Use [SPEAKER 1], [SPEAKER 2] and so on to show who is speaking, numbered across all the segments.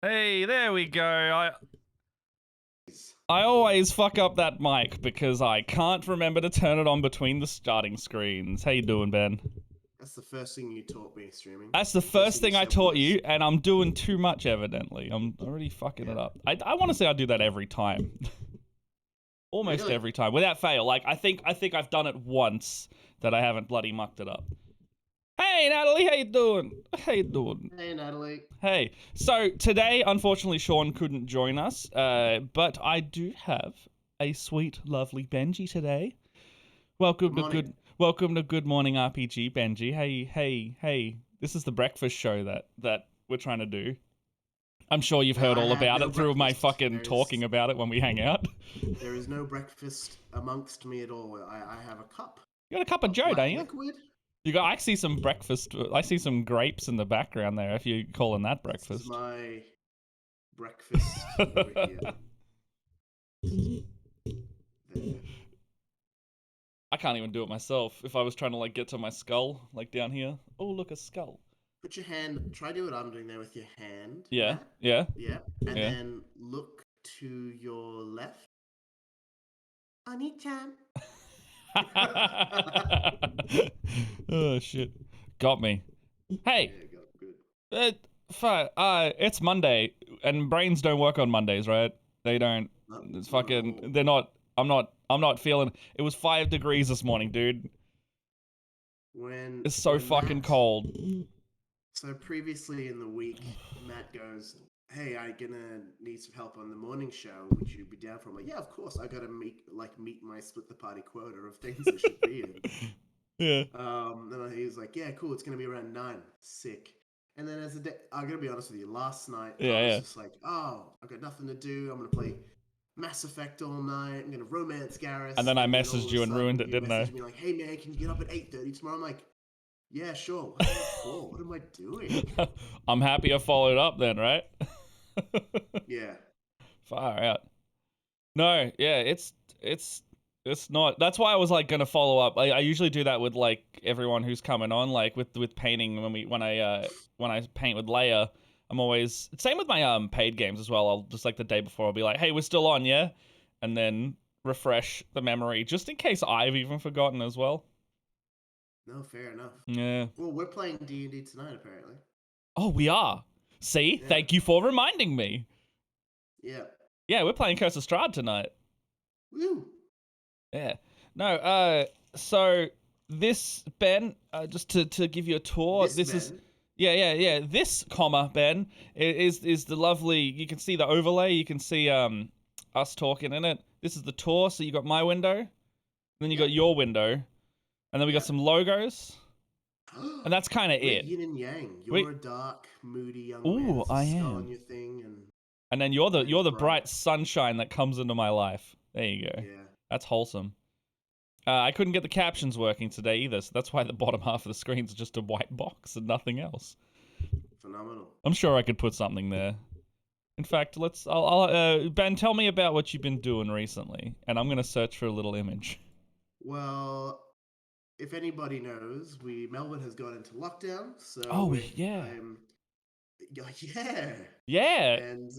[SPEAKER 1] Hey, there we go. I always fuck up that mic because I can't remember to turn it on between the starting screens. How you doing, Ben?
[SPEAKER 2] That's the first thing you taught me streaming.
[SPEAKER 1] That's the
[SPEAKER 2] First
[SPEAKER 1] first
[SPEAKER 2] thing you
[SPEAKER 1] thing I
[SPEAKER 2] said
[SPEAKER 1] taught
[SPEAKER 2] was,
[SPEAKER 1] you, and I'm doing too much, evidently. I'm already fucking it
[SPEAKER 2] yeah.
[SPEAKER 1] up. I want to say I do that every time. Almost
[SPEAKER 2] Really?
[SPEAKER 1] every time, without fail. Like, I think I've done it once that I haven't bloody mucked it up. Hey, Natalie, how you doing? How you doing?
[SPEAKER 2] Hey, Natalie.
[SPEAKER 1] Hey, so today, unfortunately, Sean couldn't join us, but I do have a sweet, lovely Benji today.
[SPEAKER 2] Good morning.
[SPEAKER 1] Welcome to Good Morning RPG, Benji. Hey. This is the breakfast show that we're trying to do. I'm sure you've heard
[SPEAKER 2] I
[SPEAKER 1] all
[SPEAKER 2] have
[SPEAKER 1] about
[SPEAKER 2] no
[SPEAKER 1] it through my
[SPEAKER 2] breakfast.
[SPEAKER 1] fucking talking about it when we hang out.
[SPEAKER 2] There is no breakfast amongst me at all. I have a cup
[SPEAKER 1] You got a cup of
[SPEAKER 2] of
[SPEAKER 1] Joe,
[SPEAKER 2] black
[SPEAKER 1] don't you?
[SPEAKER 2] liquid.
[SPEAKER 1] You got. I see some breakfast. I see some grapes in the background there. If you're calling that
[SPEAKER 2] This is
[SPEAKER 1] breakfast.
[SPEAKER 2] my breakfast over here. There.
[SPEAKER 1] I can't even do it myself. If I was trying to like get to my skull, like down here. Oh, look, a skull.
[SPEAKER 2] Put your hand. Try do what I'm doing there with your hand,
[SPEAKER 1] Yeah,
[SPEAKER 2] Matt.
[SPEAKER 1] yeah,
[SPEAKER 2] Yeah, and
[SPEAKER 1] yeah.
[SPEAKER 2] then look to your left. Ani-chan.
[SPEAKER 1] Oh shit, got me. Hey,
[SPEAKER 2] Yeah, good.
[SPEAKER 1] it's Monday, and brains don't work on Mondays, right? They don't. It's
[SPEAKER 2] Not at
[SPEAKER 1] fucking.
[SPEAKER 2] all.
[SPEAKER 1] They're not. I'm not feeling. It was 5 degrees this morning, dude.
[SPEAKER 2] When
[SPEAKER 1] It's so
[SPEAKER 2] when
[SPEAKER 1] fucking
[SPEAKER 2] Matt
[SPEAKER 1] cold.
[SPEAKER 2] So previously in the week, Matt goes, "Hey, I gonna need some help on the morning show. Would you be down for?" I'm like, "Yeah, of course. I gotta meet my split the party quota of things I should be in."
[SPEAKER 1] Yeah.
[SPEAKER 2] And he's like, "Yeah, cool. It's gonna be around 9. Sick." And then as a day, I'm gonna be honest with you. Last night, I
[SPEAKER 1] Yeah,
[SPEAKER 2] was
[SPEAKER 1] yeah.
[SPEAKER 2] just like, "Oh, I got nothing to do. I'm gonna play Mass Effect all night. I'm gonna romance
[SPEAKER 1] And
[SPEAKER 2] Garrus."
[SPEAKER 1] then I
[SPEAKER 2] And then all
[SPEAKER 1] messaged
[SPEAKER 2] of a
[SPEAKER 1] you and ruined
[SPEAKER 2] sudden,
[SPEAKER 1] it,
[SPEAKER 2] you
[SPEAKER 1] didn't I?
[SPEAKER 2] message me like, "Hey man, can you get up at 8:30 tomorrow?" I'm like, "Yeah, sure. What for? What am I doing?"
[SPEAKER 1] I'm happy I followed up then, right?
[SPEAKER 2] Yeah.
[SPEAKER 1] Far out. No, yeah, it's not. That's why I was like gonna follow up. I usually do that with like everyone who's coming on, like with painting when I paint with Leia. I'm always same with my paid games as well. I'll just like the day before I'll be like, hey, we're still on, yeah, and then refresh the memory just in case I've even forgotten as well.
[SPEAKER 2] No, fair enough.
[SPEAKER 1] Yeah.
[SPEAKER 2] Well, we're playing D&D tonight, apparently.
[SPEAKER 1] Oh, we are. See,
[SPEAKER 2] Yeah.
[SPEAKER 1] thank you for reminding me.
[SPEAKER 2] Yeah.
[SPEAKER 1] Yeah, we're playing Curse of Strahd tonight.
[SPEAKER 2] Woo.
[SPEAKER 1] Yeah. No, so this, Ben, just to give you a tour,
[SPEAKER 2] This
[SPEAKER 1] this is,
[SPEAKER 2] Ben.
[SPEAKER 1] yeah. This, comma, Ben, is the lovely, you can see the overlay, you can see us talking in it. This is the tour, so you got my window, then you
[SPEAKER 2] Yeah.
[SPEAKER 1] got your window, and then we got
[SPEAKER 2] Yeah.
[SPEAKER 1] some logos, and that's kind of
[SPEAKER 2] We're
[SPEAKER 1] it.
[SPEAKER 2] yin and yang. You're
[SPEAKER 1] We,
[SPEAKER 2] a dark, moody young man.
[SPEAKER 1] ooh,
[SPEAKER 2] There's a
[SPEAKER 1] I
[SPEAKER 2] skull on
[SPEAKER 1] am.
[SPEAKER 2] your thing, and
[SPEAKER 1] And then you're the
[SPEAKER 2] mine's
[SPEAKER 1] you're the
[SPEAKER 2] bright.
[SPEAKER 1] bright sunshine that comes into my life. There you go.
[SPEAKER 2] Yeah.
[SPEAKER 1] That's wholesome. I couldn't get the captions working today either, so that's why the bottom half of the screen is just a white box and nothing else.
[SPEAKER 2] Phenomenal.
[SPEAKER 1] I'm sure I could put something there. In fact, Ben, tell me about what you've been doing recently, and I'm gonna search for a little image.
[SPEAKER 2] Well, if anybody knows, Melbourne has gone into lockdown, so
[SPEAKER 1] Oh yeah,
[SPEAKER 2] I'm yeah,
[SPEAKER 1] yeah.
[SPEAKER 2] and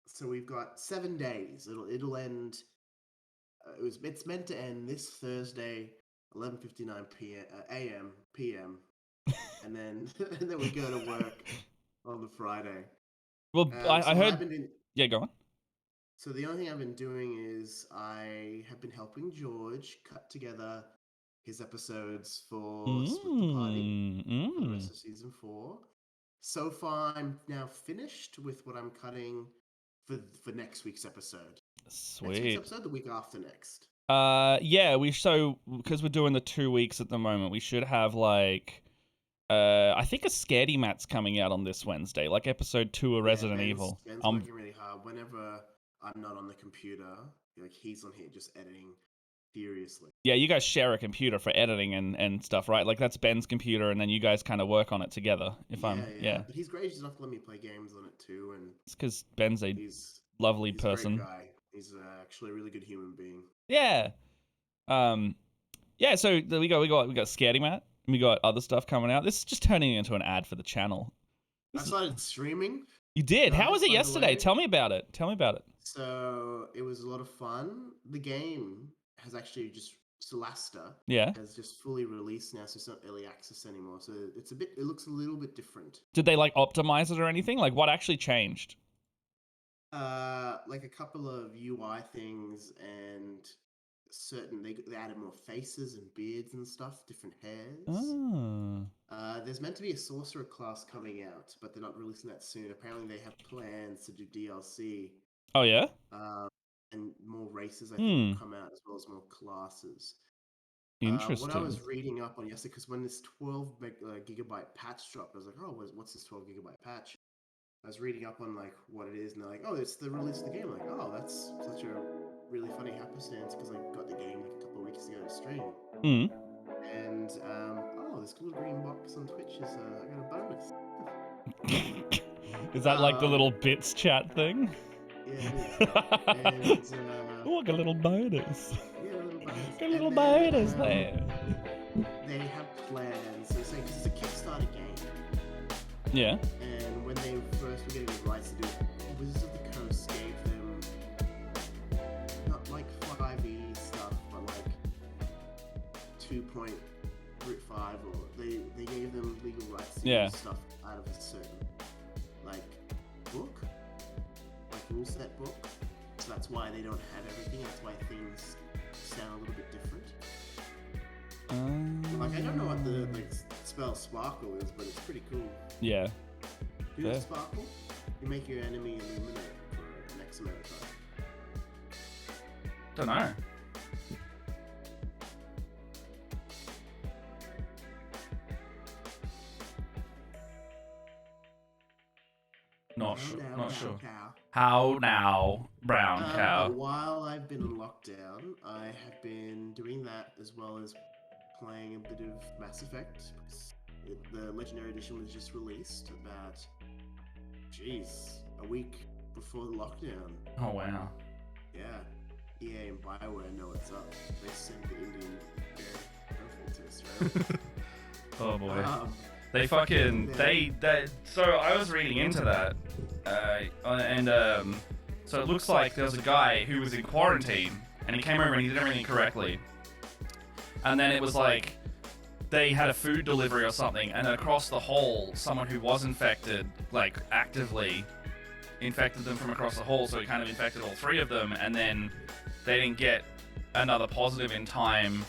[SPEAKER 2] so we've got 7 days. It'll end. It's meant to end this Thursday, 11:59 p.m. A.m. p.m. and then and then we go to work on the Friday.
[SPEAKER 1] Well, I
[SPEAKER 2] So what I've
[SPEAKER 1] heard.
[SPEAKER 2] been doing.
[SPEAKER 1] Yeah, go on.
[SPEAKER 2] So the only thing I've been doing is I have been helping George cut together his episodes for Split the Party for the
[SPEAKER 1] Mm.
[SPEAKER 2] rest of season 4. So far, I'm now finished with what I'm cutting for next week's episode. Next week's
[SPEAKER 1] Sweet.
[SPEAKER 2] episode, the week after next.
[SPEAKER 1] Yeah, because we're doing the 2 weeks at the moment, we should have like I think a Scaredy Mat's coming out on this Wednesday, like episode 2 of
[SPEAKER 2] Yeah,
[SPEAKER 1] Resident
[SPEAKER 2] Ben's
[SPEAKER 1] Evil.
[SPEAKER 2] Ben's working really hard. Whenever I'm not on the computer, like he's on here just editing furiously.
[SPEAKER 1] Yeah, you guys share a computer for editing and stuff, right? Like that's Ben's computer, and then you guys kind of work on it together.
[SPEAKER 2] Yeah, but he's gracious enough to let me play games on it too, and
[SPEAKER 1] It's because Ben's a
[SPEAKER 2] he's
[SPEAKER 1] lovely
[SPEAKER 2] he's a great
[SPEAKER 1] person.
[SPEAKER 2] guy. He's actually a really good human being.
[SPEAKER 1] Yeah. Um. Yeah. So we got Scaredy Mat. And we got other stuff coming out. This is just turning into an ad for the channel.
[SPEAKER 2] I
[SPEAKER 1] This is
[SPEAKER 2] started streaming
[SPEAKER 1] You did?
[SPEAKER 2] No,
[SPEAKER 1] How was it
[SPEAKER 2] by the
[SPEAKER 1] yesterday?
[SPEAKER 2] way.
[SPEAKER 1] Tell me about it. Tell me about it.
[SPEAKER 2] So it was a lot of fun. The game has actually just Solasta
[SPEAKER 1] Yeah.
[SPEAKER 2] has just fully released now, so it's not early access anymore. So it's a bit. It looks a little bit different.
[SPEAKER 1] Did they like optimize it or anything? Like what actually changed?
[SPEAKER 2] Like a couple of UI things and certain they added more faces and beards and stuff, different hairs.
[SPEAKER 1] Oh.
[SPEAKER 2] There's meant to be a sorcerer class coming out, but they're not releasing that soon. Apparently, they have plans to do DLC.
[SPEAKER 1] Oh yeah.
[SPEAKER 2] And more races, I think, will come out as well as more classes. What I
[SPEAKER 1] Interesting.
[SPEAKER 2] was reading up on yesterday, because when this 12 gigabyte patch dropped, I was like, oh, what's this 12 gigabyte patch? I was reading up on like what it is, and they're like, oh, it's the release of the game. I'm like, oh, that's such a really funny happenstance because I got the game like a couple of weeks ago to stream.
[SPEAKER 1] Mm.
[SPEAKER 2] And oh, this little green box on Twitch is I got a bonus.
[SPEAKER 1] Is that like the little bits chat thing?
[SPEAKER 2] Yeah, it is. And
[SPEAKER 1] oh, I got a little bonus.
[SPEAKER 2] yeah, a little bonus.
[SPEAKER 1] Got a little
[SPEAKER 2] And then,
[SPEAKER 1] bonus there.
[SPEAKER 2] They have plans. So it's like it's a Kickstarter game.
[SPEAKER 1] Yeah.
[SPEAKER 2] And when they first were getting the rights to do it, Wizards of the Coast gave them not like 5e stuff, but like 2.5, or they gave them legal rights to use stuff out of a certain like book, like rule set book. So that's why they don't have everything. That's why things sound a little bit different. Like I don't know what the like spell sparkle is, but it's pretty cool.
[SPEAKER 1] Yeah.
[SPEAKER 2] Do you know sparkle? You make your enemy illuminate for an X amount of time.
[SPEAKER 1] Don't know. Not sure.
[SPEAKER 2] Cow.
[SPEAKER 1] How now, brown cow?
[SPEAKER 2] While I've been in lockdown, I have been doing that as well as playing a bit of Mass Effect. The Legendary Edition was just released about, a week before the lockdown.
[SPEAKER 1] Oh wow.
[SPEAKER 2] Yeah. EA and BioWare know what's up. They sent the Indian girlfriend to Australia.
[SPEAKER 1] Oh boy. They fucking so I was reading into that, and so it looks like there was a guy who was in quarantine, and he came over and he did everything correctly, and then it was like they had a food delivery or something, and then across the hall, someone who was infected, like actively infected them from across the hall, so it kind of infected all three of them, and then they didn't get another positive in time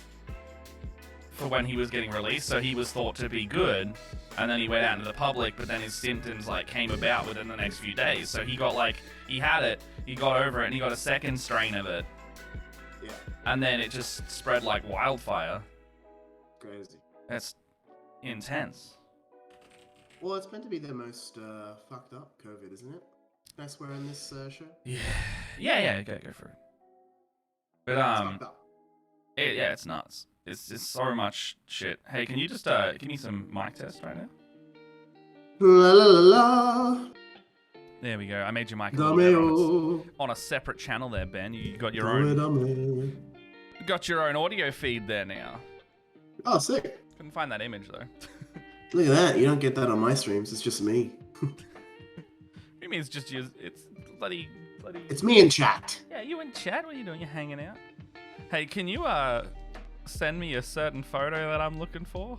[SPEAKER 1] for when he was getting released, so he was thought to be good, and then he went out into the public, but then his symptoms like came about within the next few days. So he got like, he had it, he got over it, and he got a second strain of it.
[SPEAKER 2] Yeah.
[SPEAKER 1] And then it just spread like wildfire.
[SPEAKER 2] Crazy.
[SPEAKER 1] That's intense.
[SPEAKER 2] Well, it's meant to be the most fucked up COVID, isn't it? Can I swear on this show?
[SPEAKER 1] Yeah, go for it. But
[SPEAKER 2] It's fucked up.
[SPEAKER 1] it's nuts. It's just so much shit. Hey, can you just give me some mic test right now?
[SPEAKER 2] La la la la.
[SPEAKER 1] There we go. I made your mic a little better on a separate channel there, Ben. You got your own. You got your own audio feed there now.
[SPEAKER 2] Oh, sick.
[SPEAKER 1] Couldn't find that image though.
[SPEAKER 2] Look at that. You don't get that on my streams. It's just me.
[SPEAKER 1] You mean it's just you? It's bloody.
[SPEAKER 2] It's me in chat.
[SPEAKER 1] Yeah, you in chat? What are you doing? You're hanging out. Hey, can you send me a certain photo that I'm looking for?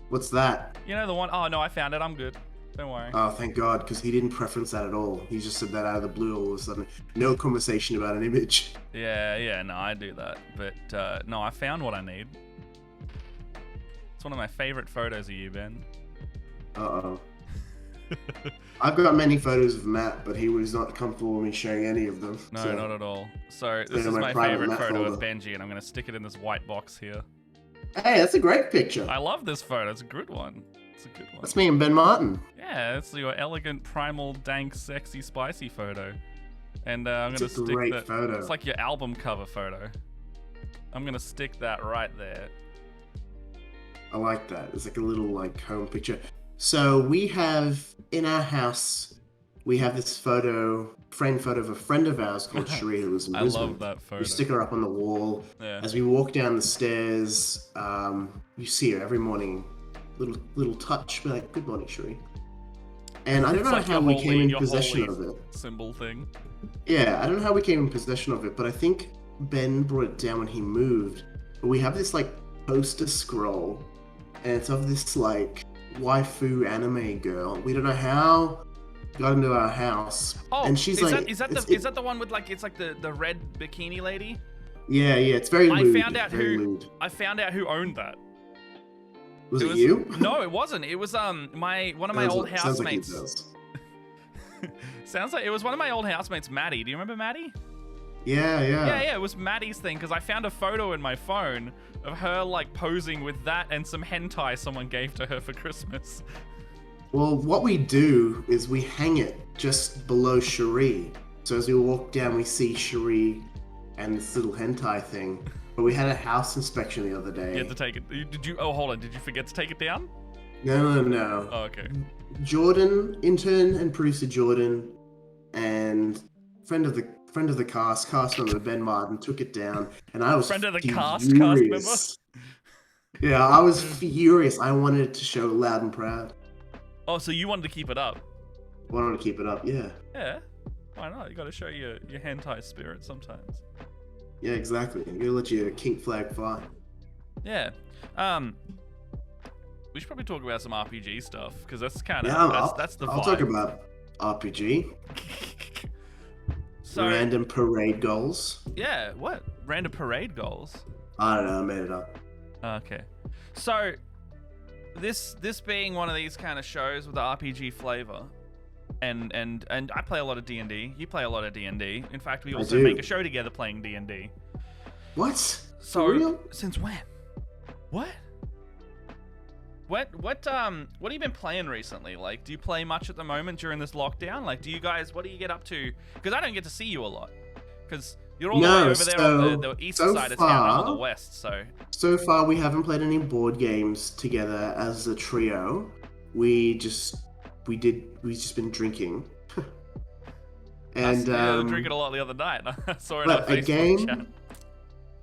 [SPEAKER 2] What's that?
[SPEAKER 1] You know the one? Oh no, I found it. I'm good. Don't worry.
[SPEAKER 2] Oh, thank God, because he didn't preference that at all. He just said that out of the blue all of a sudden. No conversation about an image.
[SPEAKER 1] Yeah, no, I do that. But no, I found what I need. It's one of my favorite photos of you, Ben.
[SPEAKER 2] Uh-oh. I've got many photos of Matt, but he was not comfortable with me sharing any of them.
[SPEAKER 1] No,
[SPEAKER 2] so.
[SPEAKER 1] not at all. So this is my favorite photo of Benji, and I'm going to stick it in this white box here.
[SPEAKER 2] Hey, that's a great picture.
[SPEAKER 1] I love this photo. It's a good one. It's a good one.
[SPEAKER 2] That's me and Ben Martin.
[SPEAKER 1] Yeah, it's your elegant, primal, dank, sexy, spicy photo. And I'm going to stick that.
[SPEAKER 2] Photo.
[SPEAKER 1] It's like your album cover photo. I'm going to stick that right there.
[SPEAKER 2] I like that. It's like a little like home picture. So we have in our house, we have this framed photo of a friend of ours called Cherie who lives in Brisbane.
[SPEAKER 1] I love that photo.
[SPEAKER 2] We stick her up on the wall.
[SPEAKER 1] Yeah.
[SPEAKER 2] As we walk down the stairs, you see her every morning. Little touch, be like, "Good morning, Cherie." And I don't
[SPEAKER 1] It's
[SPEAKER 2] know
[SPEAKER 1] like
[SPEAKER 2] how
[SPEAKER 1] your
[SPEAKER 2] we
[SPEAKER 1] holy,
[SPEAKER 2] came in
[SPEAKER 1] your
[SPEAKER 2] possession
[SPEAKER 1] holy
[SPEAKER 2] of it.
[SPEAKER 1] symbol thing.
[SPEAKER 2] Yeah, I don't know how we came in possession of it, but I think Ben brought it down when he moved. But we have this like poster scroll, and it's of this like waifu anime girl. We don't know how it got into our house,
[SPEAKER 1] Oh,
[SPEAKER 2] and she's like,
[SPEAKER 1] is that the one with like it's like the red bikini lady?
[SPEAKER 2] yeah, it's very lewd.
[SPEAKER 1] I found out
[SPEAKER 2] very lewd.
[SPEAKER 1] I found out who owned that.
[SPEAKER 2] Was it you?
[SPEAKER 1] No, it wasn't. It was one of my old housemates.
[SPEAKER 2] Sounds like it does.
[SPEAKER 1] Sounds like it was one of my old housemates, Maddie. Do you remember Maddie?
[SPEAKER 2] Yeah.
[SPEAKER 1] Yeah, it was Maddie's thing because I found a photo in my phone of her like posing with that and some hentai someone gave to her for Christmas.
[SPEAKER 2] Well, what we do is we hang it just below Cherie. So as we walk down, we see Cherie and this little hentai thing. But we had a house inspection the other day.
[SPEAKER 1] You had to take it. Did you? Oh, hold on. Did you forget to take it down?
[SPEAKER 2] No.
[SPEAKER 1] Oh, okay.
[SPEAKER 2] Jordan, intern and producer Jordan, and friend of the cast member Ben Martin took it down, and I was
[SPEAKER 1] friend of the
[SPEAKER 2] furious.
[SPEAKER 1] cast member.
[SPEAKER 2] Yeah, I was furious. I wanted it to show loud and proud.
[SPEAKER 1] Oh, so you wanted to keep it up?
[SPEAKER 2] Wanted to keep it up, yeah.
[SPEAKER 1] Yeah. Why not? You got to show your hentai spirit sometimes.
[SPEAKER 2] Yeah, exactly. You gotta let your kink flag fly.
[SPEAKER 1] Yeah. We should probably talk about some RPG stuff because that's kind of that's the vibe.
[SPEAKER 2] I'll talk about RPG.
[SPEAKER 1] So
[SPEAKER 2] random parade goals.
[SPEAKER 1] Yeah, what? Random parade goals?
[SPEAKER 2] I don't know, I made it up.
[SPEAKER 1] Okay. So this being one of these kind of shows with the RPG flavor, and I play a lot of D&D. You play a lot of D&D. In fact, we also make a show together playing D&D.
[SPEAKER 2] What?
[SPEAKER 1] So
[SPEAKER 2] for real?
[SPEAKER 1] Since when? What? What have you been playing recently? Like, do you play much at the moment during this lockdown? Like, what do you get up to? Because I don't get to see you a lot. Because you're all the way over there on the east side of town, I'm on the west,
[SPEAKER 2] So far, we haven't played any board games together as a trio. We've just been drinking. And
[SPEAKER 1] you were drinking a lot the other night. I saw it on
[SPEAKER 2] but
[SPEAKER 1] Facebook chat.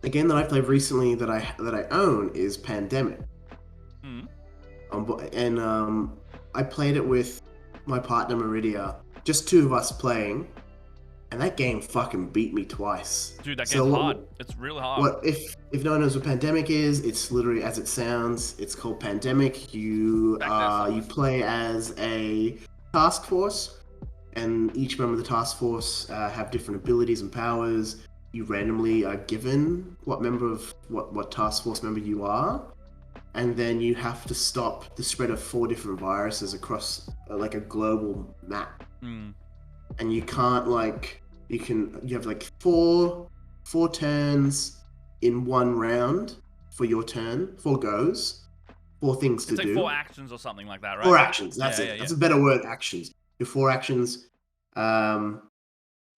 [SPEAKER 2] A game that I played recently that I own is Pandemic.
[SPEAKER 1] Mm.
[SPEAKER 2] I played it with my partner Meridia, just two of us playing, and that game fucking beat me twice.
[SPEAKER 1] Dude, that game's hard. It's really hard.
[SPEAKER 2] If no one knows what Pandemic is, it's literally as it sounds. It's called Pandemic. You play as a task force, and each member of the task force have different abilities and powers. You randomly are given what task force member you are, and then you have to stop the spread of 4 different viruses across like a global map.
[SPEAKER 1] Mm.
[SPEAKER 2] And you can't you have like four turns in one round for your turn, 4 goes, 4 things to do.
[SPEAKER 1] It's like 4 actions or something like that, right?
[SPEAKER 2] 4 actions, that's it. That's a better word, actions. Your 4 actions,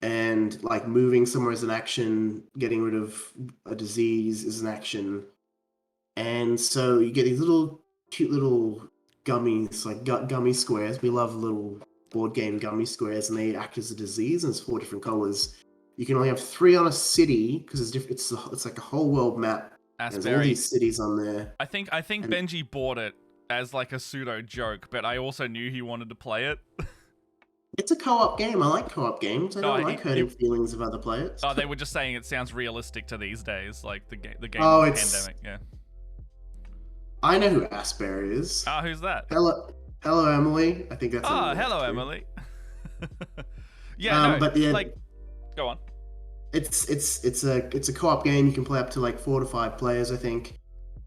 [SPEAKER 2] and like moving somewhere is an action, getting rid of a disease is an action. And so you get these cute little gummies, like gummy squares. We love little board game gummy squares, and they act as a disease, and it's 4 different colors. You can only have 3 on a city because it's like a whole world map. There's all these cities on there.
[SPEAKER 1] I think Benji bought it as like a pseudo joke, but I also knew he wanted to play it.
[SPEAKER 2] It's a co-op game. I like co-op games. I don't like hurting feelings of other players.
[SPEAKER 1] Oh, they were just saying it sounds realistic to these days, like the game Pandemic. Yeah.
[SPEAKER 2] I know who Asbury is.
[SPEAKER 1] Oh, who's that?
[SPEAKER 2] Hello, Emily. I think that's.
[SPEAKER 1] Oh, hello, Emily. Yeah,
[SPEAKER 2] but yeah,
[SPEAKER 1] like, go on.
[SPEAKER 2] It's a co-op game. You can play up to like 4 to 5 players, I think.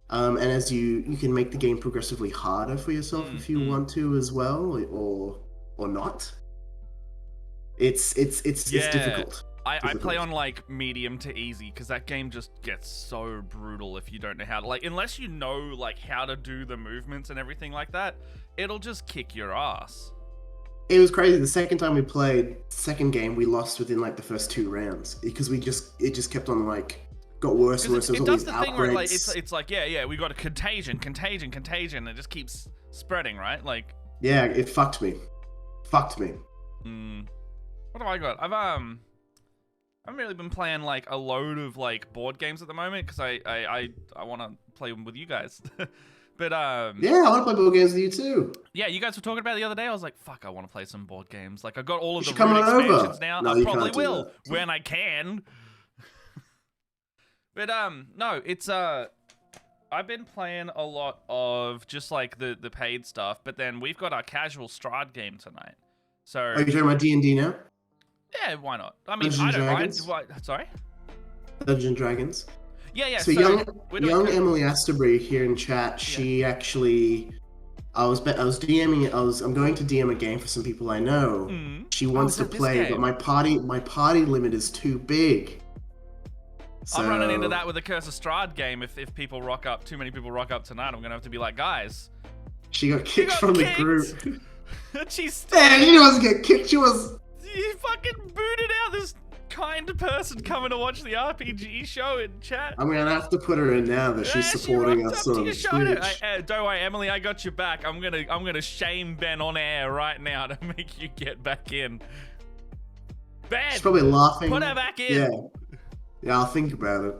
[SPEAKER 2] And as you can make the game progressively harder for yourself if you want to as well, or not. It's difficult.
[SPEAKER 1] I play on like medium to easy because that game just gets so brutal if you don't know how to, like, unless you know like how to do the movements and everything like that, it'll just kick your ass.
[SPEAKER 2] It was crazy. The second time we played, second game, we lost within like the first 2 rounds because it just kept on like got worse and worse.
[SPEAKER 1] It does the thing where like it's like we got a contagion. It just keeps spreading, right? Like
[SPEAKER 2] it fucked me.
[SPEAKER 1] What have I got? I've haven't really been playing like a load of like board games at the moment because I want to play them with you guys. But
[SPEAKER 2] Yeah, I want to play board games with you too.
[SPEAKER 1] yeah, you guys were talking about it the other day. I was like, fuck, I want to play some board games. Like, I got all
[SPEAKER 2] You
[SPEAKER 1] of the
[SPEAKER 2] should come
[SPEAKER 1] root
[SPEAKER 2] on over.
[SPEAKER 1] expansions now.
[SPEAKER 2] No,
[SPEAKER 1] I
[SPEAKER 2] you
[SPEAKER 1] probably
[SPEAKER 2] can't do
[SPEAKER 1] will
[SPEAKER 2] that.
[SPEAKER 1] when I can. But no, it's I've been playing a lot of just like the paid stuff, but then we've got our casual Strahd game tonight. So
[SPEAKER 2] Are you talking about D&D now?
[SPEAKER 1] yeah, why not? I mean,
[SPEAKER 2] Dungeons
[SPEAKER 1] I
[SPEAKER 2] and
[SPEAKER 1] don't
[SPEAKER 2] Dragons?
[SPEAKER 1] mind. What, sorry?
[SPEAKER 2] Dungeons and Dragons.
[SPEAKER 1] Yeah.
[SPEAKER 2] So
[SPEAKER 1] we're doing
[SPEAKER 2] young Emily Asterbury here in chat. She actually, I'm going to DM a game for some people I know. She wants to play, but my party limit is too big. So,
[SPEAKER 1] I'm running into that with the Curse of Strahd game. If people rock up, too many people rock up tonight, I'm gonna have to be like, guys.
[SPEAKER 2] She got kicked from the group.
[SPEAKER 1] She's
[SPEAKER 2] Man, she wasn't get kicked. She was.
[SPEAKER 1] You fucking booted out this kind person coming to watch the RPG show in chat.
[SPEAKER 2] I'm gonna have to put her in now that she's supporting us on Twitch.
[SPEAKER 1] Don't worry, Emily, I got your back. I'm gonna shame Ben on air right now to make you get back in. Ben,
[SPEAKER 2] she's probably laughing.
[SPEAKER 1] Put her back in.
[SPEAKER 2] Yeah, I'll think about it.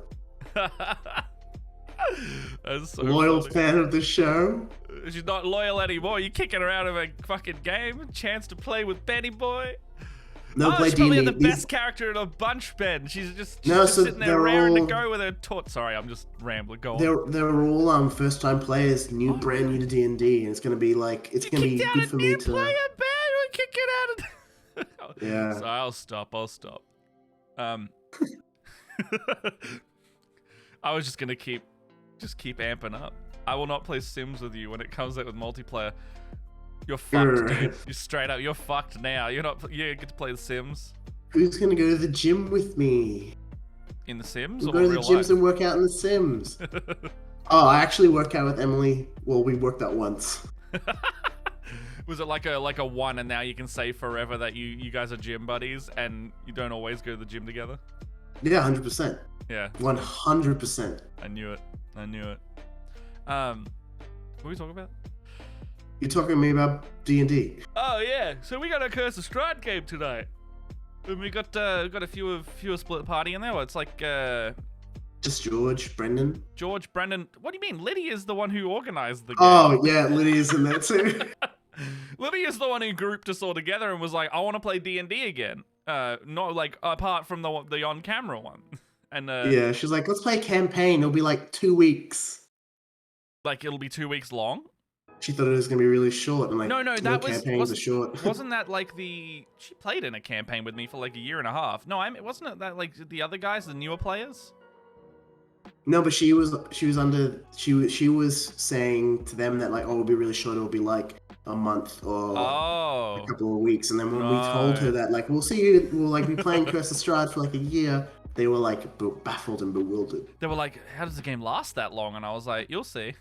[SPEAKER 1] That's so
[SPEAKER 2] loyal
[SPEAKER 1] funny.
[SPEAKER 2] fan of the show.
[SPEAKER 1] She's not loyal anymore. You're kicking her out of a fucking game. Chance to play with Benny boy.
[SPEAKER 2] No, play
[SPEAKER 1] she's probably
[SPEAKER 2] D&D.
[SPEAKER 1] the best character in a bunch, Ben. She's just
[SPEAKER 2] so
[SPEAKER 1] sitting there raring
[SPEAKER 2] all,
[SPEAKER 1] to go with her taunt. Sorry, I'm just rambling. Go
[SPEAKER 2] on. They're all first time players, brand new to D&D, and it's gonna be like good for me to.
[SPEAKER 1] Player, Ben, we're kicking out of.
[SPEAKER 2] Yeah.
[SPEAKER 1] So I'll stop. I was just gonna keep amping up. I will not play Sims with you when it comes out with multiplayer. You're fucked, dude. You're straight up. You're fucked now. You get to play the Sims.
[SPEAKER 2] Who's gonna go to the gym with me?
[SPEAKER 1] In the Sims?
[SPEAKER 2] We'll
[SPEAKER 1] or
[SPEAKER 2] go to the gyms
[SPEAKER 1] life?
[SPEAKER 2] and work out in the Sims. Oh, I actually work out with Emily. Well, we worked out once.
[SPEAKER 1] Was it like a one, and now you can say forever that you guys are gym buddies and you don't always go to the gym together?
[SPEAKER 2] Yeah, 100%.
[SPEAKER 1] Yeah.
[SPEAKER 2] 100%.
[SPEAKER 1] I knew it. What are we talking about?
[SPEAKER 2] You're talking to me about D&D.
[SPEAKER 1] Oh yeah, so we got a Curse of Strahd game tonight. And we got a few split party in there. Well, it's like
[SPEAKER 2] just George, Brendan.
[SPEAKER 1] George, Brendan. What do you mean? Lydia's the one who organized the game.
[SPEAKER 2] Oh yeah, Lydia's in there too.
[SPEAKER 1] Lydia's the one who grouped us all together and was like, "I want to play D&D again." Not like apart from the on-camera one. And
[SPEAKER 2] yeah, she's like, "Let's play a campaign. It'll be like 2 weeks."
[SPEAKER 1] Like it'll be 2 weeks long.
[SPEAKER 2] She thought it was gonna be really short, and like
[SPEAKER 1] no, that
[SPEAKER 2] campaigns are short.
[SPEAKER 1] Wasn't that like she played in a campaign with me for like a year and a half? No, wasn't it that like the other guys, the newer players?
[SPEAKER 2] No, but she was saying to them that like, oh, it'll be really short. It'll be like a month or a couple of weeks, and then when we told her that like we'll see you, we'll like be playing Curse of Strahd for like a year, they were like baffled and bewildered.
[SPEAKER 1] They were like, "How does the game last that long?" And I was like, "You'll see."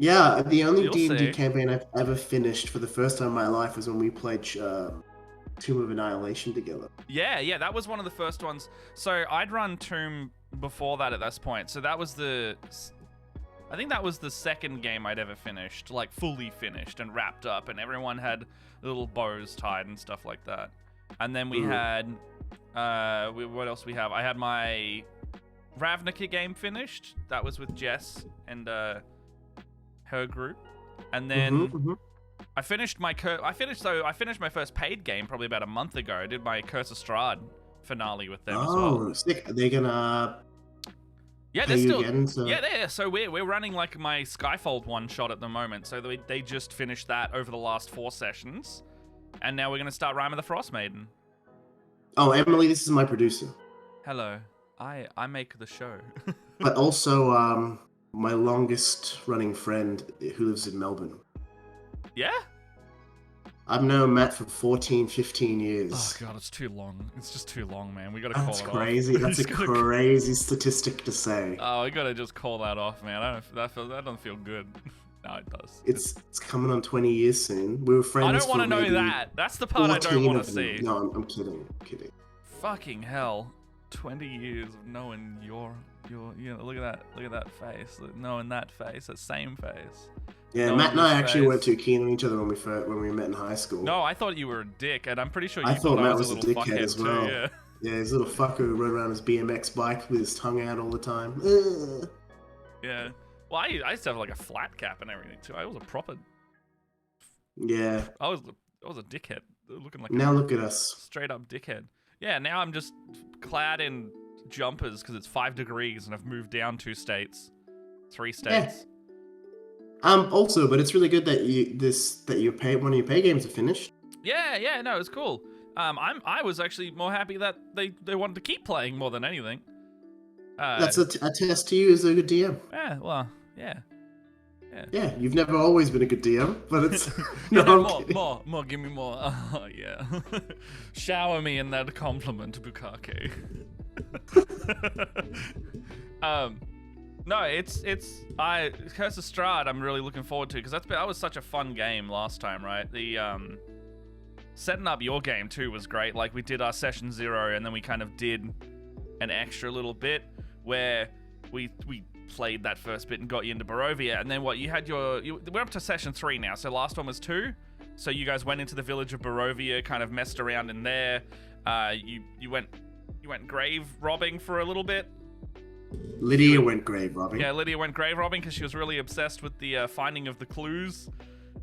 [SPEAKER 2] Yeah, the only D&D campaign I've ever finished for the first time in my life was when we played Tomb of Annihilation together.
[SPEAKER 1] Yeah, that was one of the first ones. So I'd run Tomb before that at this point. So that was I think that was the second game I'd ever finished, like fully finished and wrapped up, and everyone had little bows tied and stuff like that. And then we had, what else we have? I had my Ravnica game finished. That was with Jess and her group, and then I finished my first paid game probably about a month ago. I did my Curse of Strahd finale with them as well.
[SPEAKER 2] Oh, sick! Are they gonna?
[SPEAKER 1] Yeah, they're still. Yeah, so we're running like my Skyfold one shot at the moment. So they just finished that over the last 4 sessions, and now we're gonna start Rime of the Frost Maiden.
[SPEAKER 2] Oh, Emily, this is my producer.
[SPEAKER 1] Hello, I make the show.
[SPEAKER 2] But also, my longest running friend who lives in Melbourne.
[SPEAKER 1] Yeah?
[SPEAKER 2] I've known Matt for 14, 15 years.
[SPEAKER 1] Oh god, it's too long. It's just too long, man. We gotta call it off.
[SPEAKER 2] That's crazy. That's a crazy statistic to say.
[SPEAKER 1] Oh, we gotta just call that off, man. That doesn't feel good. No, it does.
[SPEAKER 2] It's coming on 20 years soon. We were friends.
[SPEAKER 1] I don't want to know that. That's the part I don't want to see.
[SPEAKER 2] No, I'm kidding. I'm kidding.
[SPEAKER 1] Fucking hell. 20 years of knowing look at that face. Knowing that face, that same face.
[SPEAKER 2] Yeah, Matt and I actually weren't too keen on each other when we met in high school.
[SPEAKER 1] No, I thought you were a dick, and I'm pretty sure you
[SPEAKER 2] I thought Matt
[SPEAKER 1] was
[SPEAKER 2] a dickhead as well.
[SPEAKER 1] Too,
[SPEAKER 2] yeah, his little fucker who rode around his BMX bike with his tongue out all the time.
[SPEAKER 1] Yeah. Well, I used to have like a flat cap and everything too. I was a proper.
[SPEAKER 2] Yeah.
[SPEAKER 1] I was a dickhead, looking like
[SPEAKER 2] Now
[SPEAKER 1] a
[SPEAKER 2] look at us.
[SPEAKER 1] straight up dickhead. Yeah, now I'm just clad in jumpers because it's 5 degrees and I've moved down 2 states, 3 states.
[SPEAKER 2] Also, but it's really good that one of your pay games are finished.
[SPEAKER 1] Yeah, no, it's cool. I was actually more happy that they wanted to keep playing more than anything.
[SPEAKER 2] That's a test to you as a good DM.
[SPEAKER 1] Yeah, well, yeah.
[SPEAKER 2] Yeah, you've never always been a good DM, but it's
[SPEAKER 1] more, give me more. Oh yeah, shower me in that compliment, Bukake. No, it's Curse of Strahd. I'm really looking forward to because that was such a fun game last time, right? The setting up your game too was great. Like we did our session 0, and then we kind of did an extra little bit where we played that first bit and got you into Barovia, and then we're up to session 3 now. So last one was 2. So you guys went into the village of Barovia, kind of messed around in there. You went grave robbing for a little bit.
[SPEAKER 2] Lydia went grave robbing.
[SPEAKER 1] Yeah, Lydia went grave robbing because she was really obsessed with the finding of the clues.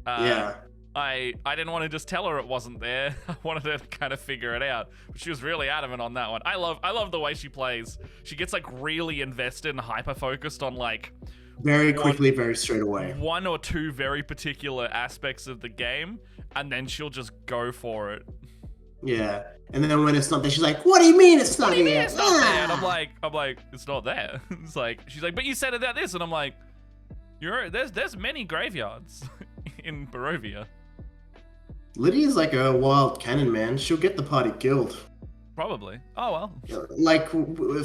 [SPEAKER 2] Yeah.
[SPEAKER 1] I didn't want to just tell her it wasn't there. I wanted her to kind of figure it out. But she was really adamant on that one. I love the way she plays. She gets like really invested and hyper focused on like
[SPEAKER 2] very quickly, very straight away.
[SPEAKER 1] 1 or 2 very particular aspects of the game, and then she'll just go for it.
[SPEAKER 2] Yeah. And then when it's not there, she's like, "What do you mean it's not
[SPEAKER 1] there?"
[SPEAKER 2] It's
[SPEAKER 1] not there? And I'm like, it's not there. It's like she's like, "But you said about this," and I'm like, there's many graveyards in Barovia.
[SPEAKER 2] Lydia's like a wild cannon, man. She'll get the party killed.
[SPEAKER 1] Probably. Oh well.
[SPEAKER 2] Like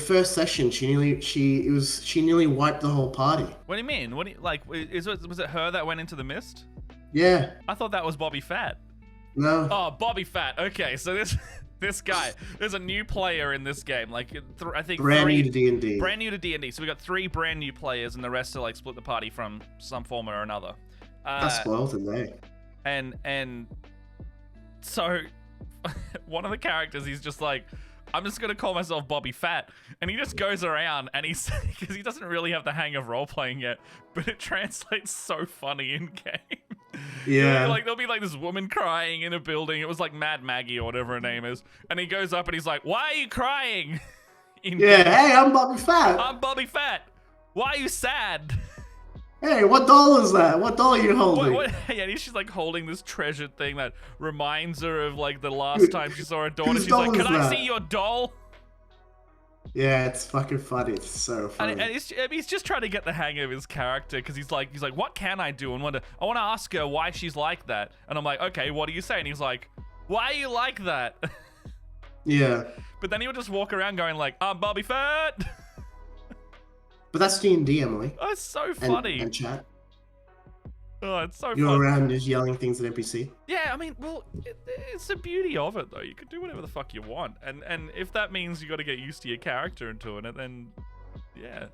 [SPEAKER 2] first session, she nearly wiped the whole party.
[SPEAKER 1] What do you mean? Was it her that went into the mist?
[SPEAKER 2] Yeah.
[SPEAKER 1] I thought that was Bobby Fat.
[SPEAKER 2] No.
[SPEAKER 1] Oh, Bobby Fat. Okay, so this guy, there's a new player in this game. Like I think
[SPEAKER 2] brand new to D&D.
[SPEAKER 1] Brand new to D&D. So we got 3 brand new players, and the rest are like split the party from some form or another.
[SPEAKER 2] That's spoiled today.
[SPEAKER 1] And so one of the characters, he's just like, I'm just gonna call myself Bobby Fat, and he just goes around and he's because he doesn't really have the hang of role playing yet, but it translates so funny in game.
[SPEAKER 2] Yeah,
[SPEAKER 1] like there'll be like this woman crying in a building. It was like Mad Maggie or whatever her name is, and he goes up and he's like, "Why are you crying?"
[SPEAKER 2] Hey, I'm Bobby Fat.
[SPEAKER 1] I'm Bobby Fat. Why are you sad?
[SPEAKER 2] Hey, what doll is that? What doll are you holding?
[SPEAKER 1] Yeah, she's like holding this treasured thing that reminds her of like the last time she saw her daughter. She's like, "Can I see your doll?"
[SPEAKER 2] Yeah, it's fucking funny. It's so funny.
[SPEAKER 1] And he's just trying to get the hang of his character because he's like, "What can I do?" And I want to ask her why she's like that. And I'm like, "Okay, what do you say?" And he's like, "Why are you like that?"
[SPEAKER 2] Yeah.
[SPEAKER 1] But then he would just walk around going like, "I'm Bobby Fat."
[SPEAKER 2] But that's D&D, Emily.
[SPEAKER 1] Oh, it's so funny.
[SPEAKER 2] And chat.
[SPEAKER 1] Oh, it's so
[SPEAKER 2] You're
[SPEAKER 1] fun.
[SPEAKER 2] around just yelling things at NPC.
[SPEAKER 1] Yeah, I mean, well, it's the beauty of it, though. You can do whatever the fuck you want. And if that means you got to get used to your character and doing it, then, yeah.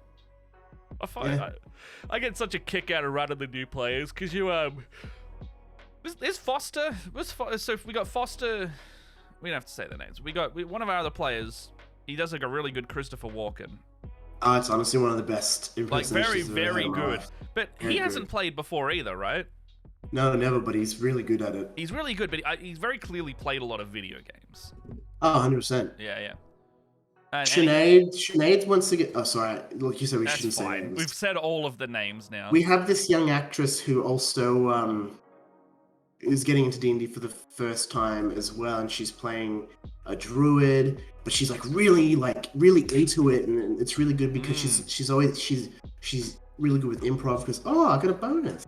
[SPEAKER 1] I get such a kick out of running the new players, because you, is Foster? So if we got Foster... We don't have to say the names. One of our other players, he does like a really good Christopher Walken.
[SPEAKER 2] Oh, it's honestly one of the best impersonations.
[SPEAKER 1] Like very good. But he hasn't played before either, right?
[SPEAKER 2] No, never, but he's really good at it.
[SPEAKER 1] He's really good, but he's very clearly played a lot of video games.
[SPEAKER 2] Oh, 100%.
[SPEAKER 1] Yeah.
[SPEAKER 2] Sinead wants to get... Oh, sorry. Like you said, we shouldn't say names.
[SPEAKER 1] We've said all of the names now.
[SPEAKER 2] We have this young actress who also is getting into D&D for the first time as well, and she's playing a druid, but she's really into it, and it's really good because she's really good with improv. Because I got a bonus.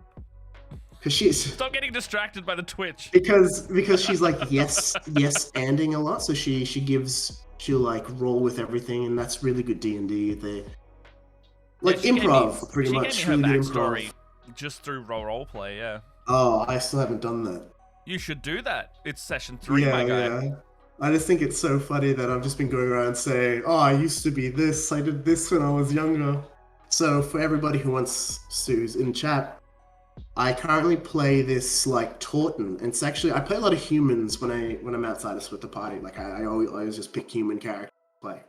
[SPEAKER 2] Because
[SPEAKER 1] stop getting distracted by the Twitch.
[SPEAKER 2] Because she's like yes anding a lot, so she'll like roll with everything, and that's really good D&D. They improv pretty much.
[SPEAKER 1] She gave me her backstory just through role play, yeah.
[SPEAKER 2] Oh, I still haven't done that.
[SPEAKER 1] You should do that. It's session 3, my guy. Yeah.
[SPEAKER 2] I just think it's so funny that I've just been going around saying, I used to be this, I did this when I was younger. So for everybody who wants Sue's in chat, I currently play this like Taunton. And it's actually, I play a lot of humans when I'm outside of split the party. Like I always just pick human characters to play.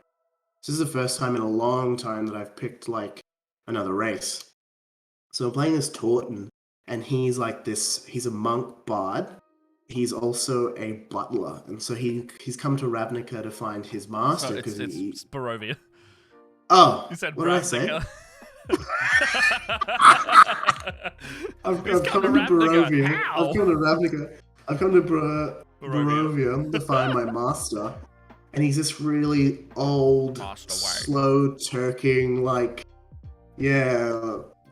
[SPEAKER 2] This is the first time in a long time that I've picked like another race. So I'm playing this Taunton, and he's like this. He's a monk bard. He's also a butler, and so he's come to Ravnica to find his master because
[SPEAKER 1] it's Barovia.
[SPEAKER 2] Oh,
[SPEAKER 1] You said
[SPEAKER 2] what did I say? I've come to Barovia.
[SPEAKER 1] How?
[SPEAKER 2] I've come to Ravnica. I've come to Barovia to find my master. And he's this really old, slow turking, like,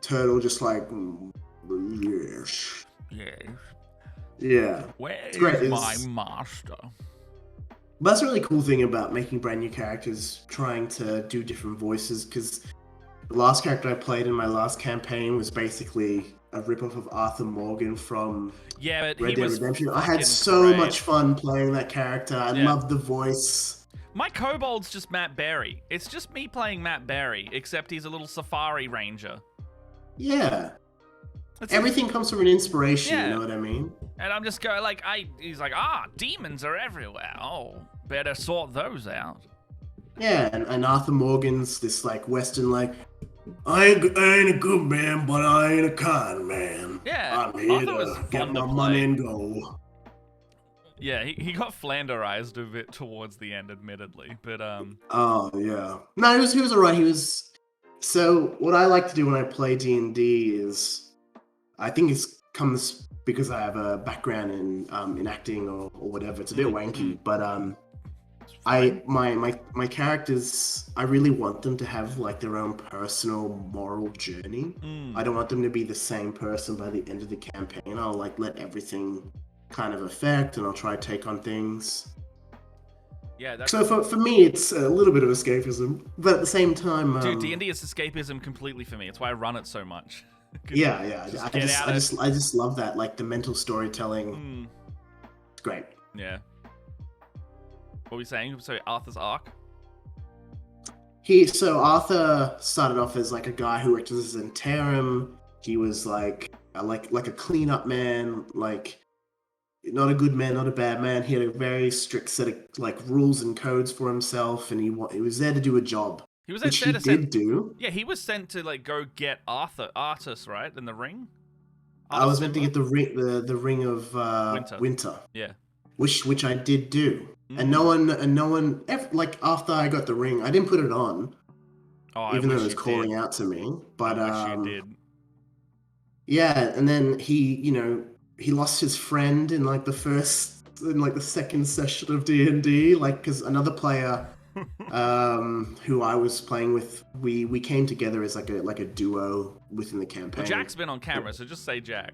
[SPEAKER 2] turtle, just like, yes.
[SPEAKER 1] Yes.
[SPEAKER 2] Yeah.
[SPEAKER 1] Where
[SPEAKER 2] it's great.
[SPEAKER 1] is my master?
[SPEAKER 2] But that's a really cool thing about making brand new characters, trying to do different voices, because the last character I played in my last campaign was basically a ripoff of Arthur Morgan from Red Dead Redemption. I had so much fun playing that character. I loved the voice.
[SPEAKER 1] My kobold's just Matt Berry. It's just me playing Matt Berry, except he's a little safari ranger.
[SPEAKER 2] Yeah. Everything comes from an inspiration, you know what I mean?
[SPEAKER 1] And I'm just going he's like, demons are everywhere. Oh, better sort those out.
[SPEAKER 2] Yeah, and Arthur Morgan's this like Western I ain't a good man, but I ain't a con man.
[SPEAKER 1] Yeah,
[SPEAKER 2] I'm here to get my money and go.
[SPEAKER 1] Yeah, he got Flanderized a bit towards the end, admittedly, but
[SPEAKER 2] Oh yeah, no, he was alright. He was. So what I like to do when I play D&D is, I think it comes because I have a background in acting or whatever. It's a bit wanky, but my characters, I really want them to have like their own personal moral journey. I don't want them to be the same person by the end of the campaign. I'll like let everything kind of affect, and I'll try to take on things.
[SPEAKER 1] Yeah.
[SPEAKER 2] So for me, it's a little bit of escapism, but at the same time,
[SPEAKER 1] dude, D&D is escapism completely for me. It's why I run it so much.
[SPEAKER 2] Yeah. I just love that, like the mental storytelling. It's great.
[SPEAKER 1] Yeah. What were we saying? So Arthur's arc?
[SPEAKER 2] So Arthur started off as like a guy who worked as an interim. He was like a cleanup man, like not a good man, not a bad man. He had a very strict set of like rules and codes for himself, and he was there to do a job.
[SPEAKER 1] He was
[SPEAKER 2] which he did do.
[SPEAKER 1] Yeah, he was sent to like go get Artus, right, in the ring.
[SPEAKER 2] I was meant to get the ring of Winter.
[SPEAKER 1] Yeah.
[SPEAKER 2] Which I did do. And no one like after I got the ring, I didn't put it on.
[SPEAKER 1] Oh,
[SPEAKER 2] even though it was calling out to me. But
[SPEAKER 1] I wish you did.
[SPEAKER 2] Yeah, and then he lost his friend in like the second session of D&D, like because another player who I was playing with, we came together as like a duo within the campaign.
[SPEAKER 1] Well, Jack's been on camera, so just say Jack.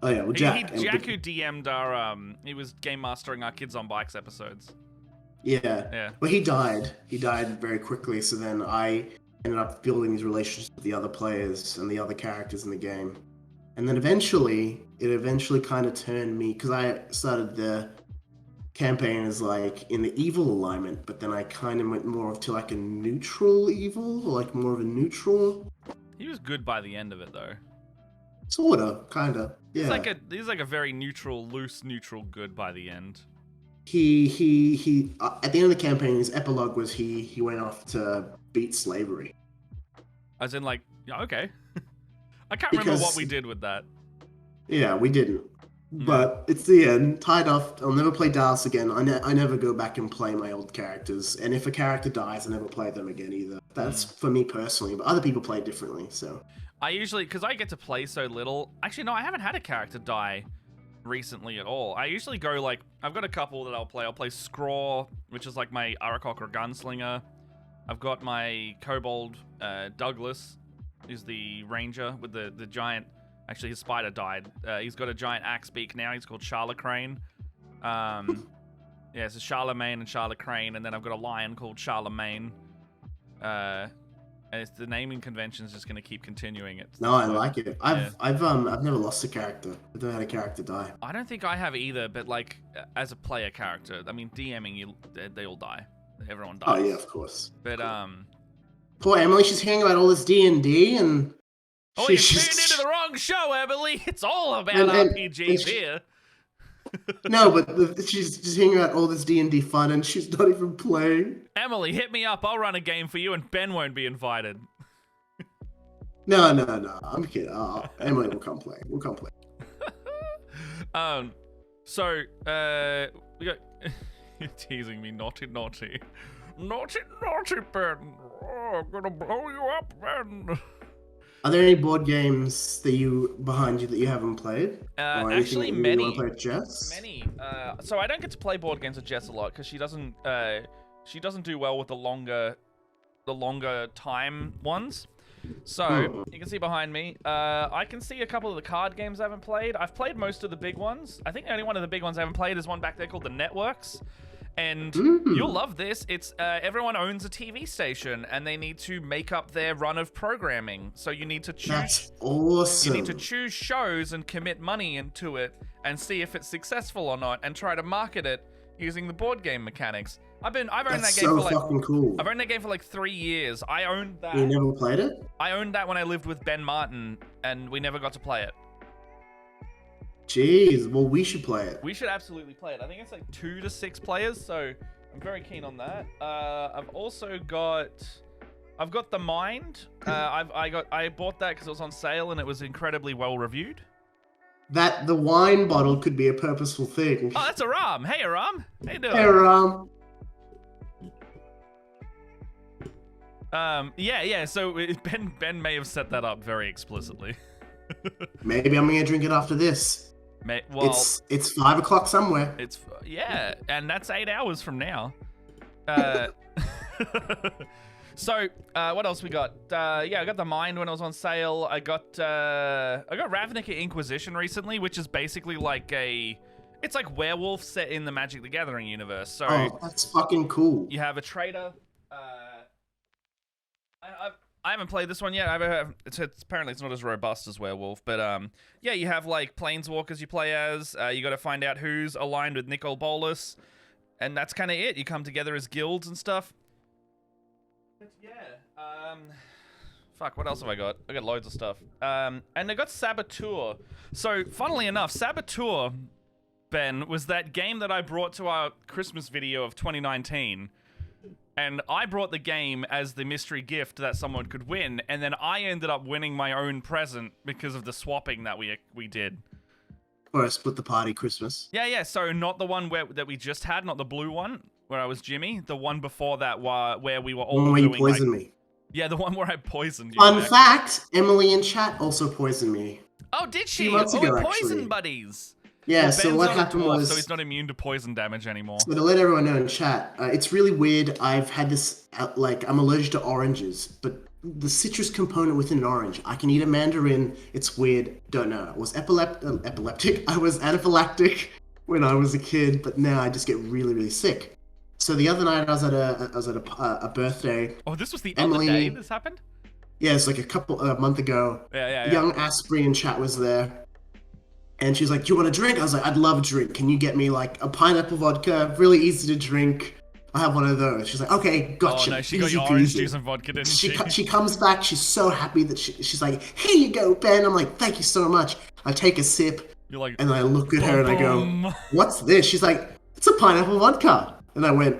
[SPEAKER 2] Oh yeah, well Jack.
[SPEAKER 1] Jack who DM'd our he was game mastering our Kids on Bikes episodes.
[SPEAKER 2] Yeah. Well, he died. He died very quickly. So then I ended up building these relationships with the other players and the other characters in the game. And then it eventually kind of turned me, because I started the campaign as like in the evil alignment, but then I kind of went more to like a neutral evil, or like more of a neutral.
[SPEAKER 1] He was good by the end of it though.
[SPEAKER 2] Sorta, kinda. Yeah.
[SPEAKER 1] He's like a very loose neutral good by the end.
[SPEAKER 2] He at the end of the campaign, his epilogue was he went off to beat slavery.
[SPEAKER 1] As in like, yeah, okay. I can't remember what we did with that.
[SPEAKER 2] Yeah, we didn't. But it's the end. Tied off. I'll never play Dallas again. I never go back and play my old characters. And if a character dies, I never play them again either. That's for me personally. But other people play differently, so.
[SPEAKER 1] I usually, because I get to play so little. Actually, no, I haven't had a character die recently at all. I usually go like, I've got a couple that I'll play. I'll play Scraw, which is like my Arakok or Gunslinger. I've got my Kobold Douglas, who's the ranger with the giant. Actually, his spider died. He's got a giant axe beak now. He's called Charlemagne. So Charlemagne and Charlemagne, and then I've got a lion called Charlemagne. And it's the naming convention is just going to keep continuing it.
[SPEAKER 2] No, I like it. I've never lost a character. I've never had a character die.
[SPEAKER 1] I don't think I have either, but like as a player character, I mean DMing, they all die. Everyone dies.
[SPEAKER 2] Oh yeah, of course.
[SPEAKER 1] But
[SPEAKER 2] poor Emily, she's hearing about all this D&D and.
[SPEAKER 1] Oh, you're tuned into the wrong show, Emily. It's all about RPGs here.
[SPEAKER 2] No, but she's just hearing about all this D&D fun, and she's not even playing.
[SPEAKER 1] Emily, hit me up. I'll run a game for you, and Ben won't be invited.
[SPEAKER 2] No. I'm kidding. Emily will come play. We'll come play.
[SPEAKER 1] So, we got. You're teasing me, naughty, Ben. Oh, I'm gonna blow you up, Ben.
[SPEAKER 2] Are there any board games behind you that you haven't played? Or anything
[SPEAKER 1] Actually,
[SPEAKER 2] that you
[SPEAKER 1] many.
[SPEAKER 2] want to play with Jess?
[SPEAKER 1] Many. So I don't get to play board games with Jess a lot because she doesn't do well with the longer time ones. So you can see behind me. I can see a couple of the card games I haven't played. I've played most of the big ones. I think the only one of the big ones I haven't played is one back there called the Networks. And you'll love this. It's everyone owns a TV station and they need to make up their run of programming. So you need to choose.
[SPEAKER 2] That's awesome.
[SPEAKER 1] You need to choose shows and commit money into it and see if it's successful or not, and try to market it using the board game mechanics. I've owned that game for like
[SPEAKER 2] fucking cool.
[SPEAKER 1] I've owned that game for like 3 years. I owned that.
[SPEAKER 2] You never played it?
[SPEAKER 1] I owned that when I lived with Ben Martin, and we never got to play it.
[SPEAKER 2] Jeez, well, we should play it.
[SPEAKER 1] We should absolutely play it. I think it's like 2 to 6 players, so I'm very keen on that. I've also got The Mind. I bought that because it was on sale and it was incredibly well reviewed.
[SPEAKER 2] That the wine bottle could be a purposeful thing.
[SPEAKER 1] Oh, that's Aram. Hey, Aram. How you doing?
[SPEAKER 2] Hey, Aram.
[SPEAKER 1] Yeah. So Ben may have set that up very explicitly.
[SPEAKER 2] Maybe I'm gonna drink it after this.
[SPEAKER 1] Well,
[SPEAKER 2] it's 5 o'clock somewhere.
[SPEAKER 1] Yeah, and that's 8 hours from now. So what else we got? I got The Mind when it was on sale. I got Ravnica Inquisition recently, which is basically like it's like werewolf set in the Magic the Gathering universe. So
[SPEAKER 2] that's fucking cool.
[SPEAKER 1] You have a trader. I haven't played this one yet. It's apparently it's not as robust as werewolf, but yeah, you have like planeswalkers you play as. You got to find out who's aligned with Nicol Bolas, and that's kind of it. You come together as guilds and stuff. But yeah, fuck, what else have I got? I got loads of stuff. And I got Saboteur. So, funnily enough, Saboteur, Ben, was that game that I brought to our Christmas video of 2019. And I brought the game as the mystery gift that someone could win, and then I ended up winning my own present because of the swapping that we did.
[SPEAKER 2] Or a split the party Christmas.
[SPEAKER 1] Yeah. So not the one that we just had, not the blue one where I was Jimmy. The one before that, where we were all
[SPEAKER 2] doing.
[SPEAKER 1] Where you
[SPEAKER 2] poisoned me.
[SPEAKER 1] Yeah, the one where I poisoned you.
[SPEAKER 2] Fun fact: Emily in chat also poisoned me.
[SPEAKER 1] Oh, did she?
[SPEAKER 2] 2 months ago,
[SPEAKER 1] poison
[SPEAKER 2] actually.
[SPEAKER 1] Buddies.
[SPEAKER 2] Yeah,
[SPEAKER 1] well,
[SPEAKER 2] so what happened was...
[SPEAKER 1] So he's not immune to poison damage anymore.
[SPEAKER 2] So to let everyone know in chat, it's really weird. I've had this, I'm allergic to oranges, but the citrus component within an orange, I can eat a mandarin, it's weird, don't know. I was epileptic, I was anaphylactic when I was a kid, but now I just get really, really sick. So the other night I was at a birthday.
[SPEAKER 1] Oh, this was the
[SPEAKER 2] Emily,
[SPEAKER 1] other day this happened?
[SPEAKER 2] Yeah, it's like a month ago.
[SPEAKER 1] Yeah.
[SPEAKER 2] Young Asprey in chat was there. And she was like, do you want a drink? I was like, I'd love a drink. Can you get me like a pineapple vodka? Really easy to drink. I have one of those. She's like, okay, gotcha.
[SPEAKER 1] Oh no, she got your orange juice and vodka, didn't she?
[SPEAKER 2] She comes back. She's so happy that she's like, here you go, Ben. I'm like, thank you so much. I take a sip.
[SPEAKER 1] You're like,
[SPEAKER 2] and I look at her and I go, what's this? She's like, it's a pineapple vodka. And I went,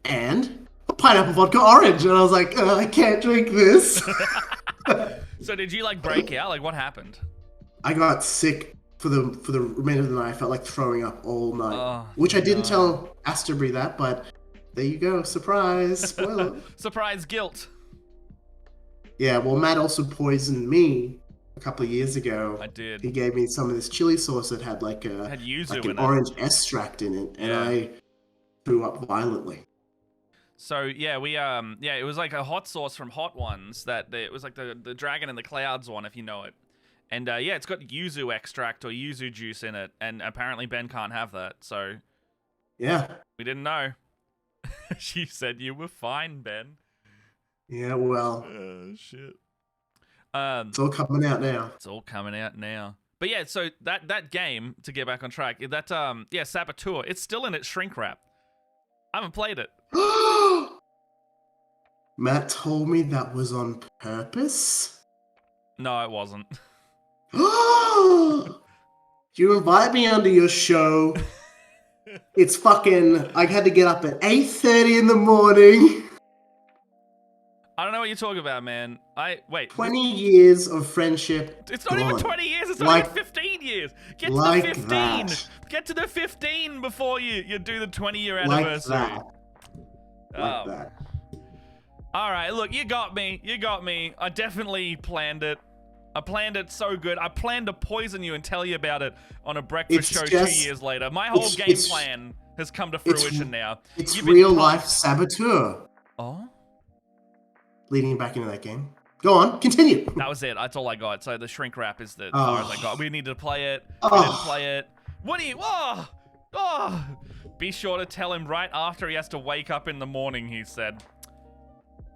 [SPEAKER 2] and? A pineapple vodka orange. And I was like, I can't drink this.
[SPEAKER 1] So did you like break out? Like what happened?
[SPEAKER 2] I got sick. For the remainder of the night, I felt like throwing up all night, which I didn't tell Astorbury that, but there you go, surprise, spoiler.
[SPEAKER 1] Surprise guilt.
[SPEAKER 2] Yeah, well, Matt also poisoned me a couple of years ago.
[SPEAKER 1] I did.
[SPEAKER 2] He gave me some of this chili sauce that had like an orange extract in it, and I threw up violently.
[SPEAKER 1] So yeah, it was like a hot sauce from Hot Ones it was like the Dragon in the Clouds one, if you know it. And yeah, it's got yuzu extract or yuzu juice in it, and apparently Ben can't have that, so...
[SPEAKER 2] Yeah.
[SPEAKER 1] We didn't know. She said you were fine, Ben.
[SPEAKER 2] Yeah, well...
[SPEAKER 1] shit.
[SPEAKER 2] It's all coming out now.
[SPEAKER 1] It's all coming out now. But yeah, so that game, to get back on track, Saboteur, it's still in its shrink wrap. I haven't played it.
[SPEAKER 2] Matt told me that was on purpose?
[SPEAKER 1] No, it wasn't.
[SPEAKER 2] You invite me onto your show. It's fucking... I had to get up at 8:30 in the morning.
[SPEAKER 1] I don't know what you're talking about, man. Wait.
[SPEAKER 2] 20 years of friendship.
[SPEAKER 1] It's not even 20 years. It's not
[SPEAKER 2] Like-
[SPEAKER 1] even 15 years. Get to
[SPEAKER 2] like
[SPEAKER 1] the 15.
[SPEAKER 2] that.
[SPEAKER 1] Get to the 15 before you do the 20-year
[SPEAKER 2] Like
[SPEAKER 1] anniversary.
[SPEAKER 2] that. Like
[SPEAKER 1] Oh.
[SPEAKER 2] that.
[SPEAKER 1] All right, look, you got me. You got me. I definitely planned it. I planned it so good. I planned to poison you and tell you about it on a breakfast show 2 years later. My whole game plan has come to fruition now.
[SPEAKER 2] It's real life saboteur.
[SPEAKER 1] Oh?
[SPEAKER 2] Leading back into that game. Go on, continue.
[SPEAKER 1] That was it. That's all I got. So the shrink wrap is the far as I got. We needed to play it. We
[SPEAKER 2] Oh.
[SPEAKER 1] didn't play it. What do you... Oh! Be sure to tell him right after he has to wake up in the morning, he said.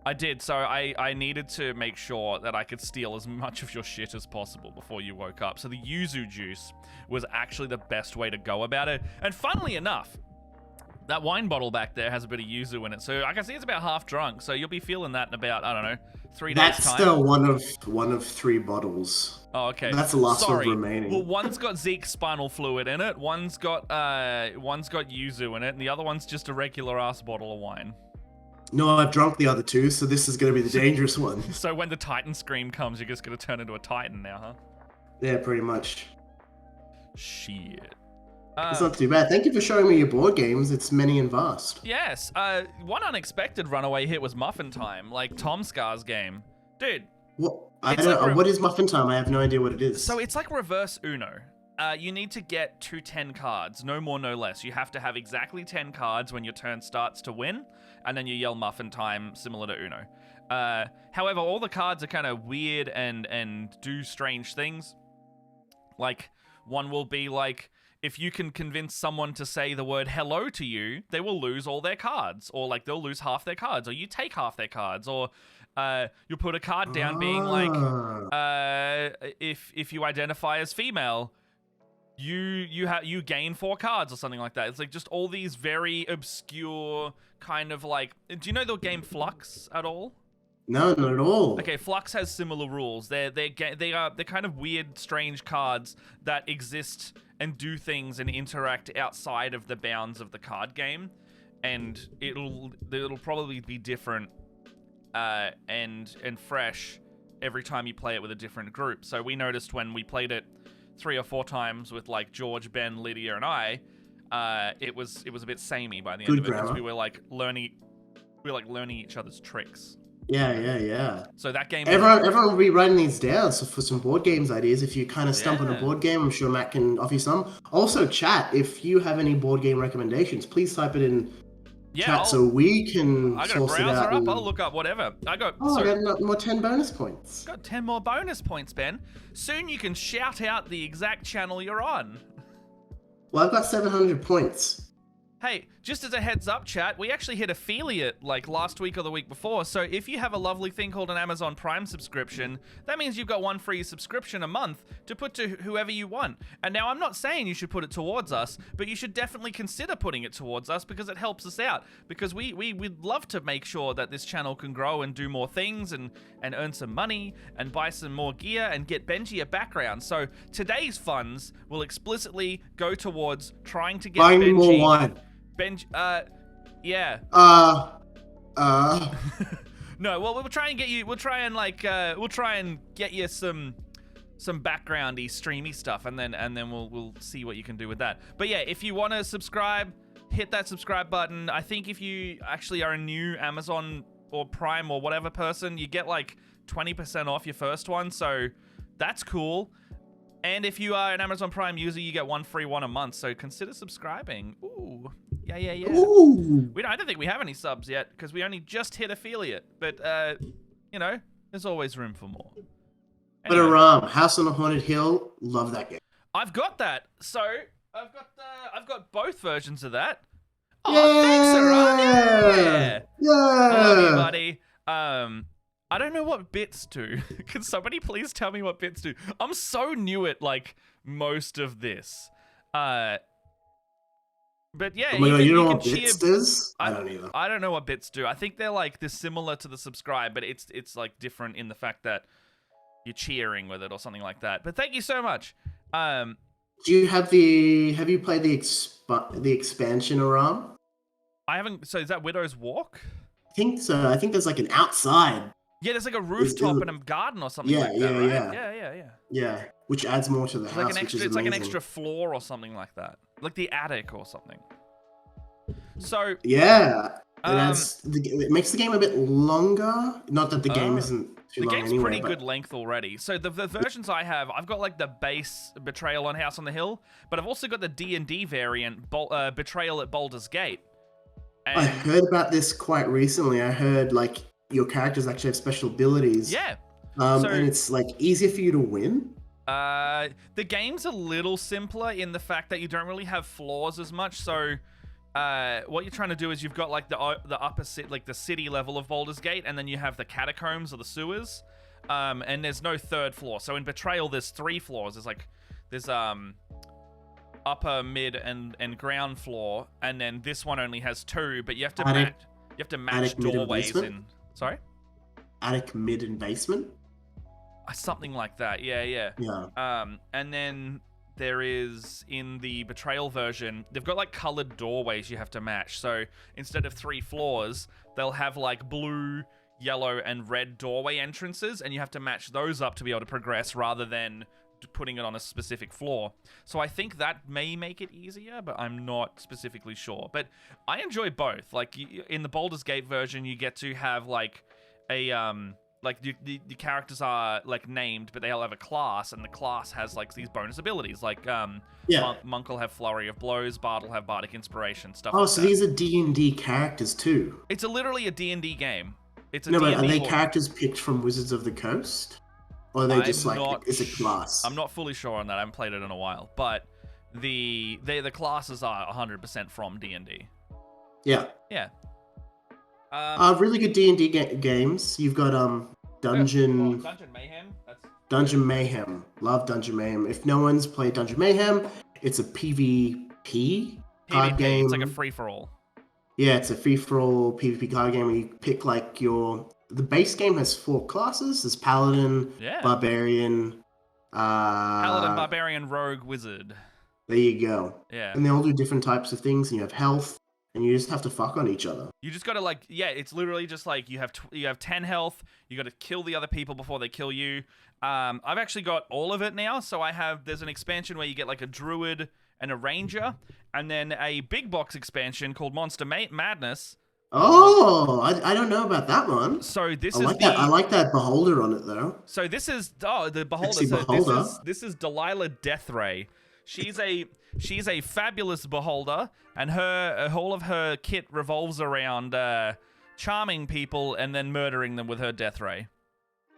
[SPEAKER 1] I did, so I needed to make sure that I could steal as much of your shit as possible before you woke up. So the yuzu juice was actually the best way to go about it. And funnily enough, that wine bottle back there has a bit of yuzu in it. So I can see it's about half drunk. So you'll be feeling that in about, I don't know, 3 days
[SPEAKER 2] That's
[SPEAKER 1] time.
[SPEAKER 2] still one of 3 bottles.
[SPEAKER 1] Oh, okay.
[SPEAKER 2] That's the last
[SPEAKER 1] Sorry.
[SPEAKER 2] one remaining.
[SPEAKER 1] Well, one's got Zeke's spinal fluid in it. One's got yuzu in it, and the other one's just a regular ass bottle of wine.
[SPEAKER 2] No, I've drunk the other 2, so this is going to be the dangerous one.
[SPEAKER 1] So when the Titan scream comes, you're just gonna turn into a Titan now, huh?
[SPEAKER 2] Yeah, pretty much.
[SPEAKER 1] Shit.
[SPEAKER 2] It's not too bad. Thank you for showing me your board games. It's many and vast.
[SPEAKER 1] Yes. One unexpected runaway hit was Muffin Time, like Tom Scar's game. Dude.
[SPEAKER 2] What is Muffin Time? I have no idea what it is.
[SPEAKER 1] So it's like reverse Uno. You need to get to 10 cards, no more, no less. You have to have exactly 10 cards when your turn starts to win, and then you yell Muffin Time, similar to Uno. However, all the cards are kind of weird and do strange things. Like, one will be like, if you can convince someone to say the word hello to you, they will lose all their cards, or like they'll lose half their cards, or you take half their cards, or you'll put a card down being like, if you identify as female, you gain 4 cards or something like that. It's like just all these very obscure kind of like. Do you know the game Flux at all?
[SPEAKER 2] No, not at all.
[SPEAKER 1] Okay, Flux has similar rules. They're kind of weird, strange cards that exist and do things and interact outside of the bounds of the card game, and it'll probably be different and fresh every time you play it with a different group. So we noticed when we played it 3 or 4 times with like George, Ben, Lydia, and I, it was a bit samey by the end of it because we were like learning each other's tricks.
[SPEAKER 2] Yeah.
[SPEAKER 1] So that game.
[SPEAKER 2] Everyone will be writing these down for some board games ideas. If you kind of stumble on a board game, I'm sure Matt can offer you some. Also, chat, if you have any board game recommendations, please type it in chat so we can
[SPEAKER 1] I got a
[SPEAKER 2] source it
[SPEAKER 1] browser
[SPEAKER 2] out.
[SPEAKER 1] up. I'll look up whatever. I got
[SPEAKER 2] more 10 bonus points.
[SPEAKER 1] Got 10 more bonus points, Ben. Soon you can shout out the exact channel you're on.
[SPEAKER 2] Well, I've got 700 points.
[SPEAKER 1] Hey, just as a heads up, chat, we actually hit affiliate like last week or the week before. So if you have a lovely thing called an Amazon Prime subscription, that means you've got 1 free subscription a month to put to whoever you want. And now I'm not saying you should put it towards us, but you should definitely consider putting it towards us because it helps us out. Because we'd love to make sure that this channel can grow and do more things and earn some money and buy some more gear and get Benji a background. So today's funds will explicitly go towards trying to get Benji
[SPEAKER 2] more wine.
[SPEAKER 1] Benji, yeah. No, well, we'll try and get you. We'll try and get you some backgroundy, streamy stuff, and then we'll see what you can do with that. But yeah, if you want to subscribe, hit that subscribe button. I think if you actually are a new Amazon or Prime or whatever person, you get like 20% off your first one. So that's cool. And if you are an Amazon Prime user, you get 1 free one a month. So consider subscribing. Ooh. Yeah.
[SPEAKER 2] Ooh.
[SPEAKER 1] I don't think we have any subs yet because we only just hit affiliate. But, there's always room for more. Anyway.
[SPEAKER 2] But Aram, House on the Haunted Hill, love that game.
[SPEAKER 1] I've got that. So I've got both versions of that. Oh,
[SPEAKER 2] yeah.
[SPEAKER 1] thanks, Aram. Yeah. I love you, buddy. I don't know what bits do. Can somebody please tell me what bits do? I'm so new at like most of this. But yeah,
[SPEAKER 2] you know what bits does? I don't either.
[SPEAKER 1] I don't know what bits do. I think they're similar to the subscribe, but it's like different in the fact that you're cheering with it or something like that. But thank you so much.
[SPEAKER 2] Do you have you played the expansion, Aram?
[SPEAKER 1] I haven't. So is that Widow's Walk?
[SPEAKER 2] I think so. I think there's like an outside
[SPEAKER 1] Yeah, there's like a
[SPEAKER 2] Is
[SPEAKER 1] rooftop and a garden or something
[SPEAKER 2] yeah,
[SPEAKER 1] like that,
[SPEAKER 2] yeah,
[SPEAKER 1] right?
[SPEAKER 2] yeah,
[SPEAKER 1] Yeah.
[SPEAKER 2] yeah. Which adds more to the
[SPEAKER 1] It's
[SPEAKER 2] house,
[SPEAKER 1] like an
[SPEAKER 2] which is
[SPEAKER 1] extra. It's like an
[SPEAKER 2] amazing.
[SPEAKER 1] extra floor or something like that, like the attic or something. So,
[SPEAKER 2] Yeah,
[SPEAKER 1] um,
[SPEAKER 2] it makes the game a bit longer. Not that the game isn't too
[SPEAKER 1] the
[SPEAKER 2] long
[SPEAKER 1] game's
[SPEAKER 2] anyway,
[SPEAKER 1] pretty good
[SPEAKER 2] but
[SPEAKER 1] length already. So the versions I have, I've got like the base Betrayal on House on the Hill, but I've also got the D&D variant, Betrayal at Baldur's Gate.
[SPEAKER 2] I
[SPEAKER 1] And
[SPEAKER 2] heard about this quite recently. I heard like your characters actually have special abilities.
[SPEAKER 1] yeah,
[SPEAKER 2] And it's like easier for you to win.
[SPEAKER 1] the game's a little simpler in the fact that you don't really have flaws as much. So, what you're trying to do is you've got like the upper like the city level of Baldur's Gate, and then you have the catacombs or the sewers. And there's no third floor. So in Betrayal, there's 3 floors. There's upper, mid, and ground floor, and then this one only has 2. But you have to match
[SPEAKER 2] attic, mid, and
[SPEAKER 1] doorways
[SPEAKER 2] basement?
[SPEAKER 1] in. Sorry.
[SPEAKER 2] Attic, mid, and basement.
[SPEAKER 1] Something like that, yeah. And then there is, in the Betrayal version, they've got like colored doorways you have to match. So instead of 3 floors, they'll have like blue, yellow, and red doorway entrances, and you have to match those up to be able to progress rather than putting it on a specific floor. So I think that may make it easier, but I'm not specifically sure. But I enjoy both. Like in the Baldur's Gate version, you get to have like a like the characters are like named, but they all have a class, and the class has like these bonus abilities. Like Monk will have Flurry of Blows, Bard will have Bardic Inspiration, stuff.
[SPEAKER 2] Oh,
[SPEAKER 1] like
[SPEAKER 2] so
[SPEAKER 1] that.
[SPEAKER 2] these are D&D characters too.
[SPEAKER 1] It's literally a D&D game. It's a
[SPEAKER 2] no,
[SPEAKER 1] D&D
[SPEAKER 2] but are they
[SPEAKER 1] board.
[SPEAKER 2] characters picked from Wizards of the Coast? Or are they just like, it's a class?
[SPEAKER 1] I'm not fully sure on that. I haven't played it in a while. But the classes are 100% from D&D.
[SPEAKER 2] Yeah.
[SPEAKER 1] Yeah.
[SPEAKER 2] Really good D&D games. You've got Dungeon
[SPEAKER 1] Mayhem.
[SPEAKER 2] Dungeon Mayhem. Love Dungeon Mayhem. If no one's played Dungeon Mayhem, it's a PvP card game.
[SPEAKER 1] It's like a free-for-all.
[SPEAKER 2] Yeah, it's a free-for-all PvP card game where you pick like the base game has 4 classes. There's Paladin, Barbarian,
[SPEAKER 1] Paladin, Barbarian, Rogue, Wizard.
[SPEAKER 2] There you go.
[SPEAKER 1] Yeah.
[SPEAKER 2] And they all do different types of things, and you have health, and you just have to fuck on each other.
[SPEAKER 1] You just gotta it's literally just like you have 10 health. You gotta kill the other people before they kill you. I've actually got all of it now, so there's an expansion where you get like a druid and a ranger, and then a big box expansion called Monster Madness.
[SPEAKER 2] Oh, I don't know about that one.
[SPEAKER 1] So
[SPEAKER 2] I like that beholder on it though.
[SPEAKER 1] So this is the beholder.
[SPEAKER 2] Sexy beholder.
[SPEAKER 1] This is Delilah Deathray. She's a fabulous beholder, and all of her kit revolves around charming people and then murdering them with her death ray.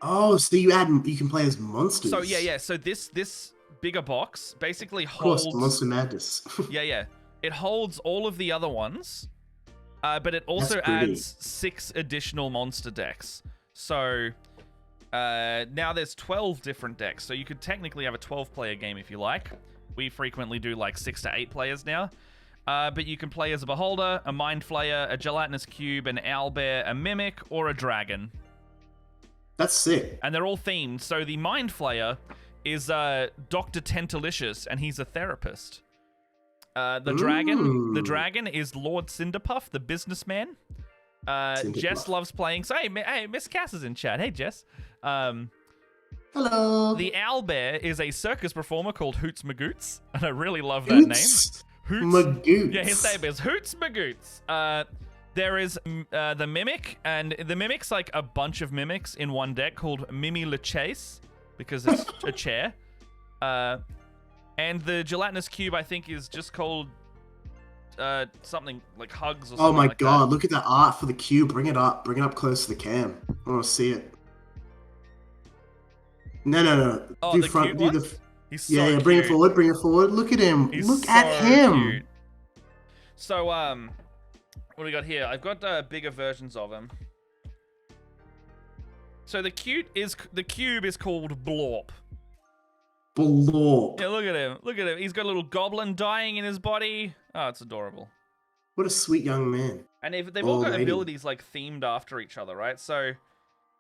[SPEAKER 2] Oh, so you can play as monsters.
[SPEAKER 1] So yeah. So this bigger box basically holds
[SPEAKER 2] Monster Madness.
[SPEAKER 1] yeah. It holds all of the other ones, but it also adds 6 additional monster decks. So now there's 12 different decks. So you could technically have a 12-player game if you like. We frequently do like 6 to 8 players now. But you can play as a Beholder, a Mind Flayer, a Gelatinous Cube, an Owlbear, a Mimic, or a Dragon.
[SPEAKER 2] That's sick.
[SPEAKER 1] And they're all themed. So the Mind Flayer is Dr. Tentalicious, and he's a therapist. The dragon is Lord Cinderpuff, the businessman. Jess loves playing. So hey, Miss Cass is in chat. Hey, Jess.
[SPEAKER 2] Hello.
[SPEAKER 1] The Owlbear is a circus performer called Hoots Magoots, and I really love that name. Hoots
[SPEAKER 2] Magoots.
[SPEAKER 1] Yeah, his name is Hoots Magoots. There is the Mimic, and the Mimic's like a bunch of Mimics in one deck called Mimi Le Chase, because it's a chair. And the Gelatinous Cube, I think, is just called something like Hugs or something.
[SPEAKER 2] Oh my
[SPEAKER 1] like
[SPEAKER 2] god,
[SPEAKER 1] that.
[SPEAKER 2] Look at that art for the cube. Bring it up close to the cam. I want to see it. No.
[SPEAKER 1] Oh, the cute one? He's so cute.
[SPEAKER 2] Bring it forward. Look at him. Look at him.
[SPEAKER 1] Cute. So, what do we got here? I've got bigger versions of him. So the cube is called Blorp.
[SPEAKER 2] Blorp.
[SPEAKER 1] Yeah, look at him. He's got a little goblin dying in his body. Oh, it's adorable.
[SPEAKER 2] What a sweet young man.
[SPEAKER 1] And they've all got abilities like themed after each other, right? So,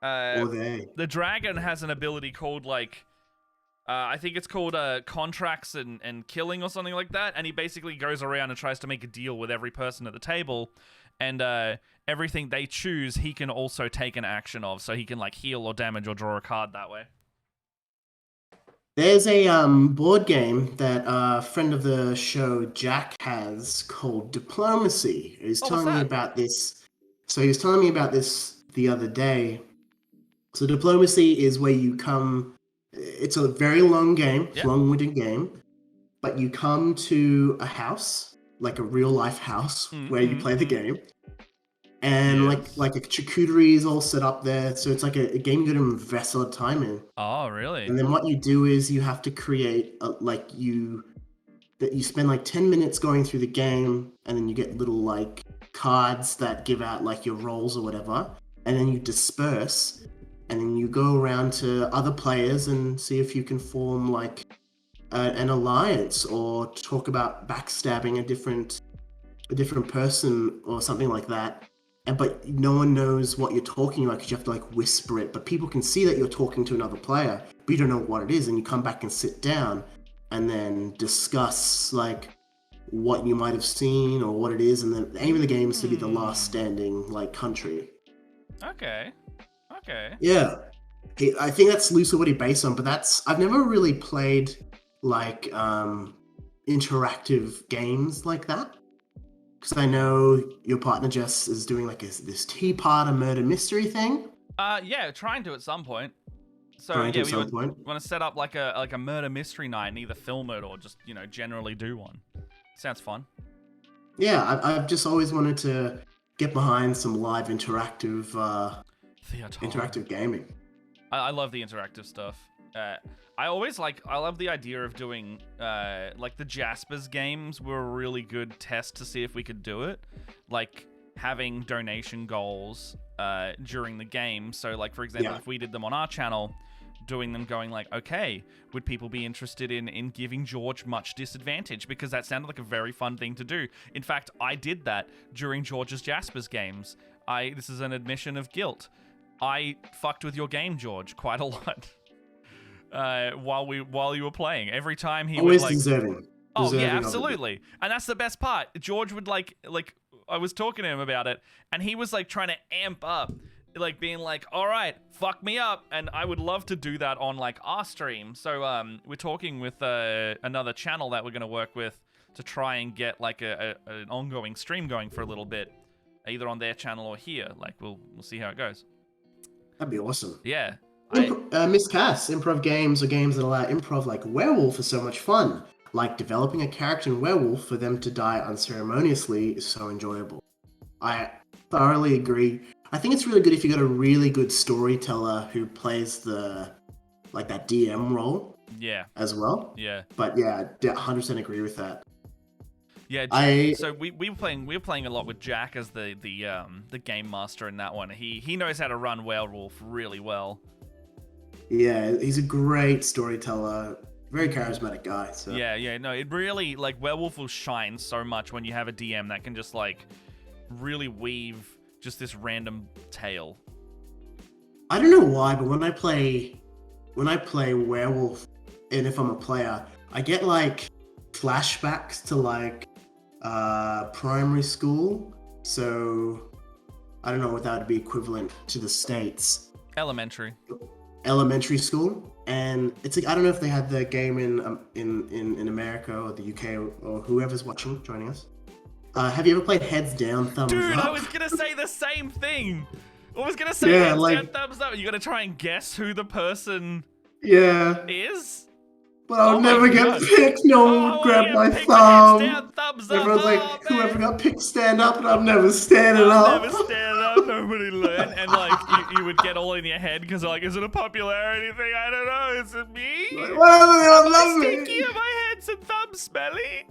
[SPEAKER 2] or they.
[SPEAKER 1] The dragon has an ability called like I think it's called Contracts and Killing or something like that. And he basically goes around and tries to make a deal with every person at the table. And everything they choose, he can also take an action of. So he can like heal or damage or draw a card that way.
[SPEAKER 2] There's a board game that a friend of the show, Jack, has called Diplomacy. He was
[SPEAKER 1] Oh, what's
[SPEAKER 2] telling me
[SPEAKER 1] that?
[SPEAKER 2] about this. So he was telling me about this the other day. So Diplomacy is where you come. It's a very long game,
[SPEAKER 1] Yep.
[SPEAKER 2] long-winded game, but you come to a house, like a real-life house, where you play the game. And
[SPEAKER 1] Yes.
[SPEAKER 2] like a charcuterie is all set up there, so it's like a game you got to invest a lot of time in.
[SPEAKER 1] Oh, really?
[SPEAKER 2] And then what you do is you have to create you spend like 10 minutes going through the game, and then you get little like cards that give out like your roles or whatever, and then you disperse, and then you go around to other players and see if you can form like an alliance or talk about backstabbing a different person or something like that. But no one knows what you're talking about because you have to like whisper it. But people can see that you're talking to another player, but you don't know what it is. And you come back and sit down and then discuss like what you might have seen or what it is. And the aim of the game is to be the last standing like country.
[SPEAKER 1] Okay.
[SPEAKER 2] Yeah. I think that's loosely what he based on, but I've never really played like interactive games like that. Because I know your partner Jess is doing like this tea-party murder mystery thing.
[SPEAKER 1] Yeah, trying to at some point. So
[SPEAKER 2] Trying to
[SPEAKER 1] yeah,
[SPEAKER 2] at
[SPEAKER 1] we
[SPEAKER 2] some point.
[SPEAKER 1] want to set up like a murder mystery night and either film it or just generally do one. Sounds fun.
[SPEAKER 2] Yeah, I've just always wanted to get behind some live interactive gaming.
[SPEAKER 1] I love the interactive stuff. I love the idea of doing like the Jaspers games were a really good test to see if we could do it. Like having donation goals during the game. So like, for example, if we did them on our channel, doing them going like, okay, would people be interested in giving George much disadvantage? Because that sounded like a very fun thing to do. In fact, I did that during George's Jaspers games. This is an admission of guilt. I fucked with your game, George, quite a lot. While you were playing, every time he
[SPEAKER 2] always
[SPEAKER 1] would like
[SPEAKER 2] deserving.
[SPEAKER 1] Oh
[SPEAKER 2] deserving
[SPEAKER 1] yeah, absolutely. And that's the best part. George would like I was talking to him about it, and he was like trying to amp up, like being like, all right, fuck me up. And I would love to do that on like our stream. So we're talking with another channel that we're going to work with to try and get like an ongoing stream going for a little bit, either on their channel or here. Like we'll see how it goes.
[SPEAKER 2] That'd be awesome.
[SPEAKER 1] Yeah.
[SPEAKER 2] Miss Cass, improv games or games that allow improv like Werewolf are so much fun. Like developing a character in Werewolf for them to die unceremoniously is so enjoyable. I thoroughly agree. I think it's really good if you got a really good storyteller who plays that DM role.
[SPEAKER 1] Yeah.
[SPEAKER 2] As well.
[SPEAKER 1] Yeah.
[SPEAKER 2] But yeah, 100% agree with that.
[SPEAKER 1] Yeah, so we were playing a lot with Jack as the game master in that one. He knows how to run Werewolf really well.
[SPEAKER 2] Yeah, he's a great storyteller, very charismatic guy. So
[SPEAKER 1] yeah, no, it really like Werewolf will shine so much when you have a DM that can just like really weave just this random tale.
[SPEAKER 2] I don't know why, but when I play Werewolf, and if I'm a player, I get like flashbacks to like primary school. So I don't know what that would be equivalent to the States. Elementary school, and it's like I don't know if they had the game in America or the UK or whoever's joining us. Have you ever played Heads Down, Thumbs Up?
[SPEAKER 1] Dude, I was gonna say the same thing. I was gonna say Heads Down, Thumbs Up. You gotta try and guess who the person is.
[SPEAKER 2] But I'll never get picked. No one would grab my thumb.
[SPEAKER 1] Down, thumbs up.
[SPEAKER 2] Everyone's like, whoever got picked, stand up, and I'm never standing up.
[SPEAKER 1] Never stand up. Nobody learned. And like, you would get all in your head because like, is it a popularity thing? I don't know. Is it me?
[SPEAKER 2] Like, well,
[SPEAKER 1] Am I stinky? Are my hands and thumbs smelly?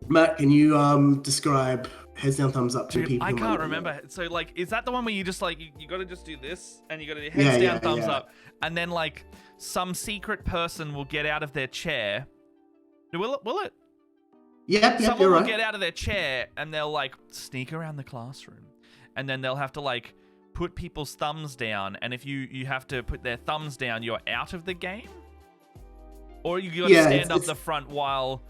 [SPEAKER 2] Matt, can you describe Heads Down, Thumbs Up to people?
[SPEAKER 1] I can't remember. So like, is that the one where you just like you got to just do this and you got to do heads down, thumbs up, and then like some secret person will get out of their chair. Will it?
[SPEAKER 2] Yep,
[SPEAKER 1] Someone
[SPEAKER 2] you're
[SPEAKER 1] will
[SPEAKER 2] right.
[SPEAKER 1] get out of their chair and they'll like sneak around the classroom, and then they'll have to like put people's thumbs down. And if you have to put their thumbs down, you're out of the game. Or you got to stand up the front while.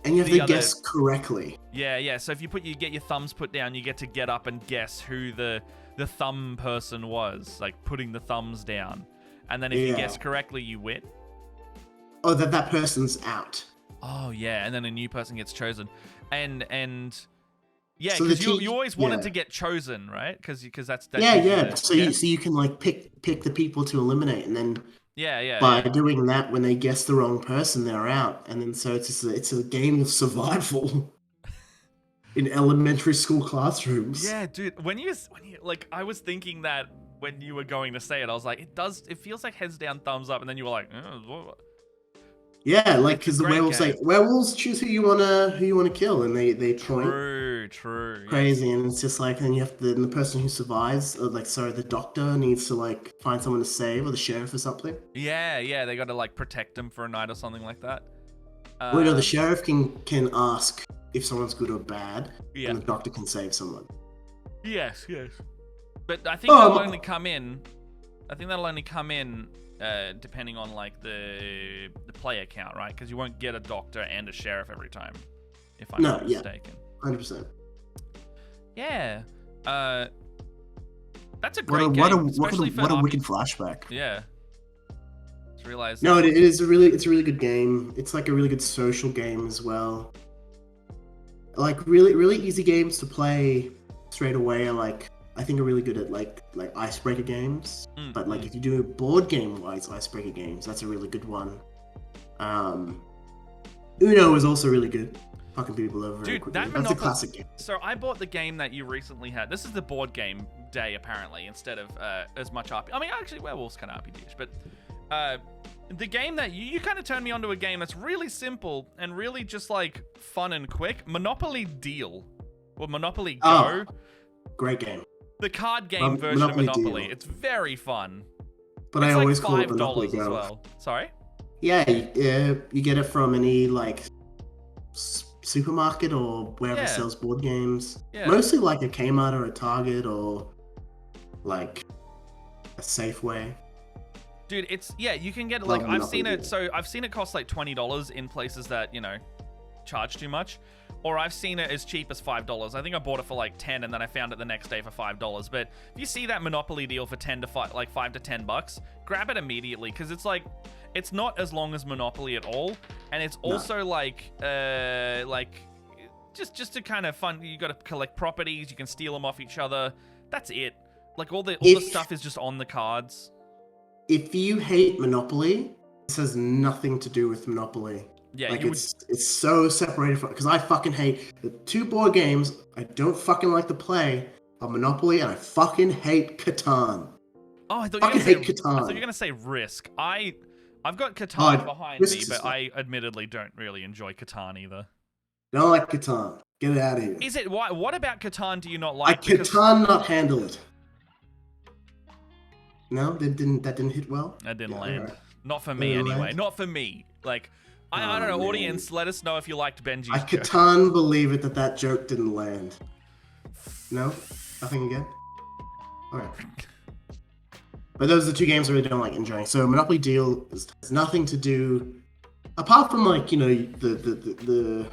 [SPEAKER 2] And you have to guess correctly.
[SPEAKER 1] Yeah. So if you get your thumbs put down, you get to get up and guess who the thumb person was, like putting the thumbs down. And then if you guess correctly, you win.
[SPEAKER 2] Oh, that person's out.
[SPEAKER 1] Oh yeah, and then a new person gets chosen, and yeah,
[SPEAKER 2] so
[SPEAKER 1] because you always wanted to get chosen, right? Because that's
[SPEAKER 2] So you can like pick the people to eliminate, and then by doing that, when they guess the wrong person, they're out, and then so it's a game of survival in elementary school classrooms.
[SPEAKER 1] Yeah, dude. When you like, I was thinking that when you were going to say it, I was like, it feels like heads down, thumbs up, and then you were like, oh,
[SPEAKER 2] yeah, like because the werewolves say werewolves choose who you wanna kill, and they try.
[SPEAKER 1] True.
[SPEAKER 2] Crazy, and it's just like then you have to, the person who survives, the doctor needs to like find someone to save, or the sheriff or something.
[SPEAKER 1] Yeah, they got to like protect them for a night or something like that.
[SPEAKER 2] Well, no, the sheriff can ask if someone's good or bad, and the doctor can save someone.
[SPEAKER 1] Yes. But I think that'll only come in. Depending on like the player count, right? Because you won't get a doctor and a sheriff every time, if I'm not mistaken.
[SPEAKER 2] 100%.
[SPEAKER 1] Yeah. That's a great game. What a
[SPEAKER 2] wicked flashback.
[SPEAKER 1] Yeah. Just realized.
[SPEAKER 2] No, it's a really good game. It's like a really good social game as well. Like really easy games to play straight away are like, I think are really good at like icebreaker games. But like if you do board game wise icebreaker games, that's a really good one. Uno is also really good. Fucking people over very quickly. That's a classic game.
[SPEAKER 1] So I bought the game that you recently had. This is the board game day apparently, instead of as much RPG. I mean, actually, werewolves kind of RPG-ish, but the game that you kind of turned me onto a game that's really simple and really just like fun and quick. Monopoly Deal, or Monopoly Go.
[SPEAKER 2] Great game.
[SPEAKER 1] The card game version of Monopoly. It's very fun.
[SPEAKER 2] But I always call it Monopoly Go.
[SPEAKER 1] As well. Sorry?
[SPEAKER 2] Yeah, you get it from any like supermarket or wherever sells board games. Yeah. Mostly like a Kmart or a Target or like a Safeway.
[SPEAKER 1] Dude, you can get like I've seen it cost like $20 in places that, charge too much. Or I've seen it as cheap as $5. I think I bought it for like $10 and then I found it the next day for $5. But if you see that Monopoly Deal for $5 to $10, grab it immediately, because it's like, it's not as long as Monopoly at all, and it's also just to kind of fun. You got to collect properties, you can steal them off each other. That's it. Like all the stuff is just on the cards.
[SPEAKER 2] If you hate Monopoly, this has nothing to do with Monopoly. Yeah, like it's so separated from, because I fucking hate the two board games I don't fucking like to play are Monopoly, and I fucking hate Catan.
[SPEAKER 1] Oh, I thought you were gonna say Risk. I've got Catan behind me, but I admittedly don't really enjoy Catan either.
[SPEAKER 2] Don't like Catan. Get it out of here.
[SPEAKER 1] Is it what about Catan do you not like?
[SPEAKER 2] Catan not handle it. No, that didn't hit well.
[SPEAKER 1] That didn't land. Right. Not for me anyway. Land? Not for me. Like. I don't know, audience, let us know if you liked Benji's joke.
[SPEAKER 2] I can't believe it that joke didn't land. No? Nothing again? Alright. But those are the two games I really don't like enjoying. So Monopoly Deal has nothing to do, apart from like, the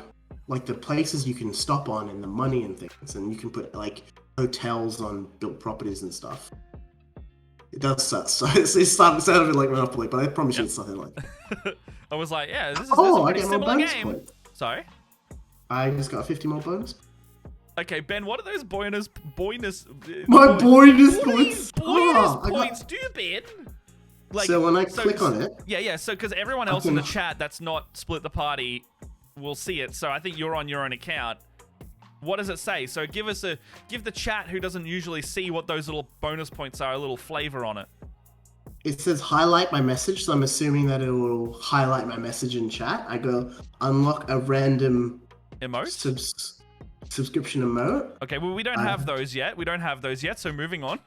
[SPEAKER 2] places you can stop on and the money and things, and you can put like hotels on built properties and stuff. It does suck. So it sounded a bit like Monopoly, but I promise you it's nothing like that.
[SPEAKER 1] I was like, yeah, this is a pretty similar game. Point. Sorry?
[SPEAKER 2] I just got 50 more bonus.
[SPEAKER 1] Okay, Ben, what are those bonus points?
[SPEAKER 2] My bonus points?
[SPEAKER 1] Bonus points do, Ben? Like,
[SPEAKER 2] so when I click on it...
[SPEAKER 1] Yeah, so because everyone else in the chat that's not Split the Party will see it, so I think you're on your own account. What does it say? So give the chat who doesn't usually see what those little bonus points are a little flavor on it.
[SPEAKER 2] It says highlight my message, so I'm assuming that it will highlight my message in chat. I go unlock a random
[SPEAKER 1] emote?
[SPEAKER 2] Subscription emote.
[SPEAKER 1] Okay, well we don't have those yet. So moving on.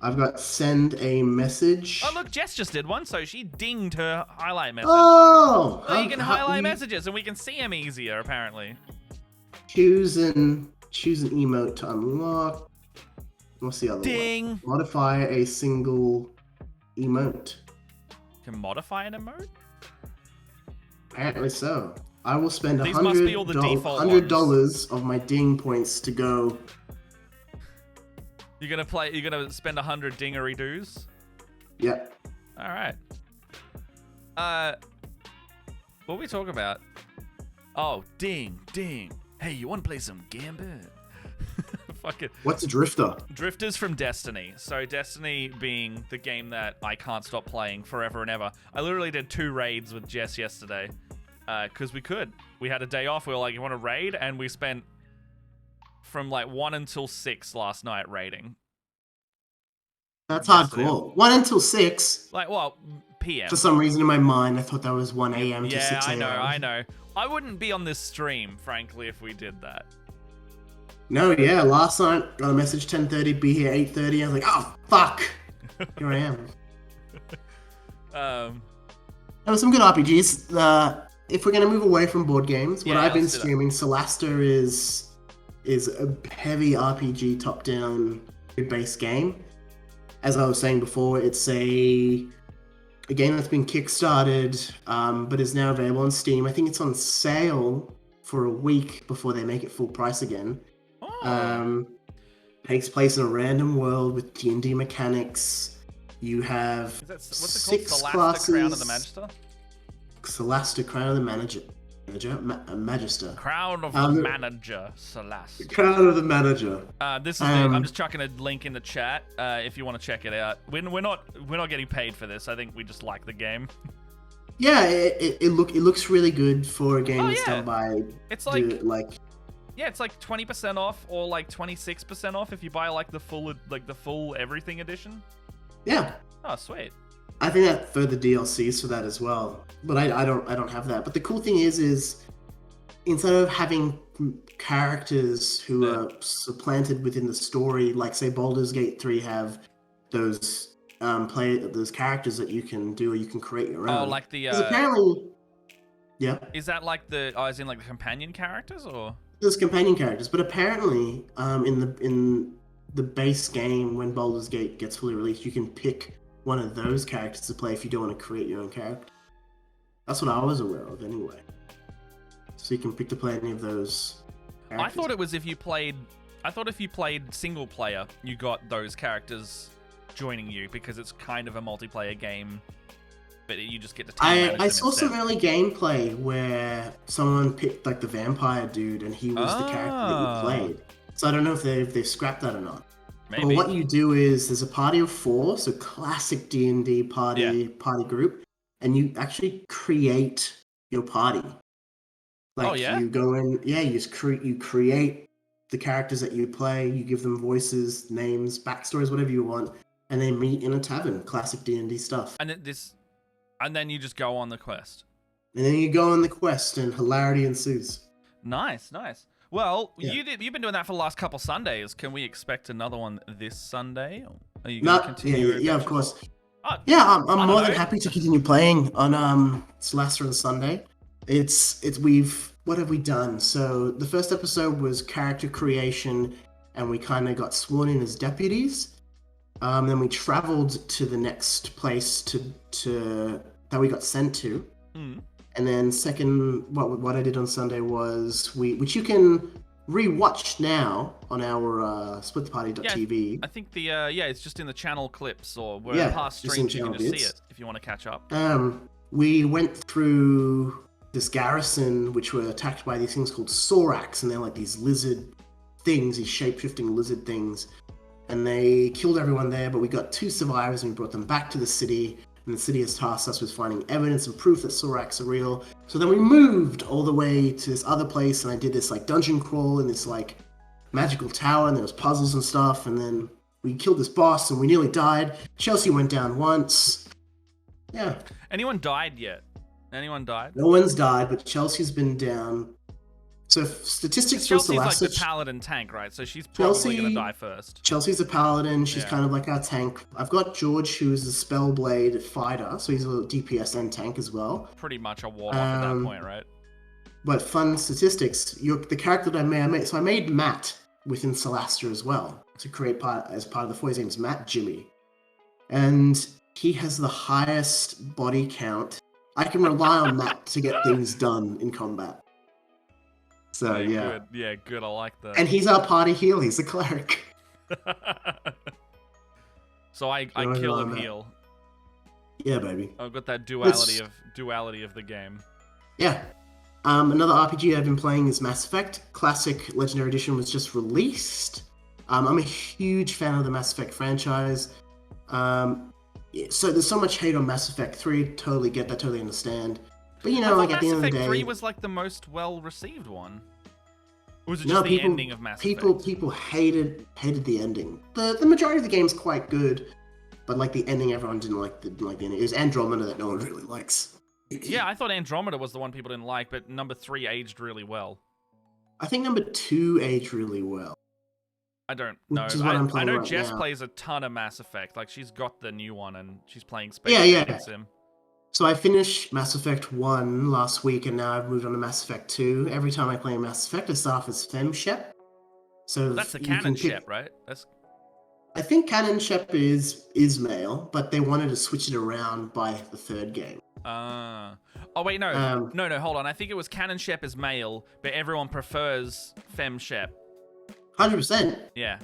[SPEAKER 2] I've got send a message.
[SPEAKER 1] Oh look, Jess just did one, so she dinged her highlight message.
[SPEAKER 2] Oh!
[SPEAKER 1] So you can highlight messages and we can see them easier apparently.
[SPEAKER 2] Choose an emote to unlock. What's the other
[SPEAKER 1] Ding.
[SPEAKER 2] one? Modify a single emote.
[SPEAKER 1] Can modify an emote?
[SPEAKER 2] Apparently so. I will spend
[SPEAKER 1] These must be all the default
[SPEAKER 2] $100 of my ding points to go.
[SPEAKER 1] You're gonna spend 100 dingery doos?
[SPEAKER 2] Yep.
[SPEAKER 1] All right. What are we talking about? Oh, ding. Hey, you want to play some Gambit? Fuck it.
[SPEAKER 2] What's a drifter?
[SPEAKER 1] Drifters from Destiny. So Destiny being the game that I can't stop playing forever and ever. I literally did 2 raids with Jess yesterday. Because we could. We had a day off. We were like, you want to raid? And we spent from like 1 until 6 last night raiding.
[SPEAKER 2] That's hardcore. 1 until 6?
[SPEAKER 1] Like, well, PM.
[SPEAKER 2] For some reason in my mind, I thought that was 1 a.m. to 6 a.m.
[SPEAKER 1] Yeah, I know. I wouldn't be on this stream, frankly, if we did that.
[SPEAKER 2] No, yeah. Last night, got a message 10:30, be here 8:30. I was like, oh, fuck. Here I am. There were some good RPGs. If we're going to move away from board games, what I've been streaming, Solasta is a heavy RPG top-down base game. As I was saying before, it's a game that's been kickstarted, but is now available on Steam. I think it's on sale for a week before they make it full price again. Takes place in a random world with D&D mechanics. You have
[SPEAKER 1] what's it
[SPEAKER 2] 6
[SPEAKER 1] called?
[SPEAKER 2] classes.
[SPEAKER 1] Crown of the Magister?
[SPEAKER 2] Solasta, Crown of the Magister.
[SPEAKER 1] Crown of the Manager, Solasta.
[SPEAKER 2] Crown of the Manager.
[SPEAKER 1] This is I'm just chucking a link in the chat if you want to check it out. We're not getting paid for this. I think we just like the game.
[SPEAKER 2] Yeah, it looks really good for a game that's done by.
[SPEAKER 1] It's it's like 20% off or like 26% off if you buy like the full everything edition.
[SPEAKER 2] Yeah.
[SPEAKER 1] Oh, sweet.
[SPEAKER 2] I think that further DLCs for that as well, but I don't have that. But the cool thing is instead of having characters who are supplanted within the story, like say Baldur's Gate 3 have those those characters that you can do, or you can create your own.
[SPEAKER 1] Oh, like the
[SPEAKER 2] apparently, yeah.
[SPEAKER 1] Is that like as in like the companion characters, or?
[SPEAKER 2] There's companion characters, but apparently, in the base game, when Baldur's Gate gets fully released, you can pick one of those characters to play if you don't want to create your own character. That's what I was aware of, anyway. So you can pick to play any of those characters.
[SPEAKER 1] I thought it was if you played single player, you got those characters joining you because it's kind of a multiplayer game, but you just get to manage them
[SPEAKER 2] I saw
[SPEAKER 1] instead.
[SPEAKER 2] some early gameplay where someone picked like the vampire dude and he was the character that you played. So I don't know if they've scrapped that or not.
[SPEAKER 1] Maybe.
[SPEAKER 2] But what you do is there's a party of 4, so classic D&D party group, and you actually create your party. Like you go in, you create the characters that you play, you give them voices, names, backstories, whatever you want, and they meet in a tavern, classic D&D stuff.
[SPEAKER 1] And then you just go on the quest.
[SPEAKER 2] And then you go on the quest and hilarity ensues.
[SPEAKER 1] Nice. Well, you've been doing that for the last couple Sundays. Can we expect another one this Sunday? Are you going to continue?
[SPEAKER 2] Yeah, of course. I'm more than happy to continue playing on Solasta on Sunday. What have we done? So the first episode was character creation, and we kind of got sworn in as deputies. Then we traveled to the next place that we got sent to.
[SPEAKER 1] Mm.
[SPEAKER 2] And then second, what I did on Sunday was which you can rewatch now on our splittheparty.tv.
[SPEAKER 1] I think it's just in the channel clips or where past streams you can just see it if you want to catch up.
[SPEAKER 2] We went through this garrison which were attacked by these things called Sorax, and they're like these lizard things, these shape-shifting lizard things. And they killed everyone there, but we got 2 survivors and we brought them back to the city. And the city has tasked us with finding evidence and proof that Sorax are real. So then we moved all the way to this other place, and I did this like dungeon crawl in this like magical tower, and there was puzzles and stuff. And then we killed this boss, and we nearly died. Chelsea went down once. Yeah.
[SPEAKER 1] Anyone died yet? Anyone died?
[SPEAKER 2] No one's died, but Chelsea's been down. So statistics for
[SPEAKER 1] Chelsea's
[SPEAKER 2] Solasta,
[SPEAKER 1] like the paladin tank, right? So she's probably going to die first.
[SPEAKER 2] Chelsea's a paladin. She's kind of like our tank. I've got George, who's a spellblade fighter, so he's a DPS and tank as well.
[SPEAKER 1] Pretty much a warlock at that point, right?
[SPEAKER 2] But fun statistics. The character that I made. So I made Matt within Solasta as well to create as part of the four. His name's Matt Jimmy, and he has the highest body count I can rely on that to get things done in combat. So yeah.
[SPEAKER 1] Good. I like that.
[SPEAKER 2] And he's our party heal. He's a cleric.
[SPEAKER 1] So I kill and heal.
[SPEAKER 2] Yeah, baby.
[SPEAKER 1] I've got that duality of the game.
[SPEAKER 2] Yeah. Another RPG I've been playing is Mass Effect. Classic Legendary Edition was just released. I'm a huge fan of the Mass Effect franchise. So there's so much hate on Mass Effect 3. Totally get that. Totally understand. But you know, like at the end of the day, Mass Effect
[SPEAKER 1] 3 was like the most well-received one. Or was it just the ending of Mass Effect?
[SPEAKER 2] People hated the ending. The majority of the game's quite good, but like the ending, everyone didn't like the ending. It was Andromeda that no one really likes.
[SPEAKER 1] Yeah, I thought Andromeda was the one people didn't like, but number 3 aged really well.
[SPEAKER 2] I think number 2 aged really well.
[SPEAKER 1] I don't know.
[SPEAKER 2] Which is what I'm playing
[SPEAKER 1] I know
[SPEAKER 2] right
[SPEAKER 1] Jess
[SPEAKER 2] now.
[SPEAKER 1] plays a ton of Mass Effect. Like, she's got the new one, and she's playing Space Sim.
[SPEAKER 2] So I finished Mass Effect 1 last week, and now I've moved on to Mass Effect 2. Every time I play Mass Effect, I start off as Fem Shep. So
[SPEAKER 1] that's the canon Shep, right?
[SPEAKER 2] I think canon Shep is male, but they wanted to switch it around by the third game.
[SPEAKER 1] Oh wait, no, hold on. I think it was canon Shep is male, but everyone prefers Fem Shep.
[SPEAKER 2] 100%.
[SPEAKER 1] Yeah.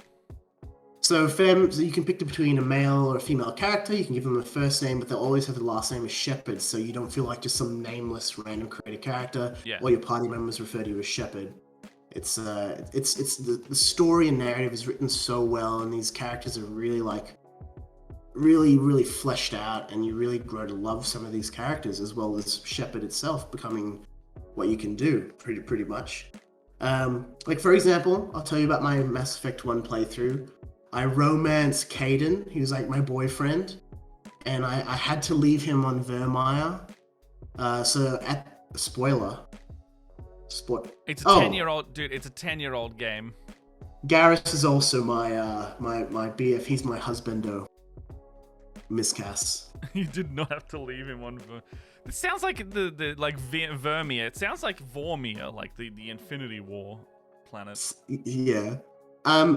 [SPEAKER 2] So you can pick between a male or a female character. You can give them a first name, but they'll always have the last name as Shepard, so you don't feel like just some nameless random created character.
[SPEAKER 1] Yeah.
[SPEAKER 2] Or your party members refer to you as Shepard. It's the story and narrative is written so well, and these characters are really fleshed out, and you really grow to love some of these characters, as well as Shepard itself becoming what you can do pretty much. Like for example, I'll tell you about my Mass Effect 1 playthrough. I romanced Caden, he was like my boyfriend, and I had to leave him on Vermeer. Spoiler.
[SPEAKER 1] It's a 10-year-old dude. It's a 10-year-old game.
[SPEAKER 2] Garrus is also my BF. He's my husbando. Miscast.
[SPEAKER 1] You did not have to leave him on. It sounds like the like Vermeer. It sounds like Vormir, like the Infinity War planet.
[SPEAKER 2] Yeah.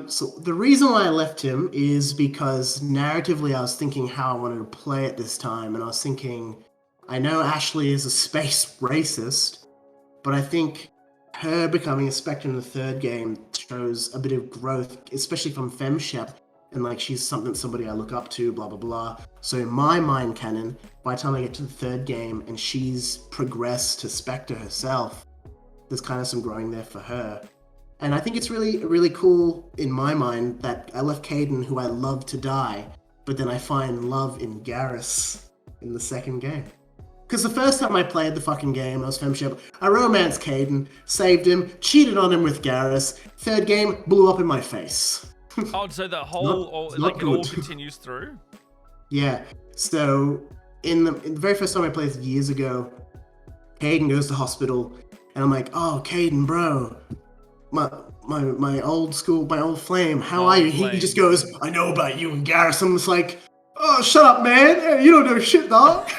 [SPEAKER 2] So the reason why I left him is because narratively I was thinking how I wanted to play at this time, and I was thinking, I know Ashley is a space racist, but I think her becoming a Spectre in the third game shows a bit of growth, especially from FemShep, and like she's somebody I look up to, blah blah blah. So in my mind canon, by the time I get to the third game and she's progressed to Spectre herself, there's kind of some growing there for her. And I think it's really cool in my mind that I left Caden, who I love, to die, but then I find love in Garrus in the second game. Because the first time I played the fucking game, I was FemShep, I romanced Caden, saved him, cheated on him with Garrus. Third game, blew up in my face.
[SPEAKER 1] Oh, so the whole, it all continues through? Yeah. So, in the
[SPEAKER 2] very first time I played years ago, Caden goes to hospital, and I'm like, oh, Caden, bro, my old flame, how are you? He just goes, I know about you and Garrus. I'm just like, oh, shut up, man. Hey, you don't know shit, dog.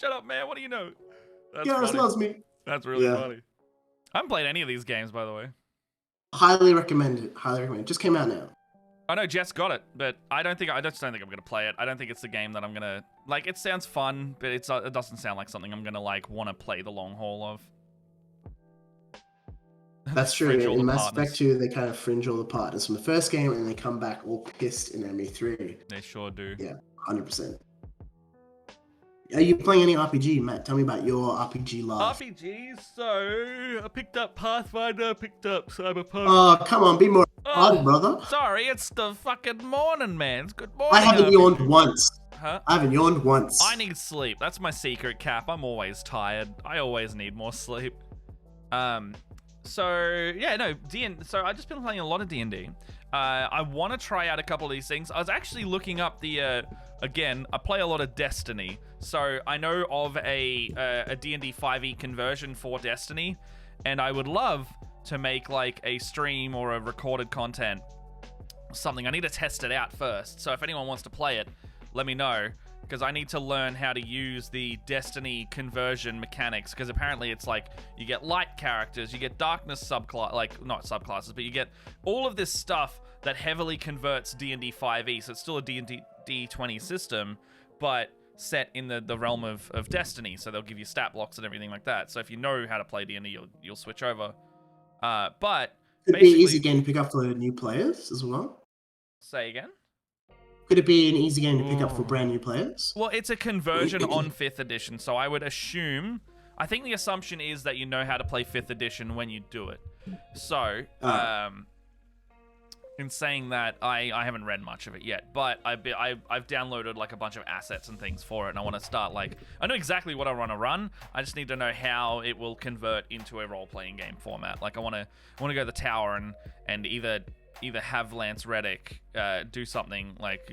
[SPEAKER 1] Shut up, man. What do you know?
[SPEAKER 2] Garrus loves me.
[SPEAKER 1] That's really funny. I haven't played any of these games, by the way.
[SPEAKER 2] Highly recommend it. Highly recommend it. Just came out now.
[SPEAKER 1] I know Jess got it, but I just don't think I'm gonna play it. I don't think it's the game that I'm gonna like. It sounds fun, but it doesn't sound like something I'm gonna like want to play the long haul of.
[SPEAKER 2] That's true. In Mass Effect 2, they kind of fringe all the partners from the first game, and they come back all pissed in ME3.
[SPEAKER 1] They sure do.
[SPEAKER 2] Yeah, 100%. Are you playing any RPG, Matt? Tell me about your RPG love.
[SPEAKER 1] RPGs? So, I picked up Pathfinder, picked up Cyberpunk.
[SPEAKER 2] Oh, come on, be more excited, brother.
[SPEAKER 1] Sorry, it's the fucking morning, man. It's good morning.
[SPEAKER 2] I haven't yawned once.
[SPEAKER 1] Huh?
[SPEAKER 2] I haven't yawned once.
[SPEAKER 1] I need sleep. That's my secret, Cap. I'm always tired. I always need more sleep. So, yeah, no, so I've just been playing a lot of D&D. I want to try out a couple of these things. I was actually looking up the, again, I play a lot of Destiny. So I know of a D&D 5e conversion for Destiny, and I would love to make like a stream or a recorded content, something. I need to test it out first. So if anyone wants to play it, let me know. Because I need to learn how to use the Destiny conversion mechanics. Because apparently it's like you get light characters, you get darkness subclass, like not subclasses, but you get all of this stuff that heavily converts D&D 5e. So it's still a D&D D20 system, but set in the realm of Destiny, so they'll give you stat blocks and everything like that. So if you know how to play D&D, you'll switch over. But
[SPEAKER 2] Could it be an easy game to pick up for new players as well?
[SPEAKER 1] Say again?
[SPEAKER 2] Could it be an easy game to pick up for brand new players?
[SPEAKER 1] Well, it's a conversion on 5th edition, so I would assume... I think the assumption is that you know how to play 5th edition when you do it. So, in saying that, I haven't read much of it yet, but I've downloaded like a bunch of assets and things for it, and I want to start like... I know exactly what I want to run, I just need to know how it will convert into a role-playing game format. Like, I want to go to the tower and either have Lance Reddick do something like...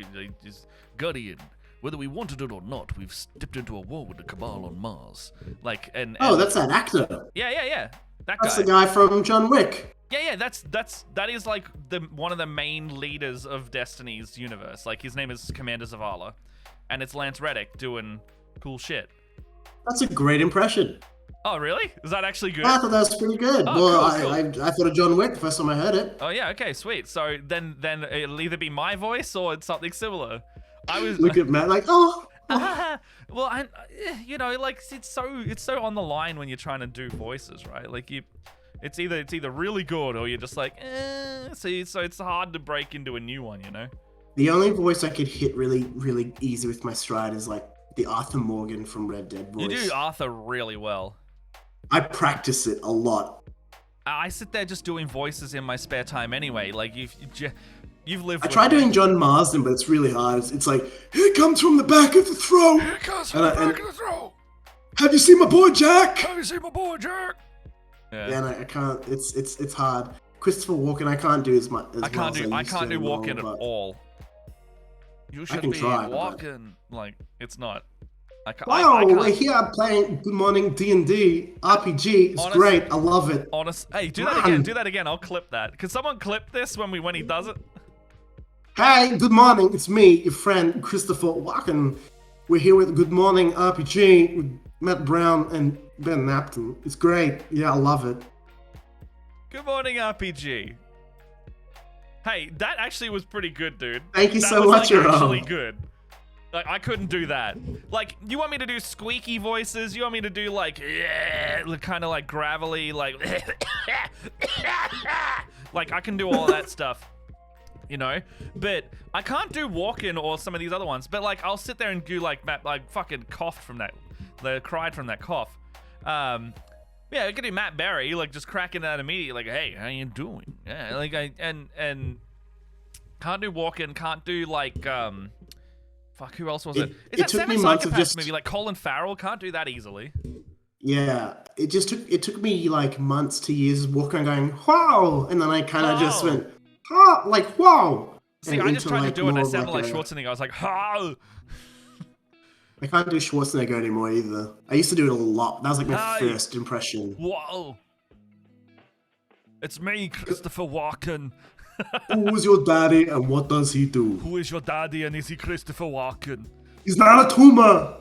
[SPEAKER 1] Guardian, whether we wanted it or not, we've stepped into a war with the Cabal on Mars. Like, and
[SPEAKER 2] that's that actor.
[SPEAKER 1] Yeah.
[SPEAKER 2] That's the guy from John Wick.
[SPEAKER 1] Yeah. That is like one of the main leaders of Destiny's universe. Like, his name is Commander Zavala, and it's Lance Reddick doing cool shit.
[SPEAKER 2] That's a great impression.
[SPEAKER 1] Oh, really? Is that actually good?
[SPEAKER 2] I thought that was pretty good.
[SPEAKER 1] Oh, cool.
[SPEAKER 2] I thought of John Wick the first time I heard it.
[SPEAKER 1] Oh yeah, okay, sweet. So then it'll either be my voice or it's something similar. I was
[SPEAKER 2] look at Matt like, oh.
[SPEAKER 1] Well, like it's so on the line when you're trying to do voices, right? Like it's either really good or you're just like, so it's hard to break into a new one, you know.
[SPEAKER 2] The only voice I could hit really, really easy with my stride is like the Arthur Morgan from Red Dead voice.
[SPEAKER 1] You do Arthur really well.
[SPEAKER 2] I practice it a lot.
[SPEAKER 1] I sit there just doing voices in my spare time anyway. Like you've lived.
[SPEAKER 2] I tried doing John Marsden, but it's really hard. It's like, here comes from the back of the throat.
[SPEAKER 1] Here comes from the back of the throat.
[SPEAKER 2] Have you seen my boy Jack?
[SPEAKER 1] Have you seen my boy Jack?
[SPEAKER 2] Yeah, and I can't. It's hard. Christopher Walken, I can't do as much.
[SPEAKER 1] I can't do Walken at all. You should be walking. Like, it's not.
[SPEAKER 2] Wow, we're here playing Good Morning D&D RPG. It's great. I love it.
[SPEAKER 1] Hey, do that again. Do that again. I'll clip that. Can someone clip this when he does it?
[SPEAKER 2] Hey, good morning. It's me, your friend Christopher Walken. We're here with Good Morning RPG with Matt Brown and Ben Knapton. It's great. Yeah, I love it.
[SPEAKER 1] Good Morning RPG. Hey, that actually was pretty good, dude.
[SPEAKER 2] Thank you so much,
[SPEAKER 1] That was actually good. Like, I couldn't do that. Like, you want me to do squeaky voices? You want me to do, like, kind of like gravelly, like, like, I can do all of that stuff, you know? But I can't do Walken or some of these other ones. But, like, I'll sit there and do, like, fucking coughed from that, cried from that cough. Yeah, I could do Matt Berry, like, just cracking that immediately, like, hey, how you doing? Yeah, like, and can't do Walken, can't do, like, fuck, who else was it? Is that Semi-Psychopath movie? Like Colin Farrell? Can't do that easily.
[SPEAKER 2] Yeah, it took me like months to years walking going, wow! And then I kind of just went, ah, like, wow!
[SPEAKER 1] See, I just tried to do it and I sounded like Schwarzenegger. I was like, ha!
[SPEAKER 2] I can't do Schwarzenegger anymore either. I used to do it a lot. That was like my first impression.
[SPEAKER 1] Whoa! It's me, Christopher Walken.
[SPEAKER 2] Who is your daddy and what does he do?
[SPEAKER 1] Who is your daddy and is he Christopher Walken?
[SPEAKER 2] He's not a tumor!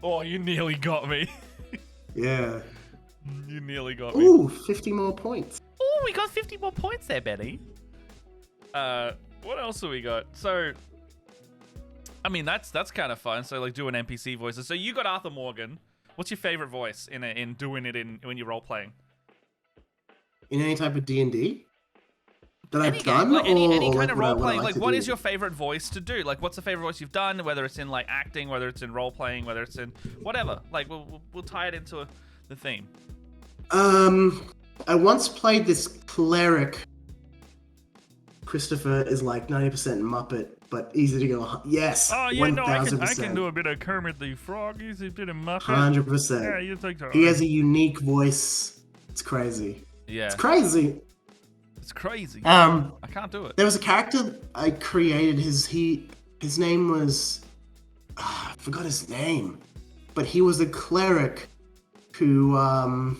[SPEAKER 1] Oh, you nearly got me.
[SPEAKER 2] Yeah.
[SPEAKER 1] You nearly got me.
[SPEAKER 2] Ooh, 50 more points.
[SPEAKER 1] Ooh, we got 50 more points there, Benny. What else have we got? So, I mean, that's kind of fun. So, like, doing NPC voices. So, you got Arthur Morgan. What's your favorite voice in doing it when you're role-playing?
[SPEAKER 2] In any type of D&D that I've done,
[SPEAKER 1] like any kind of role playing. Like, what is your favorite voice to do? Like, what's the favorite voice you've done? Whether it's in like acting, whether it's in role playing, whether it's in whatever. Like, we'll tie it into the theme.
[SPEAKER 2] I once played this cleric. Christopher is like 90% Muppet, but easy to go. Yes.
[SPEAKER 1] Oh yeah, 1, no, I can do a bit of Kermit the Frog. He's a bit of Muppet.
[SPEAKER 2] 100%.
[SPEAKER 1] Yeah, you think so.
[SPEAKER 2] He has a unique voice. It's crazy.
[SPEAKER 1] Yeah.
[SPEAKER 2] It's crazy.
[SPEAKER 1] It's crazy.
[SPEAKER 2] I
[SPEAKER 1] can't do it.
[SPEAKER 2] There was a character I created. His name was I forgot his name, but he was a cleric who I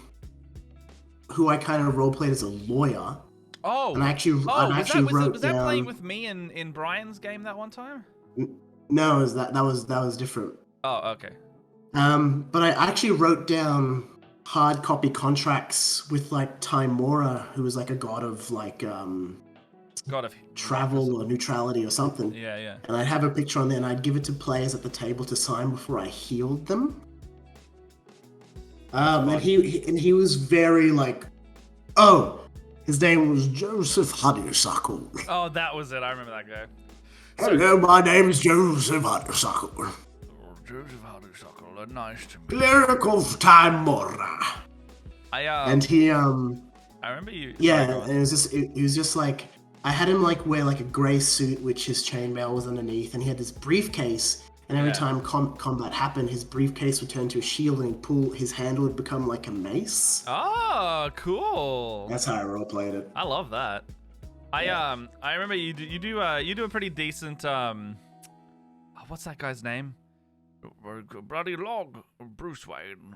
[SPEAKER 2] kind of role played as a lawyer.
[SPEAKER 1] Oh.
[SPEAKER 2] And I actually wrote
[SPEAKER 1] was that playing with me in Brian's game that one time?
[SPEAKER 2] No, that was different.
[SPEAKER 1] Oh, okay.
[SPEAKER 2] But I actually wrote down hard copy contracts with like Timora, who was like a god of like
[SPEAKER 1] God, if
[SPEAKER 2] travel or neutrality or something.
[SPEAKER 1] Yeah.
[SPEAKER 2] And I'd have a picture on there, and I'd give it to players at the table to sign before I healed them. And he was very like, oh, his name was Joseph Honeysuckle.
[SPEAKER 1] Oh, that was it. I remember that guy.
[SPEAKER 2] Hello, my name is Joseph Honeysuckle.
[SPEAKER 1] Oh, Joseph Honeysuckle, nice to meet you.
[SPEAKER 2] Cleric of Time Mora. And he
[SPEAKER 1] I remember you.
[SPEAKER 2] Yeah, and it was just like, I had him like wear like a grey suit, which his chainmail was underneath, and he had this briefcase. And every time combat happened, his briefcase would turn to a shield, and his hand would become like a mace.
[SPEAKER 1] Oh, cool.
[SPEAKER 2] That's how I roleplayed it.
[SPEAKER 1] I love that. I remember you do a pretty decent what's that guy's name? Bloody Log, Bruce Wayne.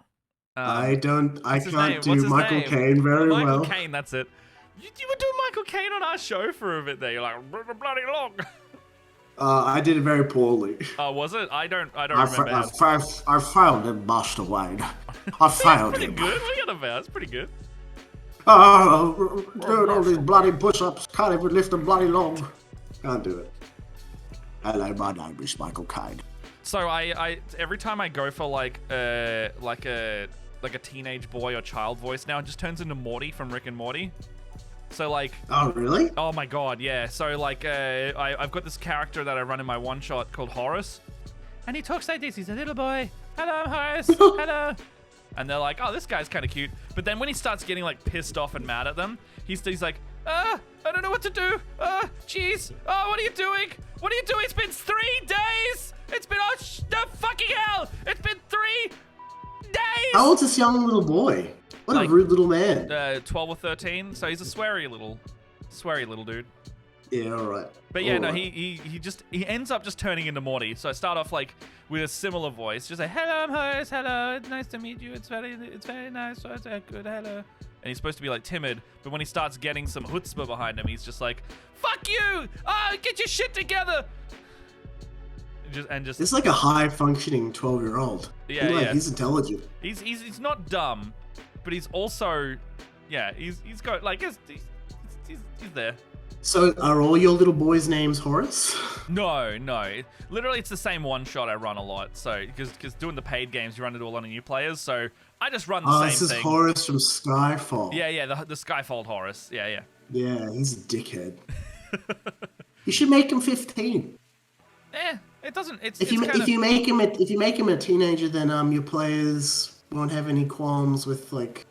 [SPEAKER 2] I can't do Michael Caine very well.
[SPEAKER 1] Michael Caine, that's it. You were doing Michael Caine on our show for a bit there. You're like bloody Log.
[SPEAKER 2] I did it very poorly.
[SPEAKER 1] Oh, was it? I don't remember.
[SPEAKER 2] I failed him, Master Wayne. I failed him.
[SPEAKER 1] Pretty good. We got a vow. It's pretty good.
[SPEAKER 2] Doing all these bloody push-ups, can't even lift a bloody log. Can't do it. Hello, my name is Michael Caine.
[SPEAKER 1] So I every time I go for like a teenage boy or child voice now, it just turns into Morty from Rick and Morty. So like,
[SPEAKER 2] oh really?
[SPEAKER 1] Oh my god, yeah. So like, I've got this character that I run in my one shot called Horace, and he talks like this. He's a little boy. Hello, I'm Horace. Hello. And they're like, oh, this guy's kind of cute. But then when he starts getting like pissed off and mad at them, he's like, I don't know what to do. Jeez. Oh, what are you doing? What are you doing? It's been 3 days. It's been the fucking hell. It's been 3 days.
[SPEAKER 2] How old's this young little boy? What like, a rude little man.
[SPEAKER 1] 12 or 13. So he's a sweary little dude.
[SPEAKER 2] Yeah, all right.
[SPEAKER 1] But yeah, no, he ends up just turning into Morty. So I start off like with a similar voice, just like, hello, I'm Horace, hello, it's nice to meet you. It's very nice. So it's good, hello. And he's supposed to be like timid, but when he starts getting some chutzpah behind him, he's just like, fuck you! Oh, get your shit together! Just
[SPEAKER 2] it's like a high functioning 12-year-old.
[SPEAKER 1] Yeah,
[SPEAKER 2] he's intelligent.
[SPEAKER 1] He's not dumb, but he's also, yeah, he's got like he's there.
[SPEAKER 2] So are all your little boys' names Horace?
[SPEAKER 1] No. Literally, it's the same one shot I run a lot. So because doing the paid games, you run into a lot of new players. So I just run the same thing.
[SPEAKER 2] This is Horace from Skyfall.
[SPEAKER 1] Yeah, the Skyfall Horace. Yeah.
[SPEAKER 2] Yeah, he's a dickhead. You should make him 15.
[SPEAKER 1] It doesn't.
[SPEAKER 2] If you make him a teenager, then your players won't have any qualms with like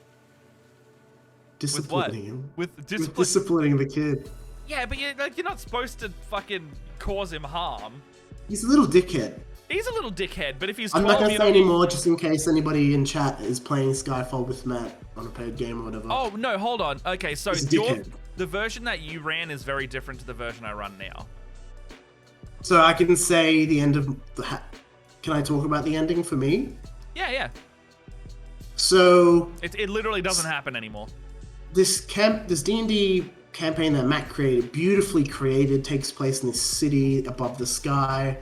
[SPEAKER 2] disciplining him. With disciplining the kid.
[SPEAKER 1] Yeah, but you're not supposed to fucking cause him harm.
[SPEAKER 2] He's a little dickhead.
[SPEAKER 1] He's a little dickhead, but if he's 12,
[SPEAKER 2] I'm not going to say any more just in case anybody in chat is playing Skyfall with Matt on a paid game or whatever.
[SPEAKER 1] Oh, no, hold on. Okay, so the version that you ran is very different to the version I run now.
[SPEAKER 2] So I can say the end of the... Can I talk about the ending for me?
[SPEAKER 1] Yeah.
[SPEAKER 2] So...
[SPEAKER 1] It literally doesn't happen anymore.
[SPEAKER 2] This D&D campaign that Matt created, beautifully created, takes place in this city above the sky.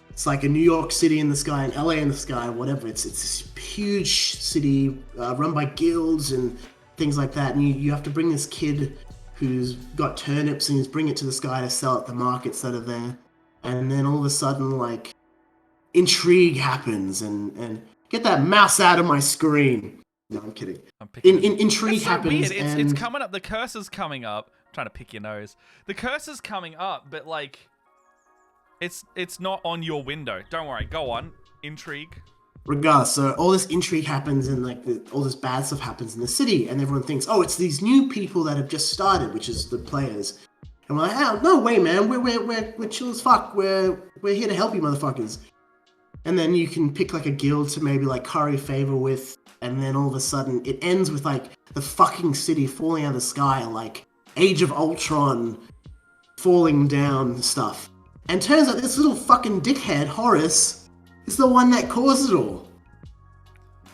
[SPEAKER 2] It's like a New York City in the sky, an LA in the sky, whatever. It's this huge city run by guilds and things like that. And you have to bring this kid who's got turnips and you bring it to the sky to sell at the markets that are there. And then all of a sudden, like, intrigue happens and get that mouse out of my screen. No, I'm kidding. Intrigue happens.
[SPEAKER 1] Weird.
[SPEAKER 2] And...
[SPEAKER 1] It's coming up. The cursor's coming up. I'm trying to pick your nose. The cursor's coming up, but like, it's not on your window. Don't worry. Go on. Intrigue.
[SPEAKER 2] Regardless, so all this intrigue happens and like all this bad stuff happens in the city, and everyone thinks, oh, it's these new people that have just started, which is the players. And we're like, oh, no way, man. We're chill as fuck. We're here to help you, motherfuckers. And then you can pick like a guild to maybe like curry favor with. And then all of a sudden, it ends with, like, the fucking city falling out of the sky, like, Age of Ultron falling down stuff. And turns out this little fucking dickhead, Horace, is the one that caused it all.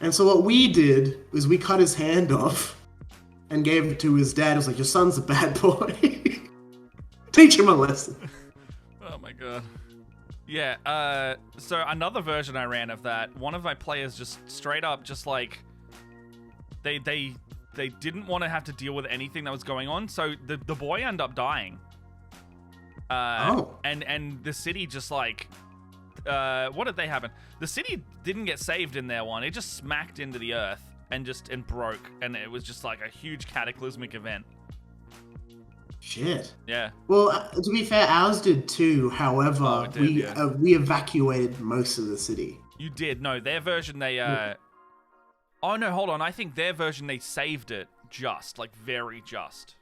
[SPEAKER 2] And so what we did was we cut his hand off and gave it to his dad. It was like, your son's a bad boy. Teach him a lesson.
[SPEAKER 1] Oh, my God. Yeah, so another version I ran of that, one of my players just straight up just like, they didn't want to have to deal with anything that was going on, so the boy ended up dying. And the city just like, what did they happen? The city didn't get saved in their one. It just smacked into the earth and broke, and it was just like a huge cataclysmic event.
[SPEAKER 2] Shit.
[SPEAKER 1] Yeah.
[SPEAKER 2] Well, to be fair, ours did too. However, we evacuated most of the city.
[SPEAKER 1] You did. No, their version they. Oh no, hold on. I think their version they saved it very just.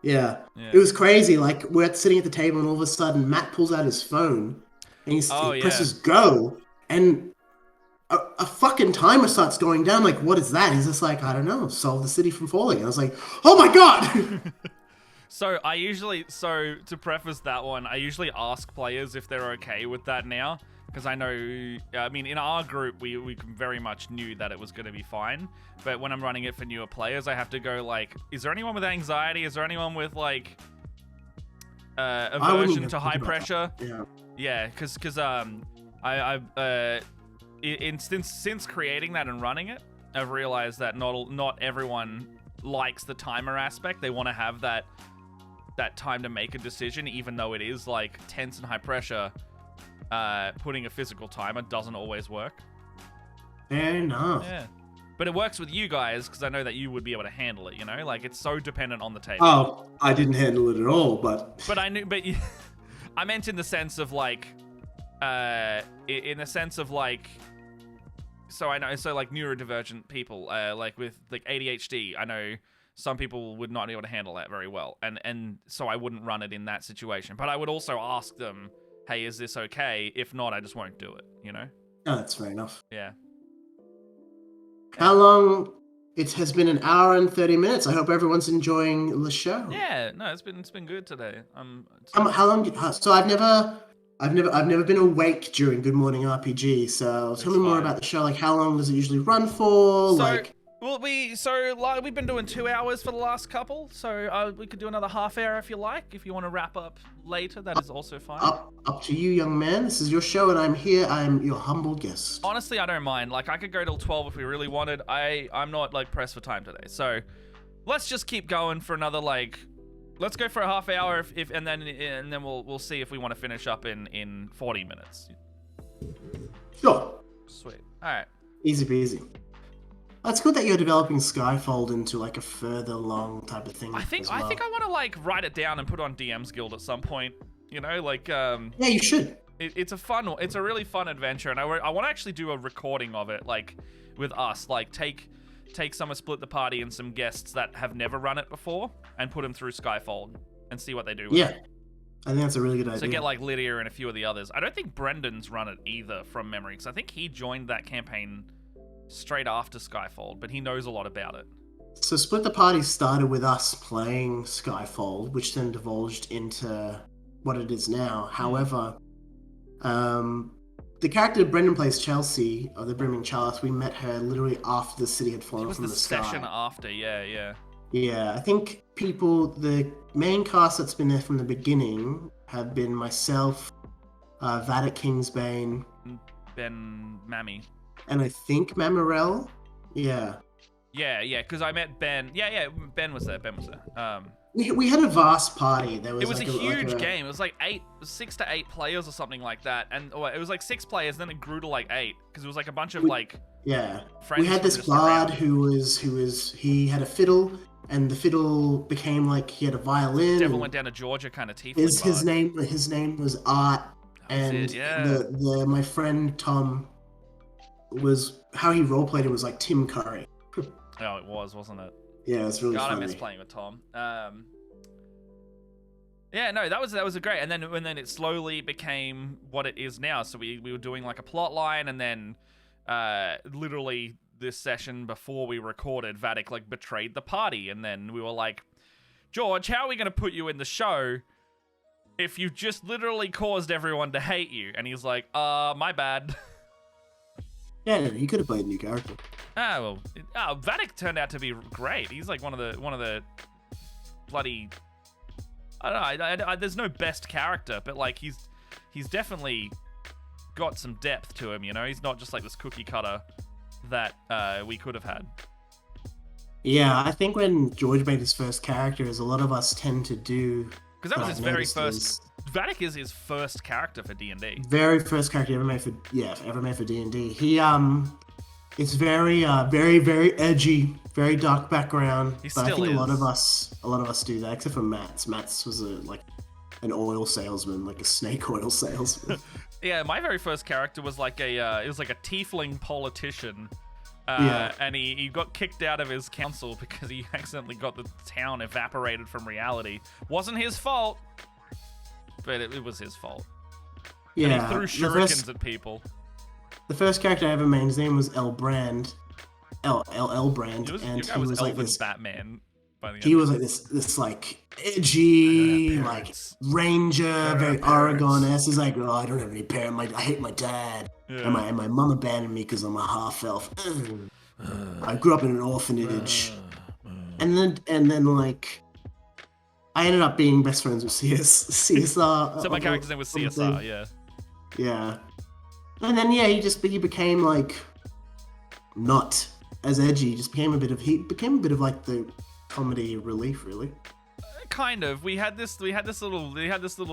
[SPEAKER 2] Yeah. It was crazy. Like we're sitting at the table, and all of a sudden, Matt pulls out his phone, and he presses go, and a fucking timer starts going down. Like, what is that? He's just like, I don't know. Solve the city from falling. And I was like, oh my god.
[SPEAKER 1] So to preface that one, I usually ask players if they're okay with that now, because I know, I mean, in our group, we very much knew that it was going to be fine, but when I'm running it for newer players, I have to go like, is there anyone with anxiety? Is there anyone with like aversion to high pressure? Yeah, because since creating that and running it, I've realized that not everyone likes the timer aspect. They want to have that time to make a decision, even though it is like tense and high pressure. Putting a physical timer doesn't always work.
[SPEAKER 2] Fair enough.
[SPEAKER 1] Yeah, but it works with you guys because I know that you would be able to handle it. You know, like it's so dependent on the table.
[SPEAKER 2] Oh, I didn't handle it at all, but
[SPEAKER 1] I knew. But I meant in the sense of like, in the sense of like. So I know, so like neurodivergent people, like with like ADHD, I know some people would not be able to handle that very well, and so I wouldn't run it in that situation. But I would also ask them, hey, is this okay? If not, I just won't do it, you know?
[SPEAKER 2] Oh, that's fair enough.
[SPEAKER 1] Yeah.
[SPEAKER 2] How long? It has been an hour and 30 minutes. I hope everyone's enjoying the show.
[SPEAKER 1] Yeah, no, it's been good today.
[SPEAKER 2] How long? So I've never been awake during Good Morning RPG. So tell me more about the show. Like, how long does it usually run for?
[SPEAKER 1] We've been doing 2 hours for the last couple. So we could do another half hour if you like. If you want to wrap up later, that is also fine.
[SPEAKER 2] Up to you, young man. This is your show, and I'm here. I'm your humble guest.
[SPEAKER 1] Honestly, I don't mind. Like, I could go till 12 if we really wanted. I'm not like pressed for time today. So let's just keep going for another like. Let's go for a half hour, and then we'll see if we want to finish up in 40 minutes.
[SPEAKER 2] Sure.
[SPEAKER 1] Sweet. All right.
[SPEAKER 2] Easy peasy. It's good that you're developing Skyfold into like a further long type of thing.
[SPEAKER 1] I think I want to like write it down and put it on DM's Guild at some point. You know, like
[SPEAKER 2] Yeah, you should.
[SPEAKER 1] It's a really fun adventure, and I want to actually do a recording of it, like with us, like take some of Split the Party and some guests that have never run it before and put them through Skyfold and see what they do with it.
[SPEAKER 2] I think that's a really good idea.
[SPEAKER 1] So get like Lydia and a few of the others. I don't think Brendan's run it either from memory, because I think he joined that campaign straight after Skyfold, but he knows a lot about it.
[SPEAKER 2] So Split the Party started with us playing Skyfold, which then divulged into what it is now. However, the character Brendan plays, Chelsea, or the Brimming Chalice, we met her literally after the city had fallen from the sky.
[SPEAKER 1] It was the session after, yeah.
[SPEAKER 2] Yeah, I think the main cast that's been there from the beginning have been myself, Vatic Kingsbane,
[SPEAKER 1] Ben Mammy,
[SPEAKER 2] and I think Mamarel. Yeah,
[SPEAKER 1] because I met Ben. Yeah, Ben was there.
[SPEAKER 2] We had a vast party. It
[SPEAKER 1] was like a huge game. It was like 6 to 8 players or something like that, and it was like 6 players. Then it grew to like 8 because it was like a bunch of friends.
[SPEAKER 2] We had this bard who had a fiddle, and the fiddle became like he had a violin.
[SPEAKER 1] Devil went down to Georgia, kind of tiefling.
[SPEAKER 2] His name was Art, and my friend Tom was how he roleplayed it was like Tim Curry.
[SPEAKER 1] Oh, it wasn't it?
[SPEAKER 2] Yeah, it's really funny.
[SPEAKER 1] I miss playing with Tom. Yeah, no, that was a great. And then it slowly became what it is now. So we were doing like a plot line, and then literally this session before we recorded, Vatic like betrayed the party, and then we were like, George, how are we going to put you in the show if you just literally caused everyone to hate you? And he's like, my bad.
[SPEAKER 2] Yeah, you could have played a new character.
[SPEAKER 1] Vatic turned out to be great. He's like one of the bloody. I don't know. There's no best character, but like he's definitely got some depth to him. You know, he's not just like this cookie cutter that we could have had.
[SPEAKER 2] Yeah, I think when George made his first characters, a lot of us tend to do.
[SPEAKER 1] Because that was his very first. Vatic is his first character for D&D.
[SPEAKER 2] Very first character ever made for D&D. He it's very very edgy, very dark background.
[SPEAKER 1] He
[SPEAKER 2] but I
[SPEAKER 1] still
[SPEAKER 2] think
[SPEAKER 1] is.
[SPEAKER 2] a lot of us do that, except for Mats. Mats was an oil salesman, like a snake oil salesman.
[SPEAKER 1] Yeah, my very first character was like it was like a tiefling politician.
[SPEAKER 2] Yeah.
[SPEAKER 1] And he got kicked out of his council because he accidentally got the town evaporated from reality. Wasn't his fault, but it was his fault.
[SPEAKER 2] Yeah.
[SPEAKER 1] And he threw shurikens at people.
[SPEAKER 2] The first character I ever made, his name was Elbrand. Elbrand, and he was like this
[SPEAKER 1] Batman. By the end.
[SPEAKER 2] He was like this like edgy, like ranger, very Aragon-esque. He's like, oh, I don't have any parents. I hate my dad, and my mom abandoned me because I'm a half elf. I grew up in an orphanage, and then like, I ended up being best friends with CSR.
[SPEAKER 1] So my character's name was CSR,
[SPEAKER 2] yeah. And then he became like not as edgy. He became a bit of like the comedy relief, really.
[SPEAKER 1] Kind of. We had this little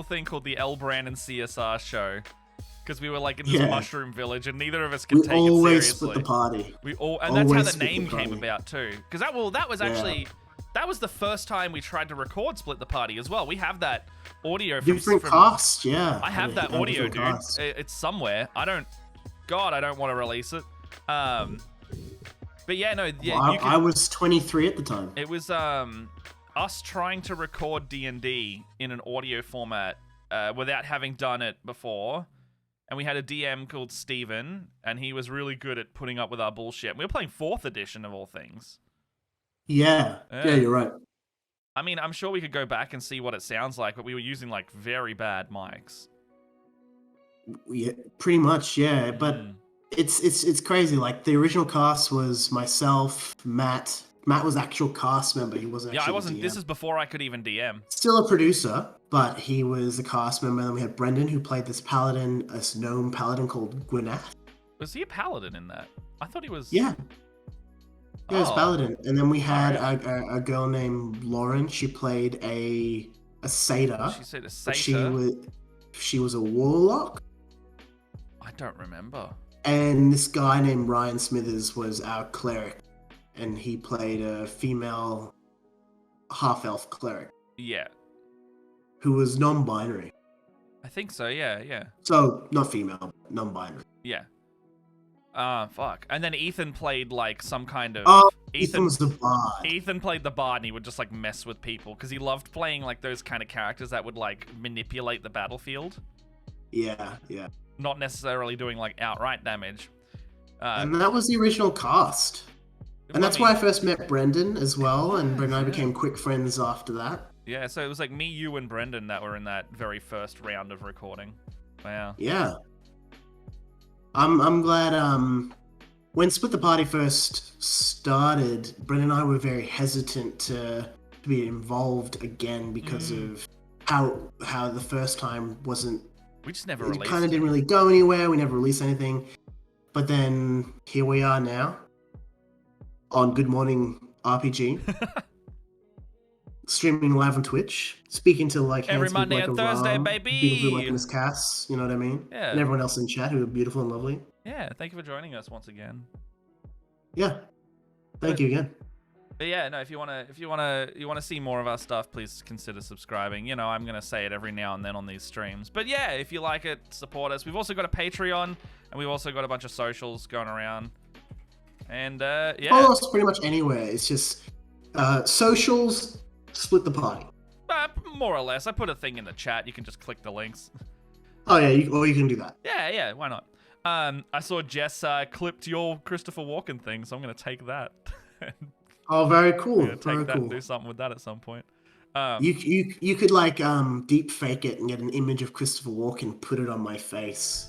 [SPEAKER 1] thing called the Elbrand and CSR show, because we were like in this mushroom village, and neither of us could take it seriously. We always split the party. That's how the name came about too. Because that was actually that was the first time we tried to record Split the Party as well. We have that audio from
[SPEAKER 2] different cast, yeah.
[SPEAKER 1] I have that audio, dude. Cast. It's somewhere. I don't want to release it. But yeah, no, yeah.
[SPEAKER 2] Well, I was 23 at the time.
[SPEAKER 1] It was us trying to record D&D in an audio format without having done it before. And we had a DM called Steven, and he was really good at putting up with our bullshit. We were playing 4th edition of all things.
[SPEAKER 2] Yeah, you're right.
[SPEAKER 1] I mean, I'm sure we could go back and see what it sounds like, but we were using like very bad mics.
[SPEAKER 2] Yeah, pretty much, yeah. But it's crazy. Like the original cast was myself, Matt. Matt was actual cast member. He wasn't.
[SPEAKER 1] Yeah, I wasn't. This is before I could even DM.
[SPEAKER 2] Still a producer, but he was a cast member. And then we had Brendan, who played this paladin, this gnome paladin called Gwyneth.
[SPEAKER 1] Was he a paladin in that? I thought he was.
[SPEAKER 2] Yeah. Yeah, it was paladin. And then we had a girl named Lauren. She played a satyr.
[SPEAKER 1] She said a satyr.
[SPEAKER 2] She was a warlock.
[SPEAKER 1] I don't remember.
[SPEAKER 2] And this guy named Ryan Smithers was our cleric, and he played a female half-elf cleric.
[SPEAKER 1] Yeah.
[SPEAKER 2] Who was non-binary.
[SPEAKER 1] I think so, yeah.
[SPEAKER 2] So, not female, non-binary.
[SPEAKER 1] Yeah. Fuck. And then Ethan played like some kind of...
[SPEAKER 2] Oh, Ethan was the bard.
[SPEAKER 1] Ethan played the bard, and he would just like mess with people, because he loved playing like those kind of characters that would like manipulate the battlefield.
[SPEAKER 2] Yeah.
[SPEAKER 1] Not necessarily doing like outright damage.
[SPEAKER 2] And that was the original cast. And that's why I first met Brendan as well, and Brendan and I became quick friends after that.
[SPEAKER 1] Yeah, so it was like me, you, and Brendan that were in that very first round of recording. Wow.
[SPEAKER 2] Yeah. I'm glad when Split the Party first started, Brendan and I were very hesitant to be involved again because of how the first time wasn't...
[SPEAKER 1] We just never released.
[SPEAKER 2] It kind of didn't really go anywhere. We never released anything. But then here we are now on Good Morning RPG, streaming live on Twitch, speaking to like
[SPEAKER 1] every Monday and Thursday, baby.
[SPEAKER 2] People who like Miss Cass, you know what I mean?
[SPEAKER 1] Yeah.
[SPEAKER 2] And everyone else in chat who are beautiful and lovely.
[SPEAKER 1] Yeah, thank you for joining us once again.
[SPEAKER 2] Yeah, thank you again.
[SPEAKER 1] But yeah, no, if you wanna see more of our stuff, please consider subscribing. You know, I'm gonna say it every now and then on these streams. But yeah, if you like it, support us. We've also got a Patreon, and we've also got a bunch of socials going around. And yeah,
[SPEAKER 2] follow us pretty much anywhere. It's just socials, Split the Party.
[SPEAKER 1] More or less. I put a thing in the chat. You can just click the links.
[SPEAKER 2] Oh yeah, you can do that.
[SPEAKER 1] Yeah, why not? I saw Jess clipped your Christopher Walken thing, so I'm gonna take that.
[SPEAKER 2] Oh, very cool.
[SPEAKER 1] I'm gonna take that and do something with that at some point.
[SPEAKER 2] You could like deep fake it and get an image of Christopher Walken, put it on my face.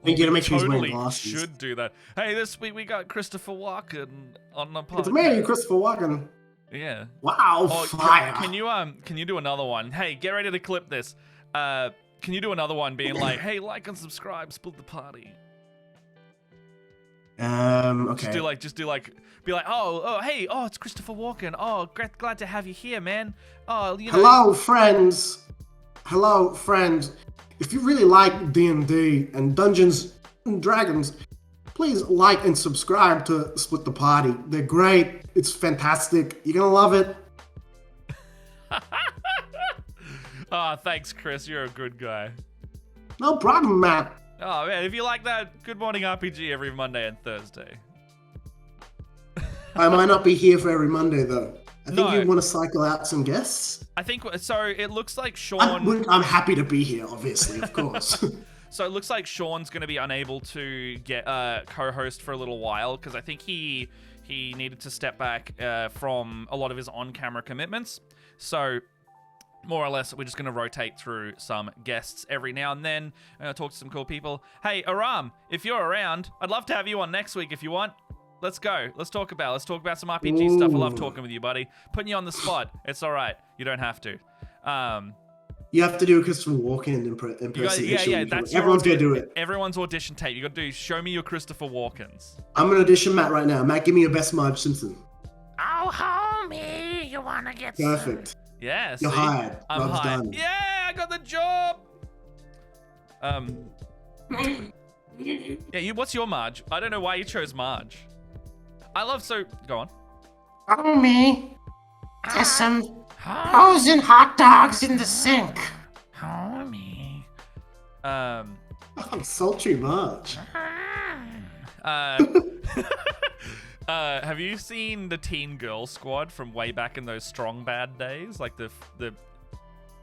[SPEAKER 2] You gotta make sure he's wearing glasses.
[SPEAKER 1] Should do that. Hey, this week we got Christopher Walken on the podcast.
[SPEAKER 2] It's me, Christopher Walken.
[SPEAKER 1] Yeah.
[SPEAKER 2] Wow. Fire.
[SPEAKER 1] Can you do another one? Hey, get ready to clip this. Can you do another one being like, hey, like and subscribe, Split the Party?
[SPEAKER 2] Okay.
[SPEAKER 1] Be like, hey, it's Christopher Walken. Oh, glad to have you here, man. Oh,
[SPEAKER 2] Hello, friends. Hello, friends. If you really like D&D and Dungeons and Dragons, please like and subscribe to Split the Party. They're great. It's fantastic. You're gonna love it.
[SPEAKER 1] Thanks, Chris. You're a good guy.
[SPEAKER 2] No problem, Matt.
[SPEAKER 1] Oh, man, if you like that, Good Morning RPG every Monday and Thursday.
[SPEAKER 2] I might not be here for every Monday, though. I think
[SPEAKER 1] No.
[SPEAKER 2] you want to cycle out some guests.
[SPEAKER 1] I think so. It looks like Sean.
[SPEAKER 2] I'm happy to be here, obviously, of course.
[SPEAKER 1] So it looks like Sean's going to be unable to get co-host for a little while because I think he needed to step back from a lot of his on-camera commitments. So more or less, we're just going to rotate through some guests every now and then. Talk to some cool people. Hey, Aram, if you're around, I'd love to have you on next week if you want. Let's go. Let's talk about some RPG stuff. I love talking with you, buddy. Putting you on the spot. It's all right. You don't have to.
[SPEAKER 2] You have to do a Christopher Walken impersonation. Everyone's going to do it.
[SPEAKER 1] Everyone's audition tape. You got to do show me your Christopher Walkens.
[SPEAKER 2] I'm going to audition Matt right now. Matt, give me your best Marge Simpson.
[SPEAKER 3] Oh, homie, you want to get
[SPEAKER 2] Perfect.
[SPEAKER 1] Yeah,
[SPEAKER 2] You're hired.
[SPEAKER 1] I'm
[SPEAKER 2] Rob's
[SPEAKER 1] hired.
[SPEAKER 2] done.
[SPEAKER 1] Yeah, I got the job. Yeah, what's your Marge? I don't know why you chose Marge. Go on.
[SPEAKER 3] Homie, there's some frozen hot dogs in the sink. Homie.
[SPEAKER 2] Oh, sultry Marge.
[SPEAKER 1] Have you seen the Teen Girl Squad from way back in those Strong Bad days? Like the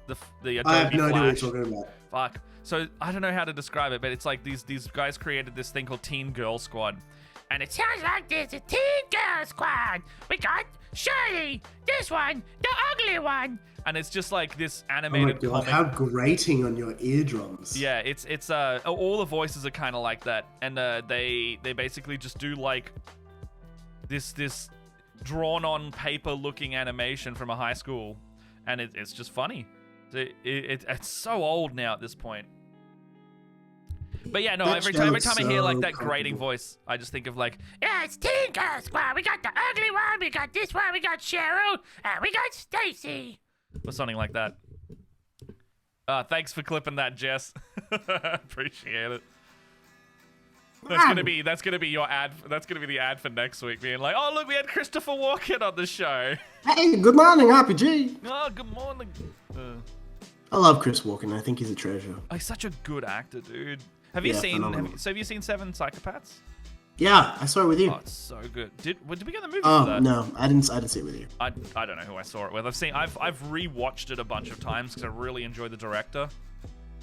[SPEAKER 1] Adobe
[SPEAKER 2] I have no idea
[SPEAKER 1] Flash?
[SPEAKER 2] what you're talking about.
[SPEAKER 1] Fuck. So I don't know how to describe it, but it's like these guys created this thing called Teen Girl Squad. And it sounds like there's a Teen Girl Squad. We got Shirley, this one, the ugly one. And it's just like this animated
[SPEAKER 2] Oh my God,
[SPEAKER 1] comic.
[SPEAKER 2] how grating on your eardrums.
[SPEAKER 1] Yeah, it's all the voices are kind of like that. And they basically just do like this drawn on paper looking animation from a high school. And it's just funny. It's so old now at this point. But yeah, no, every time I hear like that grating voice, I just think of like,
[SPEAKER 3] Yeah, it's Teen Girl Squad. We got the ugly one, we got this one, we got Cheryl, and we got Stacy.
[SPEAKER 1] or something like that. Thanks for clipping that, Jess. Appreciate it. That's gonna be your ad. That's gonna be the ad for next week, being like, "Oh, look, we had Christopher Walken on the show."
[SPEAKER 2] Hey, good morning, RPG.
[SPEAKER 1] Oh, good morning.
[SPEAKER 2] I love Chris Walken. I think he's a treasure.
[SPEAKER 1] Oh, he's such a good actor, dude. Have you seen? Have you seen Seven Psychopaths?
[SPEAKER 2] Yeah, I saw it with you.
[SPEAKER 1] Oh, it's so good. Did we get the movie
[SPEAKER 2] Oh
[SPEAKER 1] for that?
[SPEAKER 2] no, I didn't see it with you.
[SPEAKER 1] I don't know who I saw it with. I've rewatched it a bunch of times because I really enjoy the director.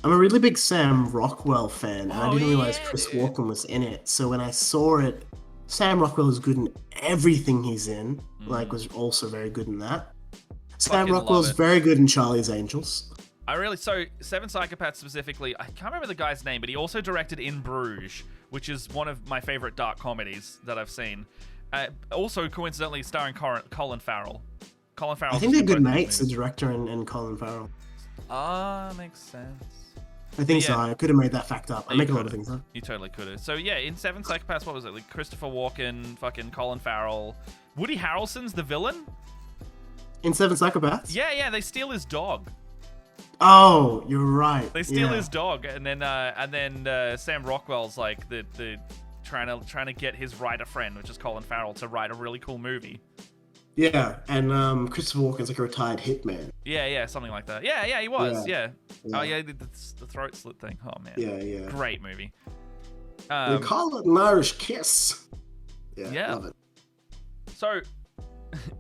[SPEAKER 2] I'm a really big Sam Rockwell fan, and I didn't realize
[SPEAKER 1] yeah,
[SPEAKER 2] Chris
[SPEAKER 1] dude.
[SPEAKER 2] Walken was in it. So when I saw it, Sam Rockwell is good in everything he's in. Like, was also very good in that. Sam
[SPEAKER 1] Fucking
[SPEAKER 2] Rockwell's
[SPEAKER 1] love it.
[SPEAKER 2] very good in Charlie's Angels.
[SPEAKER 1] So Seven Psychopaths specifically, I can't remember the guy's name, but he also directed In Bruges, which is one of my favorite dark comedies that I've seen. Also, coincidentally, starring Colin Farrell. Colin Farrell.
[SPEAKER 2] I think they're good mates, the director and Colin Farrell.
[SPEAKER 1] Makes sense.
[SPEAKER 2] I think
[SPEAKER 1] Yeah.
[SPEAKER 2] so. I could have made that fact up. I
[SPEAKER 1] You
[SPEAKER 2] make a lot of
[SPEAKER 1] could've.
[SPEAKER 2] things up.
[SPEAKER 1] You totally could have. So yeah, in Seven Psychopaths, what was it? Like Christopher Walken, fucking Colin Farrell, Woody Harrelson's the villain.
[SPEAKER 2] In Seven Psychopaths?
[SPEAKER 1] Yeah, they steal his dog.
[SPEAKER 2] Oh, you're right.
[SPEAKER 1] They steal
[SPEAKER 2] Yeah.
[SPEAKER 1] his dog, and then Sam Rockwell's like the trying to get his writer friend, which is Colin Farrell, to write a really cool movie.
[SPEAKER 2] Yeah, and Christopher Walken's like a retired hitman.
[SPEAKER 1] Yeah, something like that. Yeah, he was. Yeah.
[SPEAKER 2] Yeah.
[SPEAKER 1] Oh yeah, the throat slit thing. Oh man.
[SPEAKER 2] Yeah.
[SPEAKER 1] Great movie.
[SPEAKER 2] They call it an Irish kiss.
[SPEAKER 1] Yeah.
[SPEAKER 2] Love it.
[SPEAKER 1] So,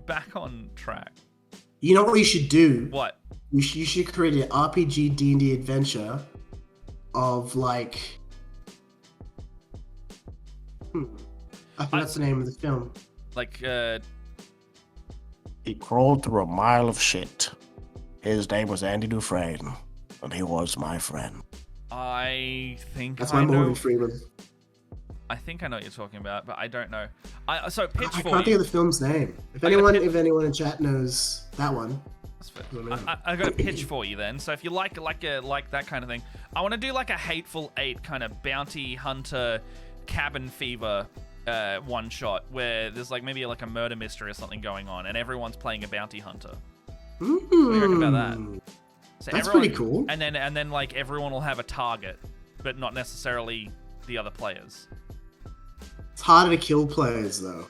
[SPEAKER 1] back on track.
[SPEAKER 2] You know what you should do?
[SPEAKER 1] What?
[SPEAKER 2] You should create an RPG D&D adventure of like... I think that's the name of the film.
[SPEAKER 1] Like,
[SPEAKER 4] He crawled through a mile of shit. His name was Andy Dufresne, and he was my friend.
[SPEAKER 1] I think
[SPEAKER 2] That's
[SPEAKER 1] I
[SPEAKER 2] my
[SPEAKER 1] know.
[SPEAKER 2] Morgan Freeman.
[SPEAKER 1] I think I know what you're talking about, but I don't know. So
[SPEAKER 2] I
[SPEAKER 1] pitch for
[SPEAKER 2] can't think
[SPEAKER 1] you.
[SPEAKER 2] of the film's name. If
[SPEAKER 1] I got a
[SPEAKER 2] anyone in chat knows that one.
[SPEAKER 1] That's fair. I got a pitch for you then. So if you like that kind of thing, I want to do like a Hateful Eight kind of bounty hunter cabin fever one shot where there's like maybe like a murder mystery or something going on, and everyone's playing a bounty hunter. What do you reckon about that? So
[SPEAKER 2] That's pretty cool.
[SPEAKER 1] And then like everyone will have a target, but not necessarily the other players.
[SPEAKER 2] It's harder to kill players though.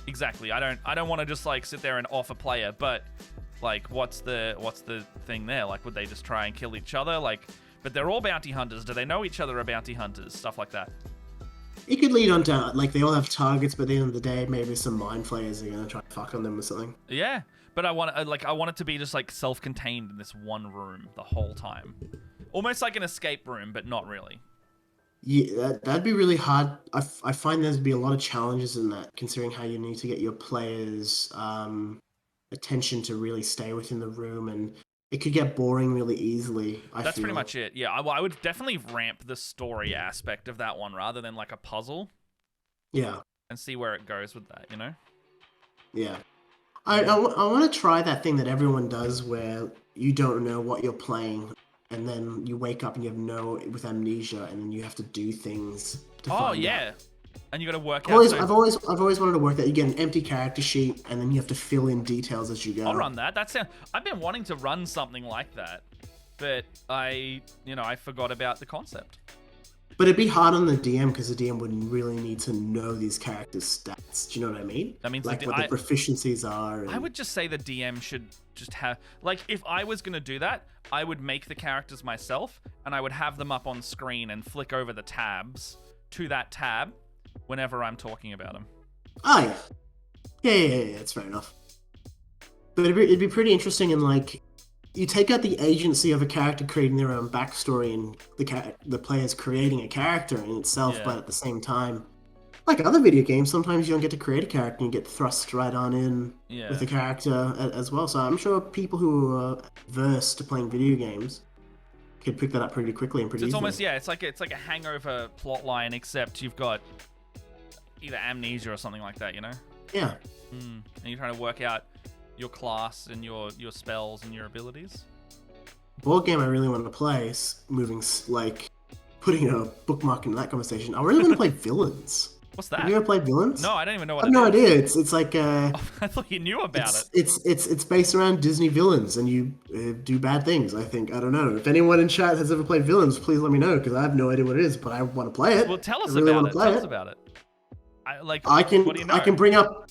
[SPEAKER 1] Exactly. I don't want to just like sit there and off a player, but like what's the thing there? Like would they just try and kill each other? Like, but they're all bounty hunters. Do they know each other are bounty hunters? Stuff like that.
[SPEAKER 2] It could lead on to like they all have targets, but at the end of the day, maybe some mind flayers are gonna try to fuck on them or something.
[SPEAKER 1] Yeah, but I want it to be just like self-contained in this one room the whole time, almost like an escape room, but not really.
[SPEAKER 2] Yeah, that'd be really hard. I find there'd be a lot of challenges in that, considering how you need to get your players' attention to really stay within the room, and it could get boring really easily.
[SPEAKER 1] That's pretty much it. Yeah, I would definitely ramp the story aspect of that one rather than like a puzzle.
[SPEAKER 2] Yeah.
[SPEAKER 1] And see where it goes with that, you know?
[SPEAKER 2] Yeah. I want to try that thing that everyone does where you don't know what you're playing, and then you wake up and you have with amnesia, and then you have to do things to find out.
[SPEAKER 1] And you got to work out.
[SPEAKER 2] I've always wanted to work that. You get an empty character sheet, and then you have to fill in details as you go.
[SPEAKER 1] I'll run that. I've been wanting to run something like that, but I forgot about the concept.
[SPEAKER 2] But it'd be hard on the DM because the DM would really need to know these characters' stats. Do you know what I mean?
[SPEAKER 1] That means
[SPEAKER 2] like what the proficiencies are.
[SPEAKER 1] I would just say the DM should just have, like, if I was going to do that, I would make the characters myself, and I would have them up on screen and flick over the tabs to that tab whenever I'm talking about them.
[SPEAKER 2] Oh, yeah. Yeah, that's fair enough. But it'd be pretty interesting, and like, you take out the agency of a character creating their own backstory and the player's creating a character in itself, but at the same time, like other video games, sometimes you don't get to create a character and you get thrust right on in with the character as well. So I'm sure people who are versed to playing video games could pick that up pretty quickly and pretty easily.
[SPEAKER 1] Almost, it's like a Hangover plot line, except you've got either amnesia or something like that, you know?
[SPEAKER 2] Yeah.
[SPEAKER 1] And you're trying to work out your class and your spells and your abilities.
[SPEAKER 2] Board game I really want to play is putting a bookmark into that conversation. I really want to play Villains.
[SPEAKER 1] What's that?
[SPEAKER 2] Have you ever played Villains?
[SPEAKER 1] No, I don't even know what
[SPEAKER 2] I have no idea. It's like
[SPEAKER 1] I thought you knew about it.
[SPEAKER 2] It's based around Disney villains, and you do bad things. I think. I don't know. If anyone in chat has ever played Villains, please let me know, because I have no idea what it is, but I want to play it.
[SPEAKER 1] Well, tell us about it. Tell us about it.
[SPEAKER 2] I can.
[SPEAKER 1] What do you know?
[SPEAKER 2] I can bring up.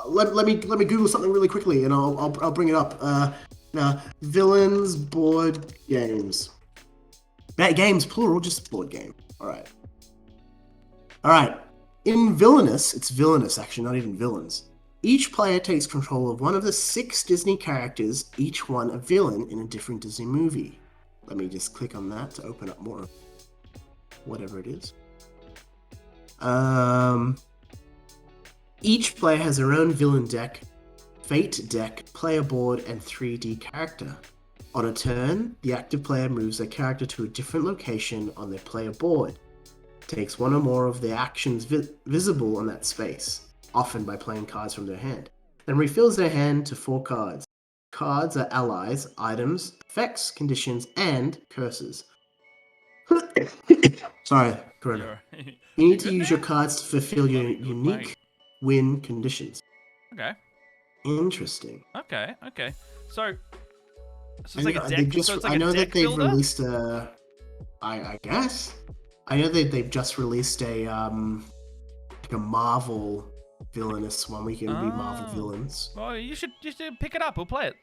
[SPEAKER 2] Let me Google something really quickly, and I'll bring it up. Villains board games. Games plural, just board game. All right. In Villainous, it's Villainous actually, not even Villains. Each player takes control of one of the 6 Disney characters, each one a villain in a different Disney movie. Let me just click on that to open up more of whatever it is. Each player has their own villain deck, fate deck, player board, and 3D character. On a turn, the active player moves their character to a different location on their player board, takes one or more of their actions visible on that space, often by playing cards from their hand, then refills their hand to 4 cards. Cards are allies, items, effects, conditions, and curses. Sorry, Corona. You need to use your cards to fulfill your unique win conditions.
[SPEAKER 1] Okay.
[SPEAKER 2] Interesting.
[SPEAKER 1] Okay. So it's like a deck.
[SPEAKER 2] I know that they've released a. I guess. I know that they've just released a like a Marvel villainous one. We can be Marvel villains.
[SPEAKER 1] Well, you should pick it up. We'll play it.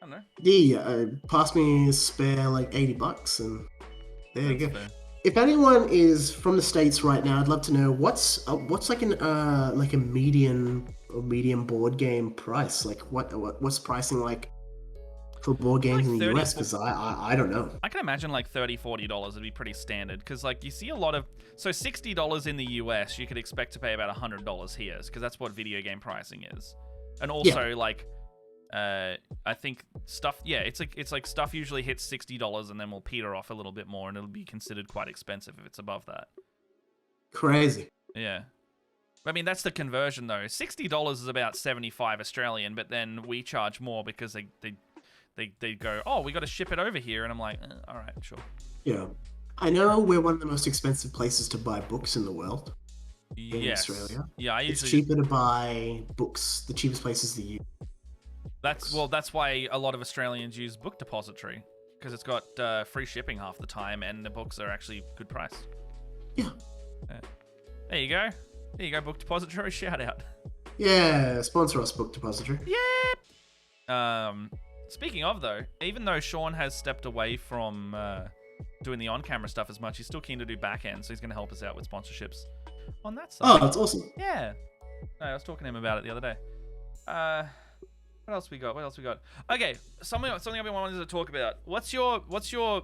[SPEAKER 1] I don't know.
[SPEAKER 2] Yeah. Pass me a spare like $80, and there you go.
[SPEAKER 1] Fair.
[SPEAKER 2] If anyone is from the States right now, I'd love to know what's like a medium board game price. Like what's pricing like for board games in the US? Because I don't know.
[SPEAKER 1] I can imagine like $30-$40 would be pretty standard, because like you see a lot of, so $60 in the US you could expect to pay about $100 here, because that's what video game pricing is. And also like I think stuff, it's like stuff usually hits $60 and then will peter off a little bit more, and it'll be considered quite expensive if it's above that.
[SPEAKER 2] Crazy.
[SPEAKER 1] Yeah. I mean, that's the conversion though. $60 is about 75 Australian, but then we charge more because they go, oh, we got to ship it over here, and I'm like, all right, sure.
[SPEAKER 2] Yeah. I know we're one of the most expensive places to buy books in the world. in
[SPEAKER 1] Yes.
[SPEAKER 2] Australia.
[SPEAKER 1] Yeah, I
[SPEAKER 2] It's
[SPEAKER 1] usually.
[SPEAKER 2] cheaper to buy books. The cheapest place is the U.
[SPEAKER 1] That's why a lot of Australians use Book Depository, because it's got free shipping half the time, and the books are actually good price.
[SPEAKER 2] Yeah.
[SPEAKER 1] There you go. There you go, Book Depository. Shout out.
[SPEAKER 2] Yeah, sponsor us, Book Depository.
[SPEAKER 1] Speaking of though, even though Sean has stepped away from doing the on-camera stuff as much, he's still keen to do back-end, so he's going to help us out with sponsorships on that side.
[SPEAKER 2] Oh, that's awesome.
[SPEAKER 1] Yeah. No, I was talking to him about it the other day. What else we got? Okay, something I've been wanting to talk about. What's your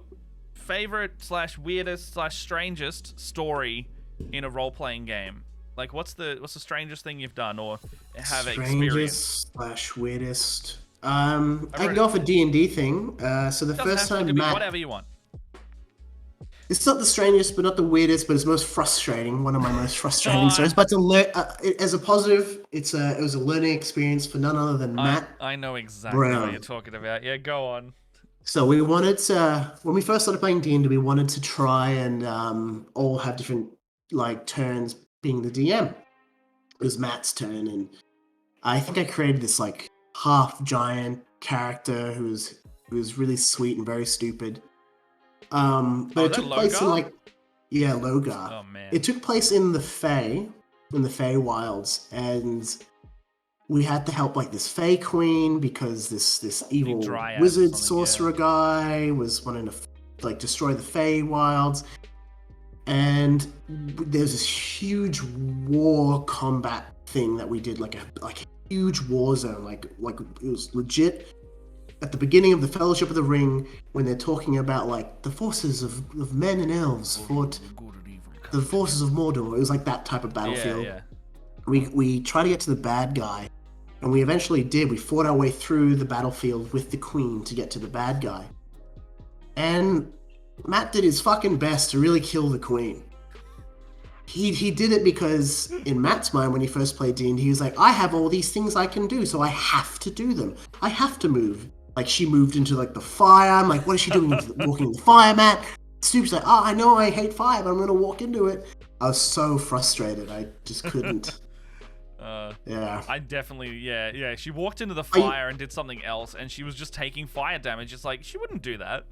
[SPEAKER 1] favorite / weirdest / strangest story in a role-playing game? Like, what's the strangest thing you've done or have experienced?
[SPEAKER 2] Strangest / weirdest. I can go off a D&D thing. So the first time Matt...
[SPEAKER 1] whatever you want.
[SPEAKER 2] It's not the strangest, but not the weirdest, but it's most frustrating. One of my most frustrating stories. But as a positive, it was a learning experience for none other than Matt.
[SPEAKER 1] I know exactly
[SPEAKER 2] Brown.
[SPEAKER 1] what you're talking about. Yeah, go on.
[SPEAKER 2] So we wanted to, when we first started playing D&D, we wanted to try and all have different turns being the DM. It was Matt's turn, and I think I created this half giant character who was really sweet and very stupid. But it took place in Logar.
[SPEAKER 1] Oh man.
[SPEAKER 2] It took place in the Fae Wilds, and we had to help this Fae Queen because this evil wizard sorcerer guy was wanting to destroy the Fae Wilds. And there's this huge war combat thing that we did, like a huge war zone, it was legit. At the beginning of the Fellowship of the Ring, when they're talking about the forces of men and elves fought the forces of Mordor, it was that type of battlefield.
[SPEAKER 1] Yeah.
[SPEAKER 2] We tried to get to the bad guy, and we eventually did. We fought our way through the battlefield with the Queen to get to the bad guy. And Matt did his fucking best to really kill the Queen. He did it because in Matt's mind, when he first played D&D, he was like, I have all these things I can do, so I have to do them. I have to move. She moved into the fire. I'm like, what is she doing walking in the fire, Matt? Snoop's like, oh, I know I hate fire, but I'm going to walk into it. I was so frustrated. I just couldn't. Yeah.
[SPEAKER 1] I definitely, yeah. She walked into the fire and did something else, and she was just taking fire damage. It's she wouldn't do that.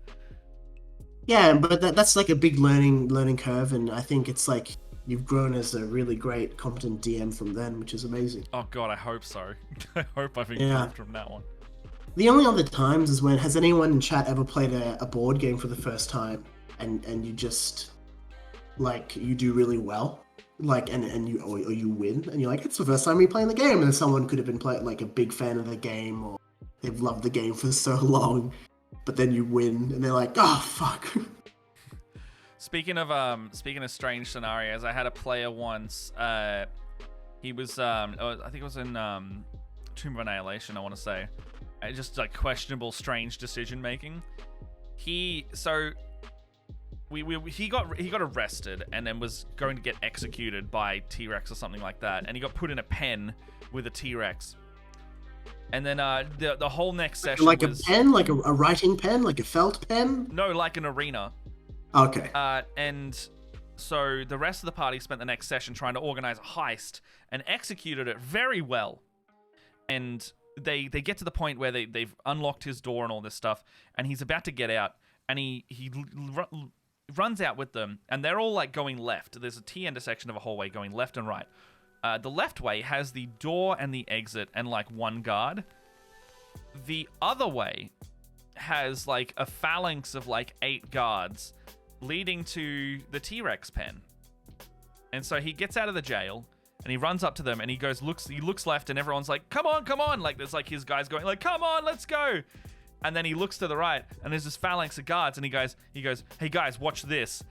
[SPEAKER 2] Yeah, but that's a big learning curve, and I think it's you've grown as a really great, competent DM from then, which is amazing.
[SPEAKER 1] Oh god, I hope so. I hope I've improved from that one.
[SPEAKER 2] The only other times is when, has anyone in chat ever played a board game for the first time and you just you do really well, and you win, and you're it's the first time you're playing the game, and then someone could have been playing a big fan of the game, or they've loved the game for so long, but then you win and they're oh fuck.
[SPEAKER 1] Speaking of strange scenarios, I had a player once. He was I think it was in Tomb of Annihilation, I want to say. Just questionable, strange decision making. He got arrested and then was going to get executed by T-Rex or something like that, and he got put in a pen with a T-Rex. And then the whole next session
[SPEAKER 2] a pen, a writing pen, a felt pen.
[SPEAKER 1] No, like an arena.
[SPEAKER 2] Okay.
[SPEAKER 1] And so the rest of the party spent the next session trying to organize a heist and executed it very well. And they get to the point where they've unlocked his door and all this stuff, and he's about to get out, and he runs out with them, and they're all going left. There's a T intersection of a hallway going left and right. The left way has the door and the exit and one guard. The other way has a phalanx of 8 guards leading to the T-Rex pen. And so he gets out of the jail and he runs up to them and he looks left, and everyone's come on. There's his guys going come on, let's go. And then he looks to the right and there's this phalanx of guards, and he goes, hey guys, watch this.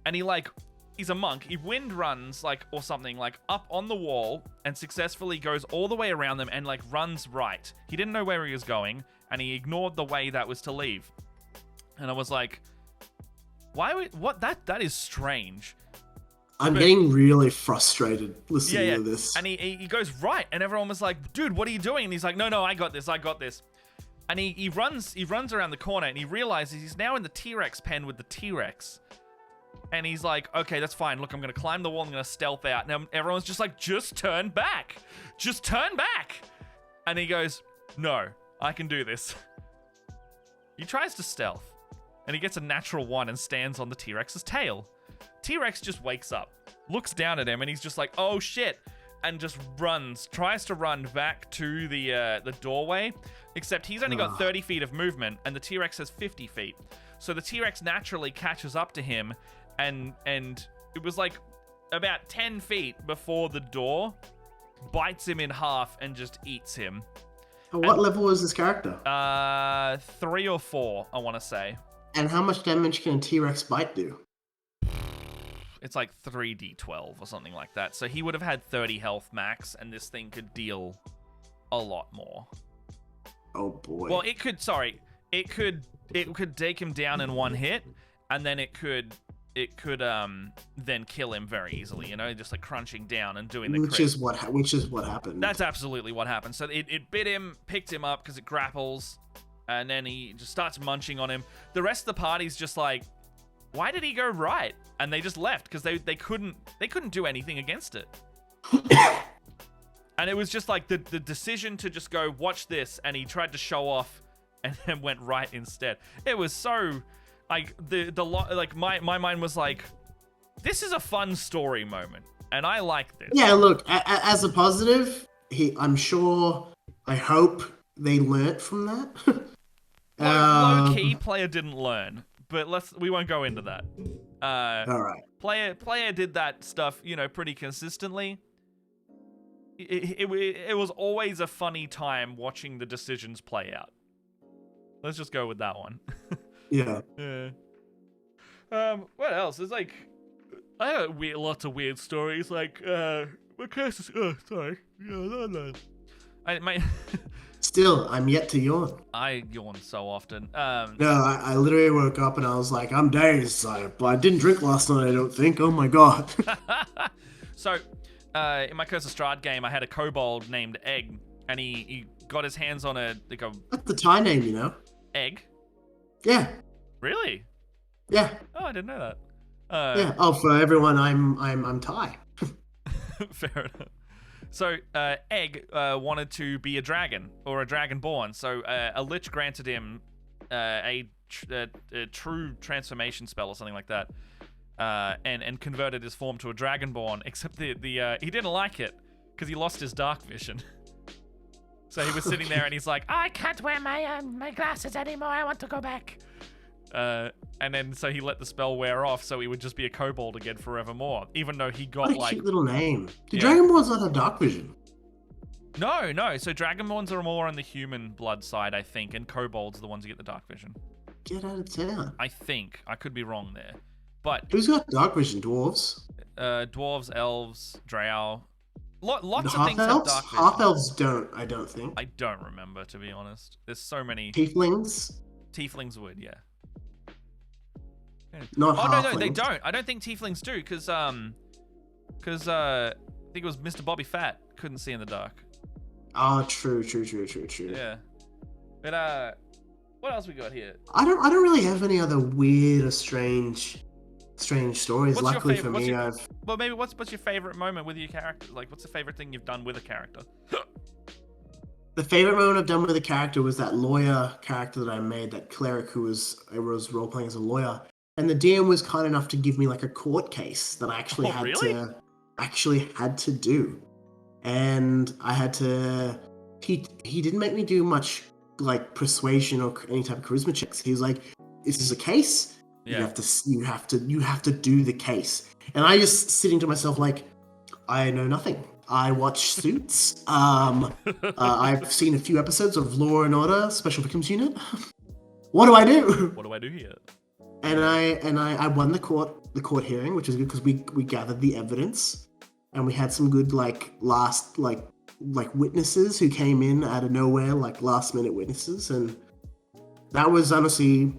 [SPEAKER 1] And he's a monk. He wind runs or something up on the wall and successfully goes all the way around them and runs right. He didn't know where he was going, and he ignored the way that was to leave. And I was that is strange.
[SPEAKER 2] I'm getting really frustrated listening to this.
[SPEAKER 1] And he goes right, and everyone was dude, what are you doing? And he's no, I got this. And he runs around the corner, and he realizes he's now in the T-Rex pen with the T-Rex. And he's like, okay, that's fine. Look, I'm going to climb the wall. I'm going to stealth out. Now everyone's just like, just turn back. Just turn back. And he goes, no, I can do this. He tries to stealth. And he gets a natural 1 and stands on the T-Rex's tail. T-Rex just wakes up, looks down at him, and he's just like, oh shit. And just runs, tries to run back to the doorway. Except he's only got 30 feet of movement, and the T-Rex has 50 feet. So the T-Rex naturally catches up to him. And it was like about 10 feet before the door, bites him in half and just eats him.
[SPEAKER 2] What level is this character?
[SPEAKER 1] 3 or 4, I want to say.
[SPEAKER 2] And how much damage can a T-Rex bite do?
[SPEAKER 1] It's like 3d12 or something like that. So he would have had 30 health max, and this thing could deal a lot more.
[SPEAKER 2] Oh boy.
[SPEAKER 1] Well, it could take him down in one hit, and then it could then kill him very easily, just like crunching down and doing the
[SPEAKER 2] which
[SPEAKER 1] crit.
[SPEAKER 2] is what happened.
[SPEAKER 1] That's absolutely what happened. So it bit him, picked him up because it grapples, and then he just starts munching on him. The rest of the party's just like, why did he go right? And they just left because they couldn't do anything against it. And it was just like the decision to just go watch this, and he tried to show off and then went right instead. It was so like my mind was like, this is a fun story moment, and I like this.
[SPEAKER 2] Yeah, look, as a positive, I hope they learnt from that.
[SPEAKER 1] Low key, player didn't learn, but we won't go into that.
[SPEAKER 2] All right.
[SPEAKER 1] Player did that stuff, pretty consistently. It was always a funny time watching the decisions play out. Let's just go with that one.
[SPEAKER 2] Yeah.
[SPEAKER 1] Yeah. What else? There's like, I had lots of weird stories. Like, my curse is. Oh, sorry. No.
[SPEAKER 2] Still, I'm yet to yawn.
[SPEAKER 1] I yawn so often.
[SPEAKER 2] No, I literally woke up and I was like, I'm dazed. I didn't drink last night, I don't think. Oh my god.
[SPEAKER 1] So, in my Curse of Strahd game, I had a kobold named Egg, and he got his hands on a
[SPEAKER 2] That's the Thai name,
[SPEAKER 1] egg.
[SPEAKER 2] Yeah.
[SPEAKER 1] Really?
[SPEAKER 2] Yeah.
[SPEAKER 1] Oh, I didn't know that.
[SPEAKER 2] Yeah. Oh, for everyone, I'm Thai.
[SPEAKER 1] Fair enough. So, Egg wanted to be a dragon, or a dragonborn. So, a lich granted him a true transformation spell or something like that, and converted his form to a dragonborn. Except he didn't like it because he lost his dark vision. So he was sitting there and he's like,
[SPEAKER 3] I can't wear my glasses anymore. I want to go back.
[SPEAKER 1] and then so he let the spell wear off, so he would just be a kobold again forevermore. Even though he got
[SPEAKER 2] what a cute little name. Do Dragonborns not have dark vision?
[SPEAKER 1] No. So Dragonborns are more on the human blood side, I think, and kobolds are the ones who get the dark vision.
[SPEAKER 2] Get out of town.
[SPEAKER 1] I think. I could be wrong there. But
[SPEAKER 2] who's got dark vision? Dwarves?
[SPEAKER 1] Dwarves, elves, drow. Lots
[SPEAKER 2] the
[SPEAKER 1] of things have dark vision.
[SPEAKER 2] Half-elves don't, I don't think.
[SPEAKER 1] I don't remember, to be honest. There's so many.
[SPEAKER 2] Tieflings?
[SPEAKER 1] Tieflings would, yeah.
[SPEAKER 2] Not halflings.
[SPEAKER 1] No, they don't. I don't think tieflings do, because I think it was Mr. Bobby Fat couldn't see in the dark.
[SPEAKER 2] Oh, true.
[SPEAKER 1] Yeah. But what else we got here?
[SPEAKER 2] I don't really have any other weird or strange stories. Luckily for me,
[SPEAKER 1] well, maybe what's your favorite moment with your character? Like, what's the favorite thing you've done with a character?
[SPEAKER 2] The favorite moment I've done with a character was that lawyer character that I made, that cleric who was role playing as a lawyer, and the DM was kind enough to give me like a court case that I actually had to do, and I had to. He didn't make me do much like persuasion or any type of charisma checks. He was like, "This is a case. Yeah. You have to do the case." And I just sitting to myself like, I know nothing. I watch Suits. I've seen a few episodes of Law and Order Special Victims Unit. What do I do?
[SPEAKER 1] What do I do here?
[SPEAKER 2] And I won the court hearing, which is good because we gathered the evidence, and we had some good last witnesses who came in out of nowhere, like last minute witnesses, and that was honestly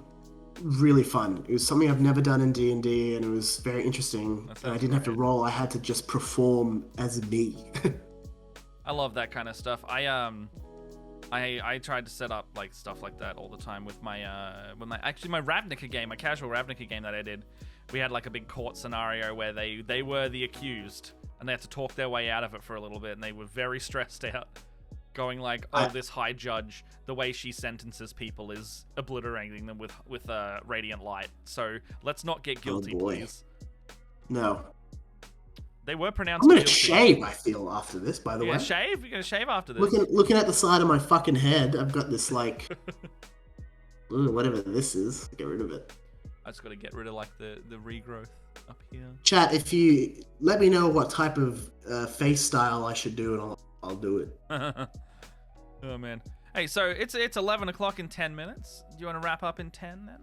[SPEAKER 2] really fun. It was something I've never done in D&D, and it was very interesting. And I didn't have to roll; I had to just perform as me.
[SPEAKER 1] I love that kind of stuff. I tried to set up stuff like that all the time with my my Ravnica game, my casual Ravnica game that I did. we had like a big court scenario where they were the accused and they had to talk their way out of it for a little bit, and they were very stressed out, going like, oh, this high judge, the way she sentences people is obliterating them with radiant light. So let's not get guilty, please.
[SPEAKER 2] No.
[SPEAKER 1] They were pronounced
[SPEAKER 2] I'm gonna
[SPEAKER 1] guilty.
[SPEAKER 2] shave, I feel, after this, by the way.
[SPEAKER 1] Shave? You're gonna shave after this?
[SPEAKER 2] Looking at the side of my fucking head, I've got this, like... whatever this is. Get rid of it.
[SPEAKER 1] I just gotta get rid of, like, the regrowth up here.
[SPEAKER 2] Chat, if you... Let me know what type of face style I should do, and I'll do it.
[SPEAKER 1] Oh, man. Hey, so it's 11 o'clock in 10 minutes. Do you want to wrap up in 10, then?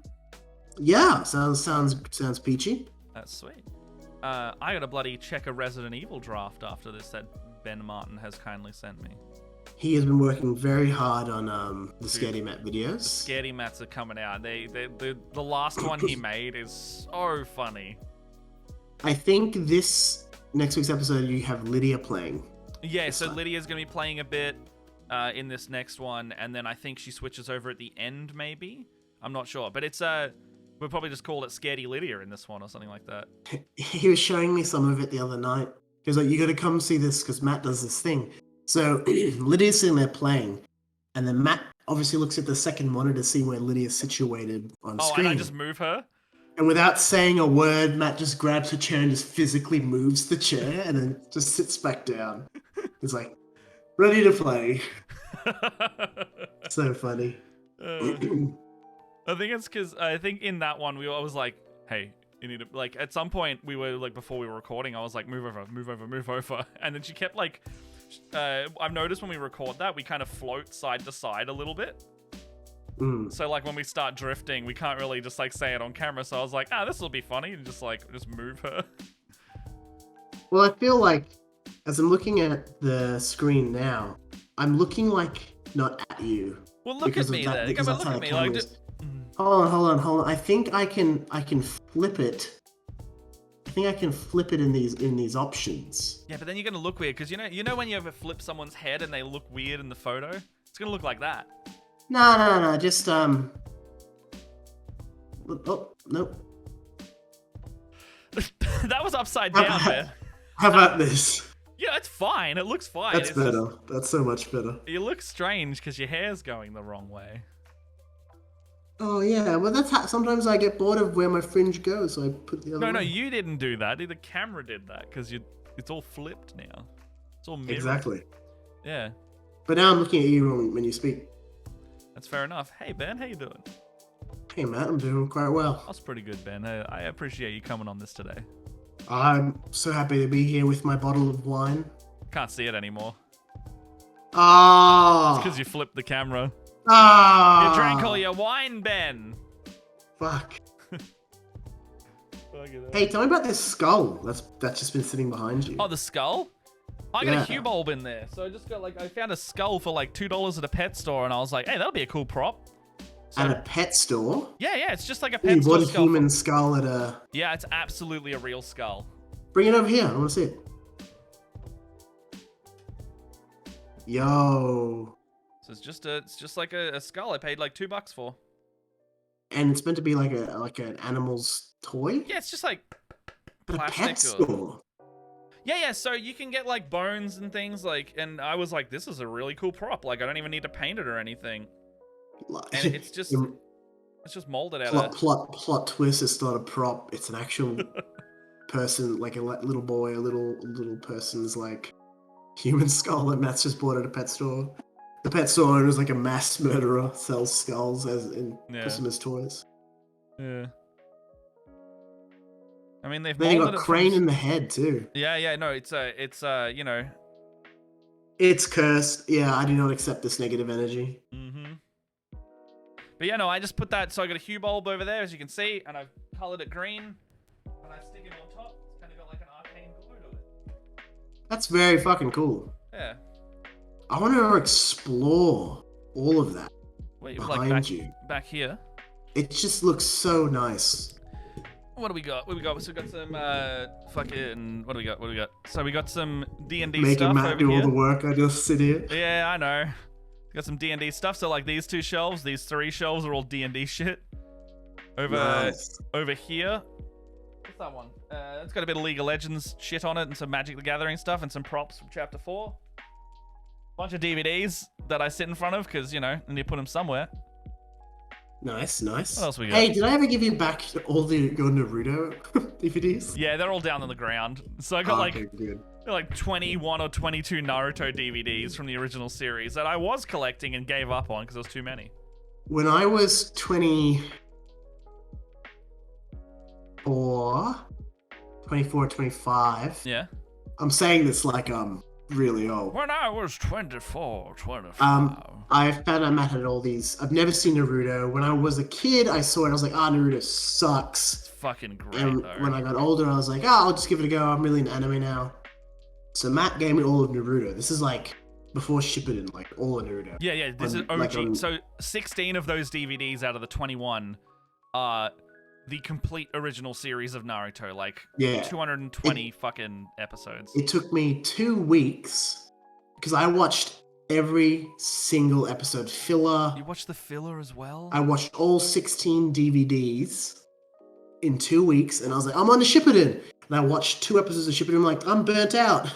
[SPEAKER 2] Yeah, sounds peachy.
[SPEAKER 1] That's sweet. I gotta bloody check a Resident Evil draft after this that Ben Martin has kindly sent me.
[SPEAKER 2] He has been working very hard on the Scaredy Matt videos.
[SPEAKER 1] The Scaredy Mats are coming out. The last one he made is so funny.
[SPEAKER 2] I think next week's episode you have Lydia playing.
[SPEAKER 1] Yeah, so Lydia's gonna be playing a bit in this next one, and then I think she switches over at the end, maybe. I'm not sure, but it's we'll probably just call it Scaredy Lydia in this one or something like that.
[SPEAKER 2] He was showing me some of it the other night. He was like, you gotta come see this because Matt does this thing. So Lydia's sitting there playing, and then Matt obviously looks at the second monitor to see where Lydia's situated on screen.
[SPEAKER 1] And I just move her?
[SPEAKER 2] And without saying a word, Matt just grabs her chair and just physically moves the chair and then just sits back down. He's like, ready to play. So funny.
[SPEAKER 1] I think it's because I think in that one I was like, hey, you need to, like, at some point we were like, before we were recording, I was like, move over, and then she kept like, I've noticed when we record that we kind of float side to side a little bit. So like when we start drifting, we can't really just like say it on camera. So I was like, this will be funny, and just move her.
[SPEAKER 2] Well, I feel like as I'm looking at the screen now, I'm looking like not at you.
[SPEAKER 1] Well, look at me then. Come on, look at me. Like,
[SPEAKER 2] hold on. I think I can flip it. I think I can flip it in these options.
[SPEAKER 1] Yeah, but then you're gonna look weird because you know when you ever flip someone's head and they look weird in the photo, it's gonna look like that.
[SPEAKER 2] No. Just Oh, nope.
[SPEAKER 1] That was upside down, man.
[SPEAKER 2] How about this?
[SPEAKER 1] Yeah, it's fine. It looks fine.
[SPEAKER 2] That's better. That's so much better.
[SPEAKER 1] You look strange because your hair's going the wrong way.
[SPEAKER 2] Oh yeah, well sometimes I get bored of where my fringe goes, so I put the other way.
[SPEAKER 1] No, you didn't do that. The camera did that because it's all flipped now. It's all mirrored.
[SPEAKER 2] Exactly.
[SPEAKER 1] Yeah.
[SPEAKER 2] But now I'm looking at you when you speak.
[SPEAKER 1] That's fair enough. Hey Ben, how you doing?
[SPEAKER 2] Hey Matt, I'm doing quite well.
[SPEAKER 1] That's pretty good, Ben. I appreciate you coming on this today.
[SPEAKER 2] I'm so happy to be here with my bottle of wine.
[SPEAKER 1] Can't see it anymore.
[SPEAKER 2] Ah.
[SPEAKER 1] It's because you flipped the camera.
[SPEAKER 2] Ah.
[SPEAKER 1] You drank all your wine, Ben.
[SPEAKER 2] Fuck. Hey, tell me about this skull that's just been sitting behind you.
[SPEAKER 1] Oh, the skull? I got a Hue bulb in there, so I just got I found a skull for like $2 at a pet store, and I was like, hey, that'll be a cool prop. So,
[SPEAKER 2] at a pet store?
[SPEAKER 1] Yeah, it's just like a pet store.
[SPEAKER 2] You bought a human skull at a...
[SPEAKER 1] Yeah, it's absolutely a real skull.
[SPEAKER 2] Bring it over here. I want to see it. Yo.
[SPEAKER 1] So it's just like a skull I paid like $2 for.
[SPEAKER 2] And it's meant to be like an animal's toy?
[SPEAKER 1] Yeah, it's just like
[SPEAKER 2] plastic. A pet store.
[SPEAKER 1] Yeah. So you can get like bones and things and I was like, this is a really cool prop. Like I don't even need to paint it or anything. And it's just molded out.
[SPEAKER 2] Plot twist. It's not a prop. It's an actual person, like a little boy, a little person's like human skull that Matt's just bought at a pet store. The pet store owner is like a mass murderer, sells skulls as in Christmas toys.
[SPEAKER 1] Yeah. I mean, they've
[SPEAKER 2] got Crane in the head too.
[SPEAKER 1] Yeah. No, it's you know.
[SPEAKER 2] It's cursed. Yeah, I do not accept this negative energy.
[SPEAKER 1] Mm-hmm. But yeah, no, I just put that. So I got a Hue bulb over there, as you can see, and I've colored it green. When I stick it on top, it's kind of got like an arcane glow to it.
[SPEAKER 2] That's very fucking cool.
[SPEAKER 1] Yeah.
[SPEAKER 2] I want to explore all of that.
[SPEAKER 1] Wait,
[SPEAKER 2] behind you.
[SPEAKER 1] Back here.
[SPEAKER 2] It just looks so nice.
[SPEAKER 1] What do we got? So we got some fucking. What do we got? So we got some D&D
[SPEAKER 2] Making
[SPEAKER 1] stuff
[SPEAKER 2] Matt
[SPEAKER 1] over
[SPEAKER 2] do
[SPEAKER 1] here.
[SPEAKER 2] all the work. I just sit here.
[SPEAKER 1] Yeah, I know. Got some D&D stuff. So like these 2 shelves, these 3 shelves are all D&D shit. Over here, that one? It's got a bit of League of Legends shit on it and some Magic the Gathering stuff and some props from Chapter 4. Bunch of DVDs that I sit in front of because, you know, I need to put them somewhere.
[SPEAKER 2] Nice.
[SPEAKER 1] What else we got?
[SPEAKER 2] Hey, did I ever give you back all your Naruto DVDs?
[SPEAKER 1] Yeah, they're all down on the ground. So I got
[SPEAKER 2] Good.
[SPEAKER 1] like 21 or 22 Naruto DVDs from the original series that I was collecting and gave up on because there was too many.
[SPEAKER 2] When I was 24, 25.
[SPEAKER 1] Yeah.
[SPEAKER 2] I'm saying this like really old.
[SPEAKER 1] When I was 24, 25.
[SPEAKER 2] I found out Matt had all these. I've never seen Naruto. When I was a kid, I saw it. I was like, Naruto sucks.
[SPEAKER 1] It's fucking great,
[SPEAKER 2] And
[SPEAKER 1] though.
[SPEAKER 2] when I got older, I was like, I'll just give it a go. I'm really into anime now. So Matt gave me all of Naruto. This is like before Shippuden, like all of Naruto.
[SPEAKER 1] Yeah, this is OG.
[SPEAKER 2] Like,
[SPEAKER 1] so 16 of those DVDs out of the 21 are the complete original series of Naruto, like 220 fucking episodes.
[SPEAKER 2] It took me 2 weeks because I watched every single episode filler.
[SPEAKER 1] You watched the filler as well?
[SPEAKER 2] I watched all 16 DVDs in 2 weeks, and I was like, I'm on to Shippuden. And I watched 2 episodes of Shippuden. I'm like, I'm burnt out.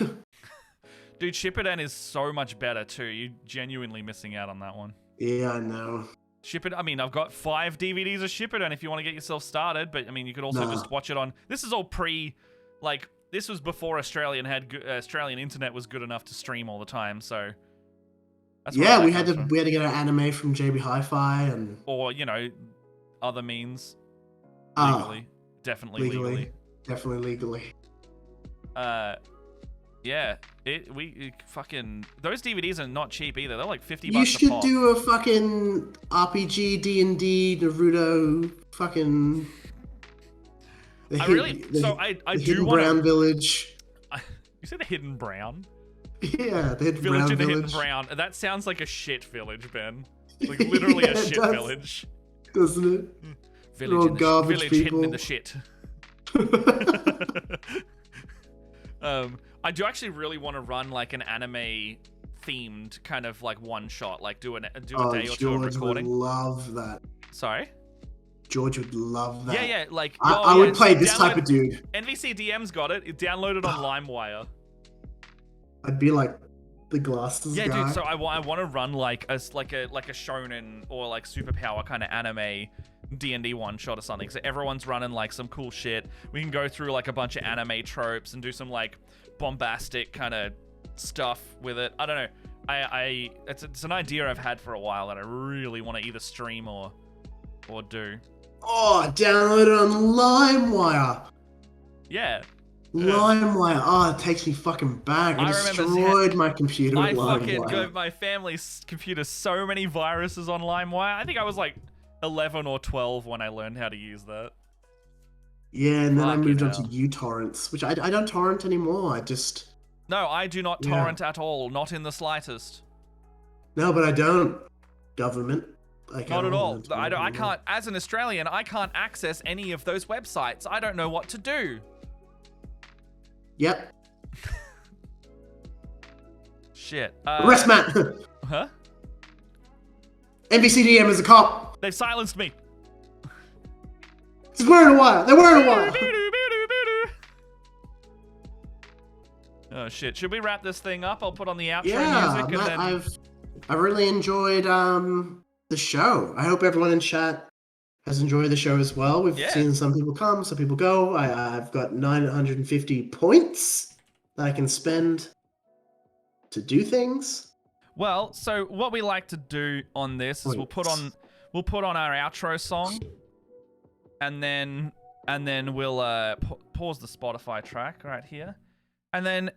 [SPEAKER 1] Dude, Shippuden is so much better too. You're genuinely missing out on that one.
[SPEAKER 2] Yeah, I know.
[SPEAKER 1] Shippuden, I mean, I've got 5 DVDs of Shippuden if you want to get yourself started, but I mean, you could also just watch it on. This is all this was before Australian internet was good enough to stream all the time, so. That's
[SPEAKER 2] yeah, we had to get our anime from JB Hi-Fi and.
[SPEAKER 1] Or other means. Legally, definitely legally.
[SPEAKER 2] Definitely legally.
[SPEAKER 1] Yeah, fucking those DVDs are not cheap either. They're like $50
[SPEAKER 2] You should
[SPEAKER 1] a pop.
[SPEAKER 2] do a fucking RPG, D&D, Naruto, fucking.
[SPEAKER 1] I do
[SPEAKER 2] Hidden
[SPEAKER 1] want
[SPEAKER 2] Brown Village.
[SPEAKER 1] You said the Hidden Brown?
[SPEAKER 2] Yeah, the Hidden
[SPEAKER 1] Village
[SPEAKER 2] Brown
[SPEAKER 1] in the
[SPEAKER 2] Village.
[SPEAKER 1] Hidden Brown. That sounds like a shit village, Ben. Like literally
[SPEAKER 2] Yeah,
[SPEAKER 1] a
[SPEAKER 2] it
[SPEAKER 1] shit
[SPEAKER 2] does.
[SPEAKER 1] village.
[SPEAKER 2] Doesn't it?
[SPEAKER 1] Village,
[SPEAKER 2] garbage
[SPEAKER 1] hidden in
[SPEAKER 2] people.
[SPEAKER 1] the shit. I do actually really want to run like an anime themed kind of like one shot, like do a day or two of
[SPEAKER 2] George
[SPEAKER 1] recording.
[SPEAKER 2] would love that.
[SPEAKER 1] Sorry?
[SPEAKER 2] George would love that.
[SPEAKER 1] Yeah, like
[SPEAKER 2] I would play this type of dude.
[SPEAKER 1] NVC DM's got it. It downloaded on LimeWire.
[SPEAKER 2] I'd be like the glasses
[SPEAKER 1] Yeah,
[SPEAKER 2] guy.
[SPEAKER 1] dude. So I want to run like a shonen or like superpower kind of anime D&D one shot or something. So everyone's running like some cool shit. We can go through like a bunch of anime tropes and do some like bombastic kind of stuff with it. I don't know. It's an idea I've had for a while that I really want to either stream or do.
[SPEAKER 2] Oh, download it on LimeWire.
[SPEAKER 1] Yeah.
[SPEAKER 2] LimeWire. Oh, it takes me fucking back. I destroyed my computer with
[SPEAKER 1] I fucking
[SPEAKER 2] LimeWire.
[SPEAKER 1] gave my family's computer so many viruses on LimeWire. I think I was like 11 or 12 when I learned how to use that.
[SPEAKER 2] Yeah, and then I moved on
[SPEAKER 1] hell.
[SPEAKER 2] to uTorrents, which I don't torrent anymore.
[SPEAKER 1] No, I do not torrent at all. Not in the slightest.
[SPEAKER 2] No, but I don't. Government.
[SPEAKER 1] Not at all. I can't, as an Australian, I can't access any of those websites. I don't know what to do.
[SPEAKER 2] Yep.
[SPEAKER 1] Shit.
[SPEAKER 2] Arrest Matt.
[SPEAKER 1] Huh?
[SPEAKER 2] NBCDM is a cop.
[SPEAKER 1] They've silenced me.
[SPEAKER 2] He's wearing a wire. They're wearing a wire.
[SPEAKER 1] Oh shit. Should we wrap this thing up? I'll put on the outro
[SPEAKER 2] Yeah,
[SPEAKER 1] music and
[SPEAKER 2] Matt,
[SPEAKER 1] then...
[SPEAKER 2] I've really enjoyed the show. I hope everyone in chat has enjoyed the show as well. We've seen some people come, some people go. I've got 950 points that I can spend to do things.
[SPEAKER 1] Well, so what we like to do on this is we'll put on our outro song, and then we'll pause the Spotify track right here, and then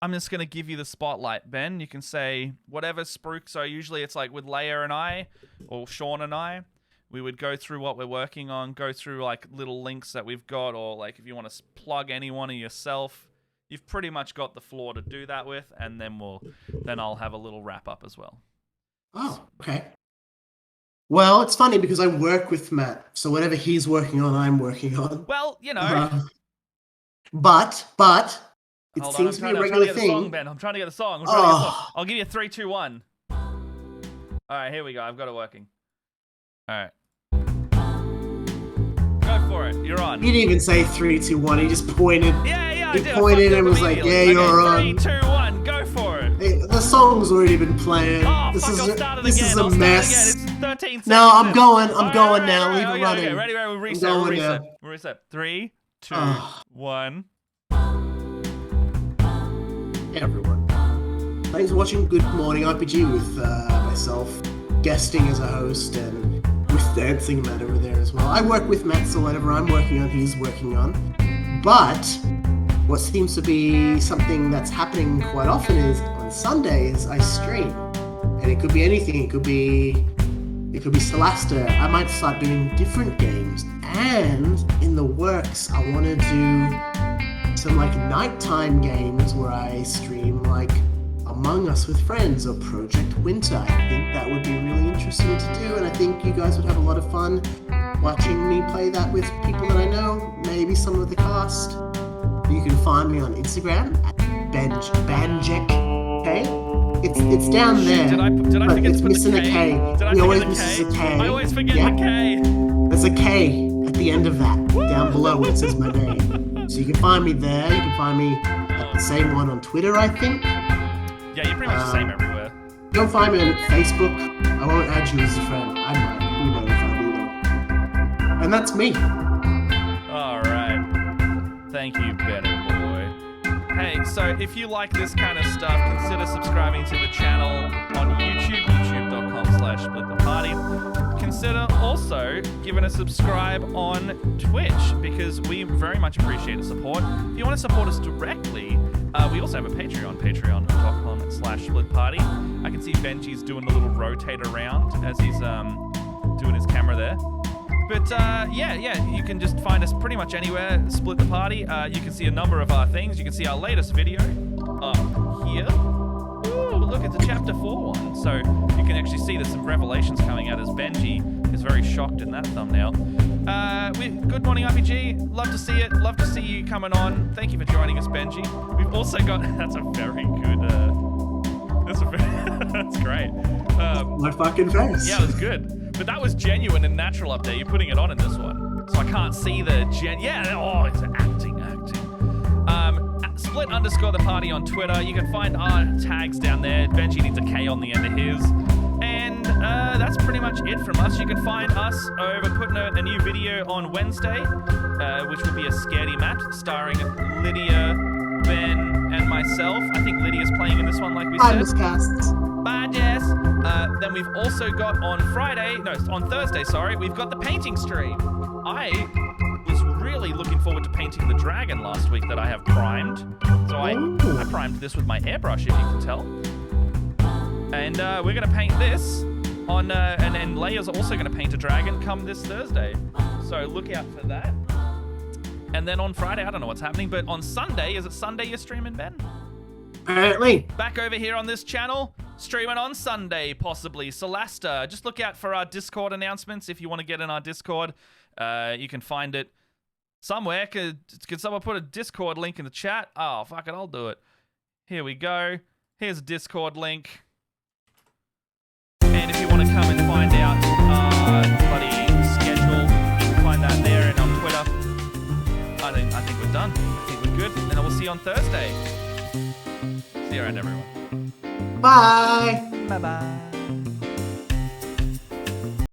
[SPEAKER 1] I'm just gonna give you the spotlight, Ben. You can say whatever spruik. So usually it's like with Leia and I, or Sean and I, we would go through what we're working on, go through like little links that we've got, or like if you want to plug anyone or yourself, you've pretty much got the floor to do that with, and then I'll have a little wrap up as well.
[SPEAKER 2] Oh, okay. Well, it's funny because I work with Matt, so whatever he's working on, I'm working on.
[SPEAKER 1] Well, you know.
[SPEAKER 2] But it
[SPEAKER 1] Hold
[SPEAKER 2] seems to be a
[SPEAKER 1] I'm
[SPEAKER 2] regular
[SPEAKER 1] trying to get
[SPEAKER 2] thing.
[SPEAKER 1] the song, Ben. I'm trying to get the song. I'll give you a 3, 2, 1. All right, here we go. I've got it working. All right. Go for it. You're on.
[SPEAKER 2] You didn't even say 3, 2, 1. He just pointed.
[SPEAKER 1] Yeah, I
[SPEAKER 2] He
[SPEAKER 1] did.
[SPEAKER 2] pointed and was like, "Yeah, you're on."
[SPEAKER 1] 3, 2, 1, go for it.
[SPEAKER 2] Hey, the song's already been playing.
[SPEAKER 1] Oh,
[SPEAKER 2] this
[SPEAKER 1] fuck,
[SPEAKER 2] is
[SPEAKER 1] I'll start it
[SPEAKER 2] this
[SPEAKER 1] again.
[SPEAKER 2] is a
[SPEAKER 1] I'll start
[SPEAKER 2] mess.
[SPEAKER 1] again. It's 13 seconds.
[SPEAKER 2] No, I'm going. I'm
[SPEAKER 1] Alright,
[SPEAKER 2] going
[SPEAKER 1] alright,
[SPEAKER 2] now.
[SPEAKER 1] alright,
[SPEAKER 2] Leave it
[SPEAKER 1] okay,
[SPEAKER 2] running.
[SPEAKER 1] Okay, ready, we'll reset.
[SPEAKER 2] I'm
[SPEAKER 1] We'll
[SPEAKER 2] going
[SPEAKER 1] reset.
[SPEAKER 2] now.
[SPEAKER 1] We'll reset. 3, 2, 1.
[SPEAKER 2] Hey everyone. Thanks for watching Good Morning RPG with myself guesting as a host and with Dancing Matt over there as well. I work with Matt, so whatever I'm working on, he's working on. But what seems to be something that's happening quite often is on Sundays I stream. And it could be anything. It could be Solasta. I might start doing different games. And in the works, I want to do some like nighttime games where I stream like Among Us with Friends or Project Winter. I think that would be really interesting to do, and I think you guys would have a lot of fun watching me play that with people that I know, maybe some of the cast. You can find me on Instagram at Banjek, okay? It's down there.
[SPEAKER 1] Did I
[SPEAKER 2] but
[SPEAKER 1] forget
[SPEAKER 2] it's
[SPEAKER 1] to put
[SPEAKER 2] missing
[SPEAKER 1] the
[SPEAKER 2] a
[SPEAKER 1] K?
[SPEAKER 2] K.
[SPEAKER 1] Did I
[SPEAKER 2] He always
[SPEAKER 1] forget the
[SPEAKER 2] misses
[SPEAKER 1] K?
[SPEAKER 2] a K.
[SPEAKER 1] I always forget
[SPEAKER 2] Yeah.
[SPEAKER 1] the K.
[SPEAKER 2] There's a K at the end of that, down below where it says my name. So you can find me there. You can find me at the same one on Twitter, I think.
[SPEAKER 1] Yeah, you're pretty much the same everywhere.
[SPEAKER 2] Go find me on Facebook. I won't add you as a friend. I might. Who knows if I will. And that's me.
[SPEAKER 1] Alright. Thank you, better boy. Hey, so if you like this kind of stuff, consider subscribing to the channel on YouTube, youtube.com/splittheparty. Consider also giving a subscribe on Twitch, because we very much appreciate the support. If you want to support us directly, we also have a Patreon, patreon.com/splitparty. I can see Benji's doing the little rotate around as he's doing his camera there. But yeah, you can just find us pretty much anywhere, Split the Party. You can see a number of our things. You can see our latest video up here. Ooh, look, it's a chapter 4 one. So you can actually see there's some revelations coming out as Benji is very shocked in that thumbnail. Good Morning RPG, love to see it. Love to see you coming on. Thank you for joining us, Benji. We've also got, that's a very good, that's great.
[SPEAKER 2] My fucking face.
[SPEAKER 1] Yeah, it was good. But that was genuine and natural up there. You're putting it on in this one. So I can't see the it's acting. Split_the_party on Twitter. You can find our tags down there. Benji needs a K on the end of his. And that's pretty much it from us. You can find us putting a new video on Wednesday, which will be a Scaredy Matt starring Lydia, Ben, and myself. I think Lydia's playing in this one, like we said.
[SPEAKER 2] Miscasts.
[SPEAKER 1] Bye, Jess. Then we've also got on Thursday, we've got the painting stream. I was really looking forward to painting the dragon last week that I have primed. So I primed this with my airbrush, if you can tell. And we're going to paint this on, and then Leia's also going to paint a dragon come this Thursday. So look out for that. And then on Friday, I don't know what's happening, but on Sunday, is it Sunday you're streaming, Ben?
[SPEAKER 2] Apparently.
[SPEAKER 1] Back over here on this channel, streaming on Sunday, possibly. Solasta. Just look out for our Discord announcements if you want to get in our Discord. You can find it somewhere. Could someone put a Discord link in the chat? Oh, fuck it, I'll do it. Here we go. Here's a Discord link. And if you want to come and find out bloody schedule, you can find that there and on Twitter. I think we're done. I think we're good. And I will see you on Thursday. See you around, everyone.
[SPEAKER 2] Bye.
[SPEAKER 1] Bye-bye.